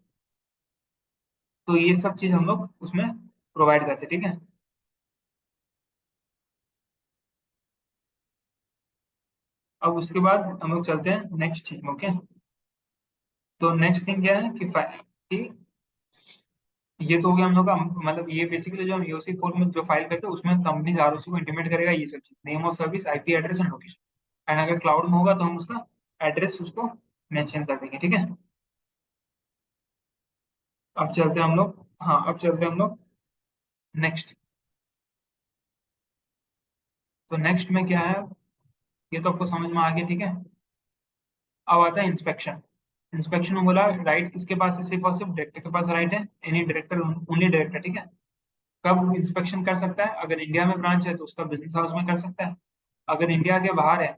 तो ये सब चीज हम लोग उसमें प्रोवाइड करते हैं, ठीक है। अब उसके बाद हम लोग चलते हैं नेक्स्ट चीज में, ओके। तो नेक्स्ट थिंग क्या है कि ये तो हो गया हम लोग का, मतलब ये बेसिकली जो हम यूसी फॉर्म में जो फाइल करते हैं उसमें कंपनी आरओसी को इंटीमेट करेगा ये सब चीज, name of service, IP address and location. And अगर क्लाउड में होगा तो हम उसका एड्रेस उसको मेंशन कर देंगे, ठीक है। अब चलते हैं हम लोग, हाँ अब चलते हैं हम लोग नेक्स्ट। तो नेक्स्ट में क्या है, ये तो आपको समझ में आ गया, ठीक है। अब आता है इंस्पेक्शन। इंस्पेक्शन में बोला राइट किसके पास है, सिर्फ और सिर्फ डायरेक्टर के पास राइट है, एनी डायरेक्टर, ओनली डायरेक्टर, ठीक है। कब इंस्पेक्शन कर सकता है, अगर इंडिया में ब्रांच है तो उसका बिजनेस हाउस में कर सकता है। अगर इंडिया के बाहर है,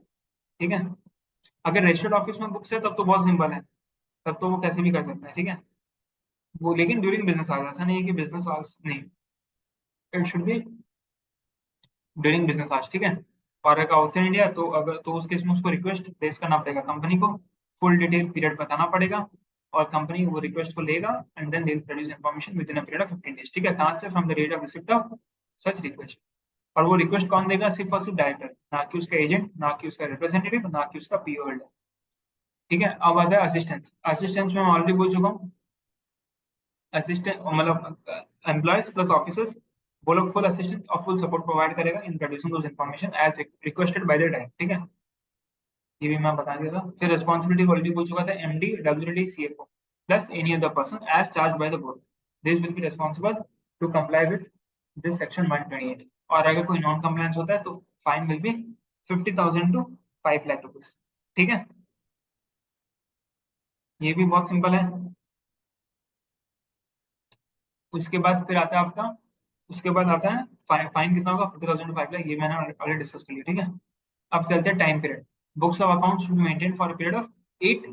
ठीक है, अगर रजिस्टर्ड ऑफिस में बुक्स है तब तो बहुत सिंपल है, तब तो वो कैसे भी कर सकता है, ठीक है। वो लेकिन ड्यूरिंग बिजनेस आवर्स, ऐसा नहीं है कि बिजनेस आवर्स नहीं, it should B during business hours, ठीक है। और अगर आउटसाइड इंडिया तो अगर तो उस केस में उसको रिक्वेस्ट प्लेस करना पड़ेगा कंपनी को, फुल डिटेल पीरियड बताना पड़ेगा, और कंपनी वो रिक्वेस्ट को लेगा and then they will produce information with in a period of 15 days, ठीक है। कहाँ से, from the date of receipt of such request. और वो रिक्वेस्ट कौन देगा, सिर्फ और सिर्फ डायरेक्टर, ना कि उसका एजेंट, ना कि उसका रिप्रेजेंटेटिव, ना कि उसका पीओ होल्डर, ठीक है। अब आता है असिस्टेंस। असिस्टेंस में मैं ऑलरेडी बोल चुका हूँ, असिस्टेंट मतलब एम्प्लॉयज प्लस ऑफिसर्स, वो लोग फुल असिस्टेंट और फुल सपोर्ट प्रोवाइड करेगा in producing those information as requested by the time, ठीक है। ये भी मैं बता दिया था। फिर रिस्पॉन्सिबिलिटी ऑलरेडी बोल चुका था, MD, WD, CFO plus any other person as charge by the board, this will be responsible to comply with this section 128। और अगर कोई नॉन कंप्लायंस होता है तो fine will be 50,000 to 5 lakh rupees, ठीक है। ये भी बहुत सिंपल है। उसके बाद फिर आता है आपका, उसके बाद आता है फाइन कितना होगा, 50,000 टू 5 लाख, ये मैंने ऑलरेडी डिस्कस कर लिया, ठीक है। अब चलते हैं time period. Books of account should maintain for period of 8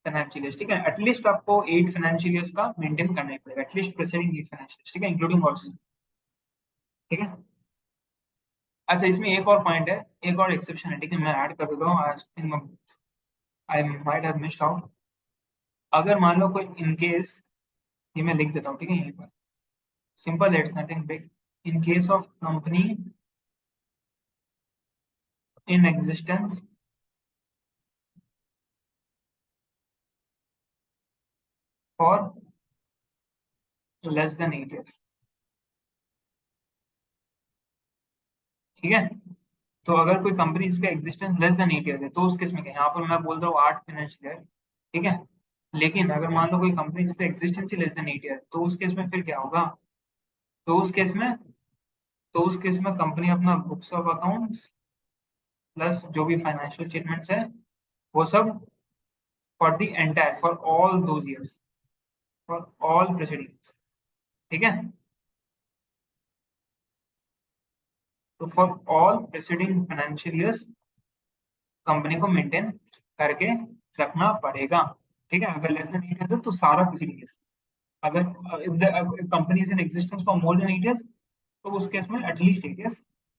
financial years, ठीक है। एटलीस्ट आपको 8 फाइनेंशियल ईयर्स का मेंटेन करना ही पड़ेगा, एटलीस्ट प्रीसीडिंग 8 फाइनेंशियल, ठीक है, इंक्लूडिंग ऑल्सो, ठीक है। अच्छा, इसमें एक और पॉइंट है, एक और एक्सेप्शन है, ठीक है, मैं ऐड कर देता हूँ, I might have missed out. अगर मान लो कोई इन केस, ये मैं लिख देता हूँ, ठीक है, यहीं पर, simple, it's nothing big. In case of company in existence for less than 8 years, ठीक है। तो अगर कोई कंपनी इसका एग्जिस्टेंस लेस देन 8 ईयर्स है तो उस केस में क्या है? यहाँ पर मैं बोल रहा हूँ 8 फाइनेंशियल ईयर, ठीक है। लेकिन अगर मान लो कोई कंपनी जिसका एग्जिस्टेंस ही लेस देन 8 ईयर, तो उस केस में फिर क्या होगा, तो उस केस में तो उस केस में कंपनी अपना बुक्स ऑफ अकाउंट्स प्लस जो भी फाइनेंशियल स्टेटमेंट्स है वो सब for the entire, for all those years, for all presiding, ठीक है। तो for all presiding financial years company को मेंटेन करके रखना पड़ेगा, ठीक है, अगर लेस देन 8 इयर्स है तो सारा preceding years। अगर if the company is in existence for more than 8 years तो उस केस में एटलीस्ट 8 इयर्स,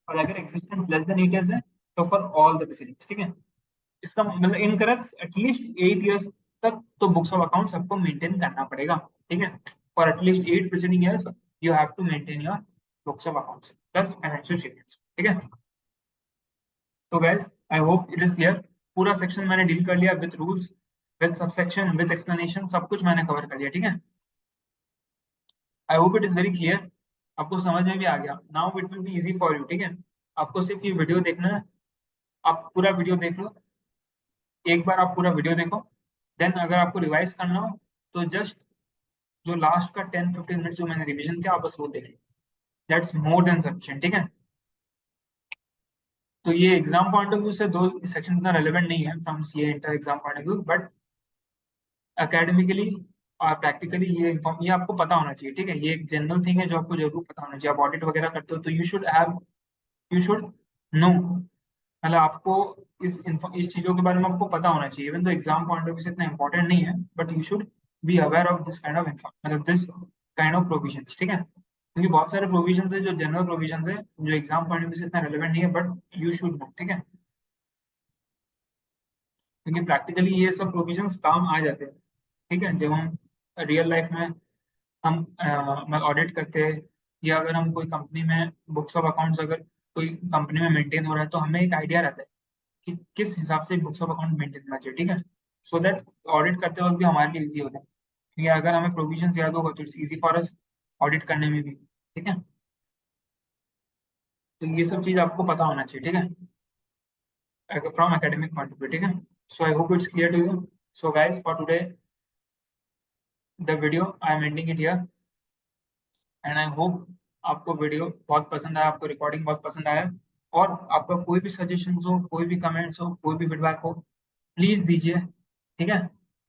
और अगर एग्जिस्टेंस लेस देन 8 इयर्स है तो फॉर ऑल द प्रीसीडिंग्स। ठीक है, इसका मतलब इनकरेक्ट एटलीस्ट 8 इयर्स तक तो बुक्स ऑफ अकाउंट्स आपको मेंटेन करना पड़ेगा। ठीक है, for at least 8 preceding years you have to maintain your books of accounts plus financial statements. ठीक है, तो guys I hope it is clear. पूरा सेक्शन मैंने डील कर लिया with rules, with subsection, with explanation, सब कुछ मैंने कवर कर लिया। ठीक है, I hope it is very clear, आपको समझ में भी आ गया। Now it will be easy for you. ठीक है, आपको सिर्फ ये वीडियो देखना है, आप पूरा वीडियो देख लो, एक बार आप पूरा वीडियो देखो, देन अगर आपको रिवाइज करना हो तो जस्ट जो लास्ट का 10-15 मिनट जो मैंने रिवीजन किया आप बस वो देख लो, दैट्स मोर देन सफिशिएंट। ठीक है, तो ये एग्जाम पॉइंट ऑफ व्यू से दो सेक्शन इतना रेलेवेंट नहीं है from CA inter exam point of view, but academically और प्रैक्टिकली ये आपको पता होना चाहिए। ठीक है, ये एक जनरल थिंग है जो आपको जरूर पता होना चाहिए। आप ऑडिट वगैरह करते हो तो यू शुड नो, मतलब आपको इस चीजों के बारे में आपको पता होना चाहिए। इवन तो एग्जाम पॉइंट ऑफ व्यू से इतना इंपॉर्टेंट नहीं है, but you should be aware of this kind of मतलब दिस काइंड ऑफ प्रोविजंस। ठीक है, क्योंकि बहुत सारे प्रोविजंस है जो जनरल प्रोविजंस है जो एग्जाम पॉइंट ऑफ व्यू से इतना रेलेवेंट नहीं है, बट यू शुड नो। ठीक है, क्योंकि प्रैक्टिकली ये सब प्रोविजंस काम आ जाते हैं। ठीक है, जब हम रियल लाइफ में हम ऑडिट करते हैं, या अगर हम कोई कंपनी में बुक्स ऑफ अकाउंट्स अगर कोई कंपनी में मेंटेन हो रहा है तो हमें एक आइडिया रहता है कि किस हिसाब से बुक्स ऑफ अकाउंट मेंटेन करना चाहिए। ठीक है, सो दैट ऑडिट करते वक्त भी हमारे लिए इजी हो जाए, क्योंकि अगर हमें प्रोविजंस याद होगा तो it's easy for us audit करने में भी। ठीक है, तो ये सब चीज़ आपको पता होना चाहिए। ठीक है, from academic point of view. ठीक है, so I hope it's clear to you. So guys for today the video I am ending it here, and I hope आपको वीडियो बहुत पसंद आया, आपको रिकॉर्डिंग बहुत पसंद आया, और आपका कोई भी सजेशन हो, कोई भी कमेंट्स हो, कोई भी फीडबैक हो, प्लीज दीजिए। ठीक है,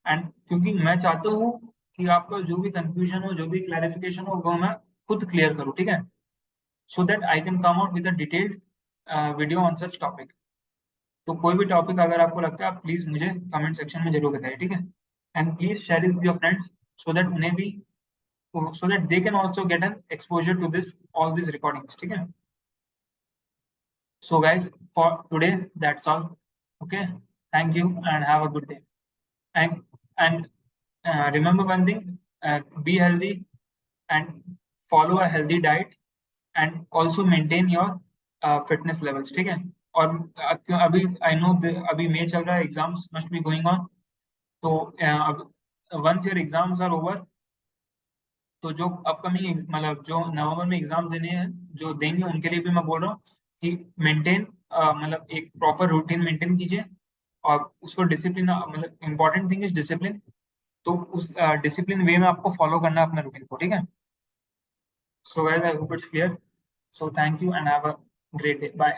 एंड क्योंकि मैं चाहता हूँ कि आपका जो भी कंफ्यूजन हो, जो भी क्लैरिफिकेशन हो, वो मैं खुद क्लियर करूँ। ठीक है, so that I can come out with a detailed video on such topic. तो कोई भी टॉपिक अगर आपको लगता है आप प्लीज मुझे कमेंट सेक्शन में जरूर बताइए। ठीक है, and please share it with your friends so that उन्हें भी, so that they can also get an exposure to this all these recordings. ठीक है, so guys for today that's all. Okay, thank you and have a good day, and remember one thing, be healthy and follow a healthy diet and also maintain your fitness levels। ठीक है, और क्यों अभी I know अभी मई चल रहा है, exams must be going on, तो अब once your exams are over तो जो अपकमिंग मतलब जो नवंबर में एग्जाम देने हैं जो देंगे उनके लिए भी मैं बोल रहा हूँ कि मेंटेन, मतलब एक प्रॉपर रूटीन मेंटेन कीजिए, और उसको डिसिप्लिन, मतलब इंपॉर्टेंट थिंग इज डिसिप्लिन, तो उस डिसिप्लिन वे में आपको फॉलो करना है अपना रूटीन को। ठीक है, so guys I hope it's clear, so thank you and have a great day, bye.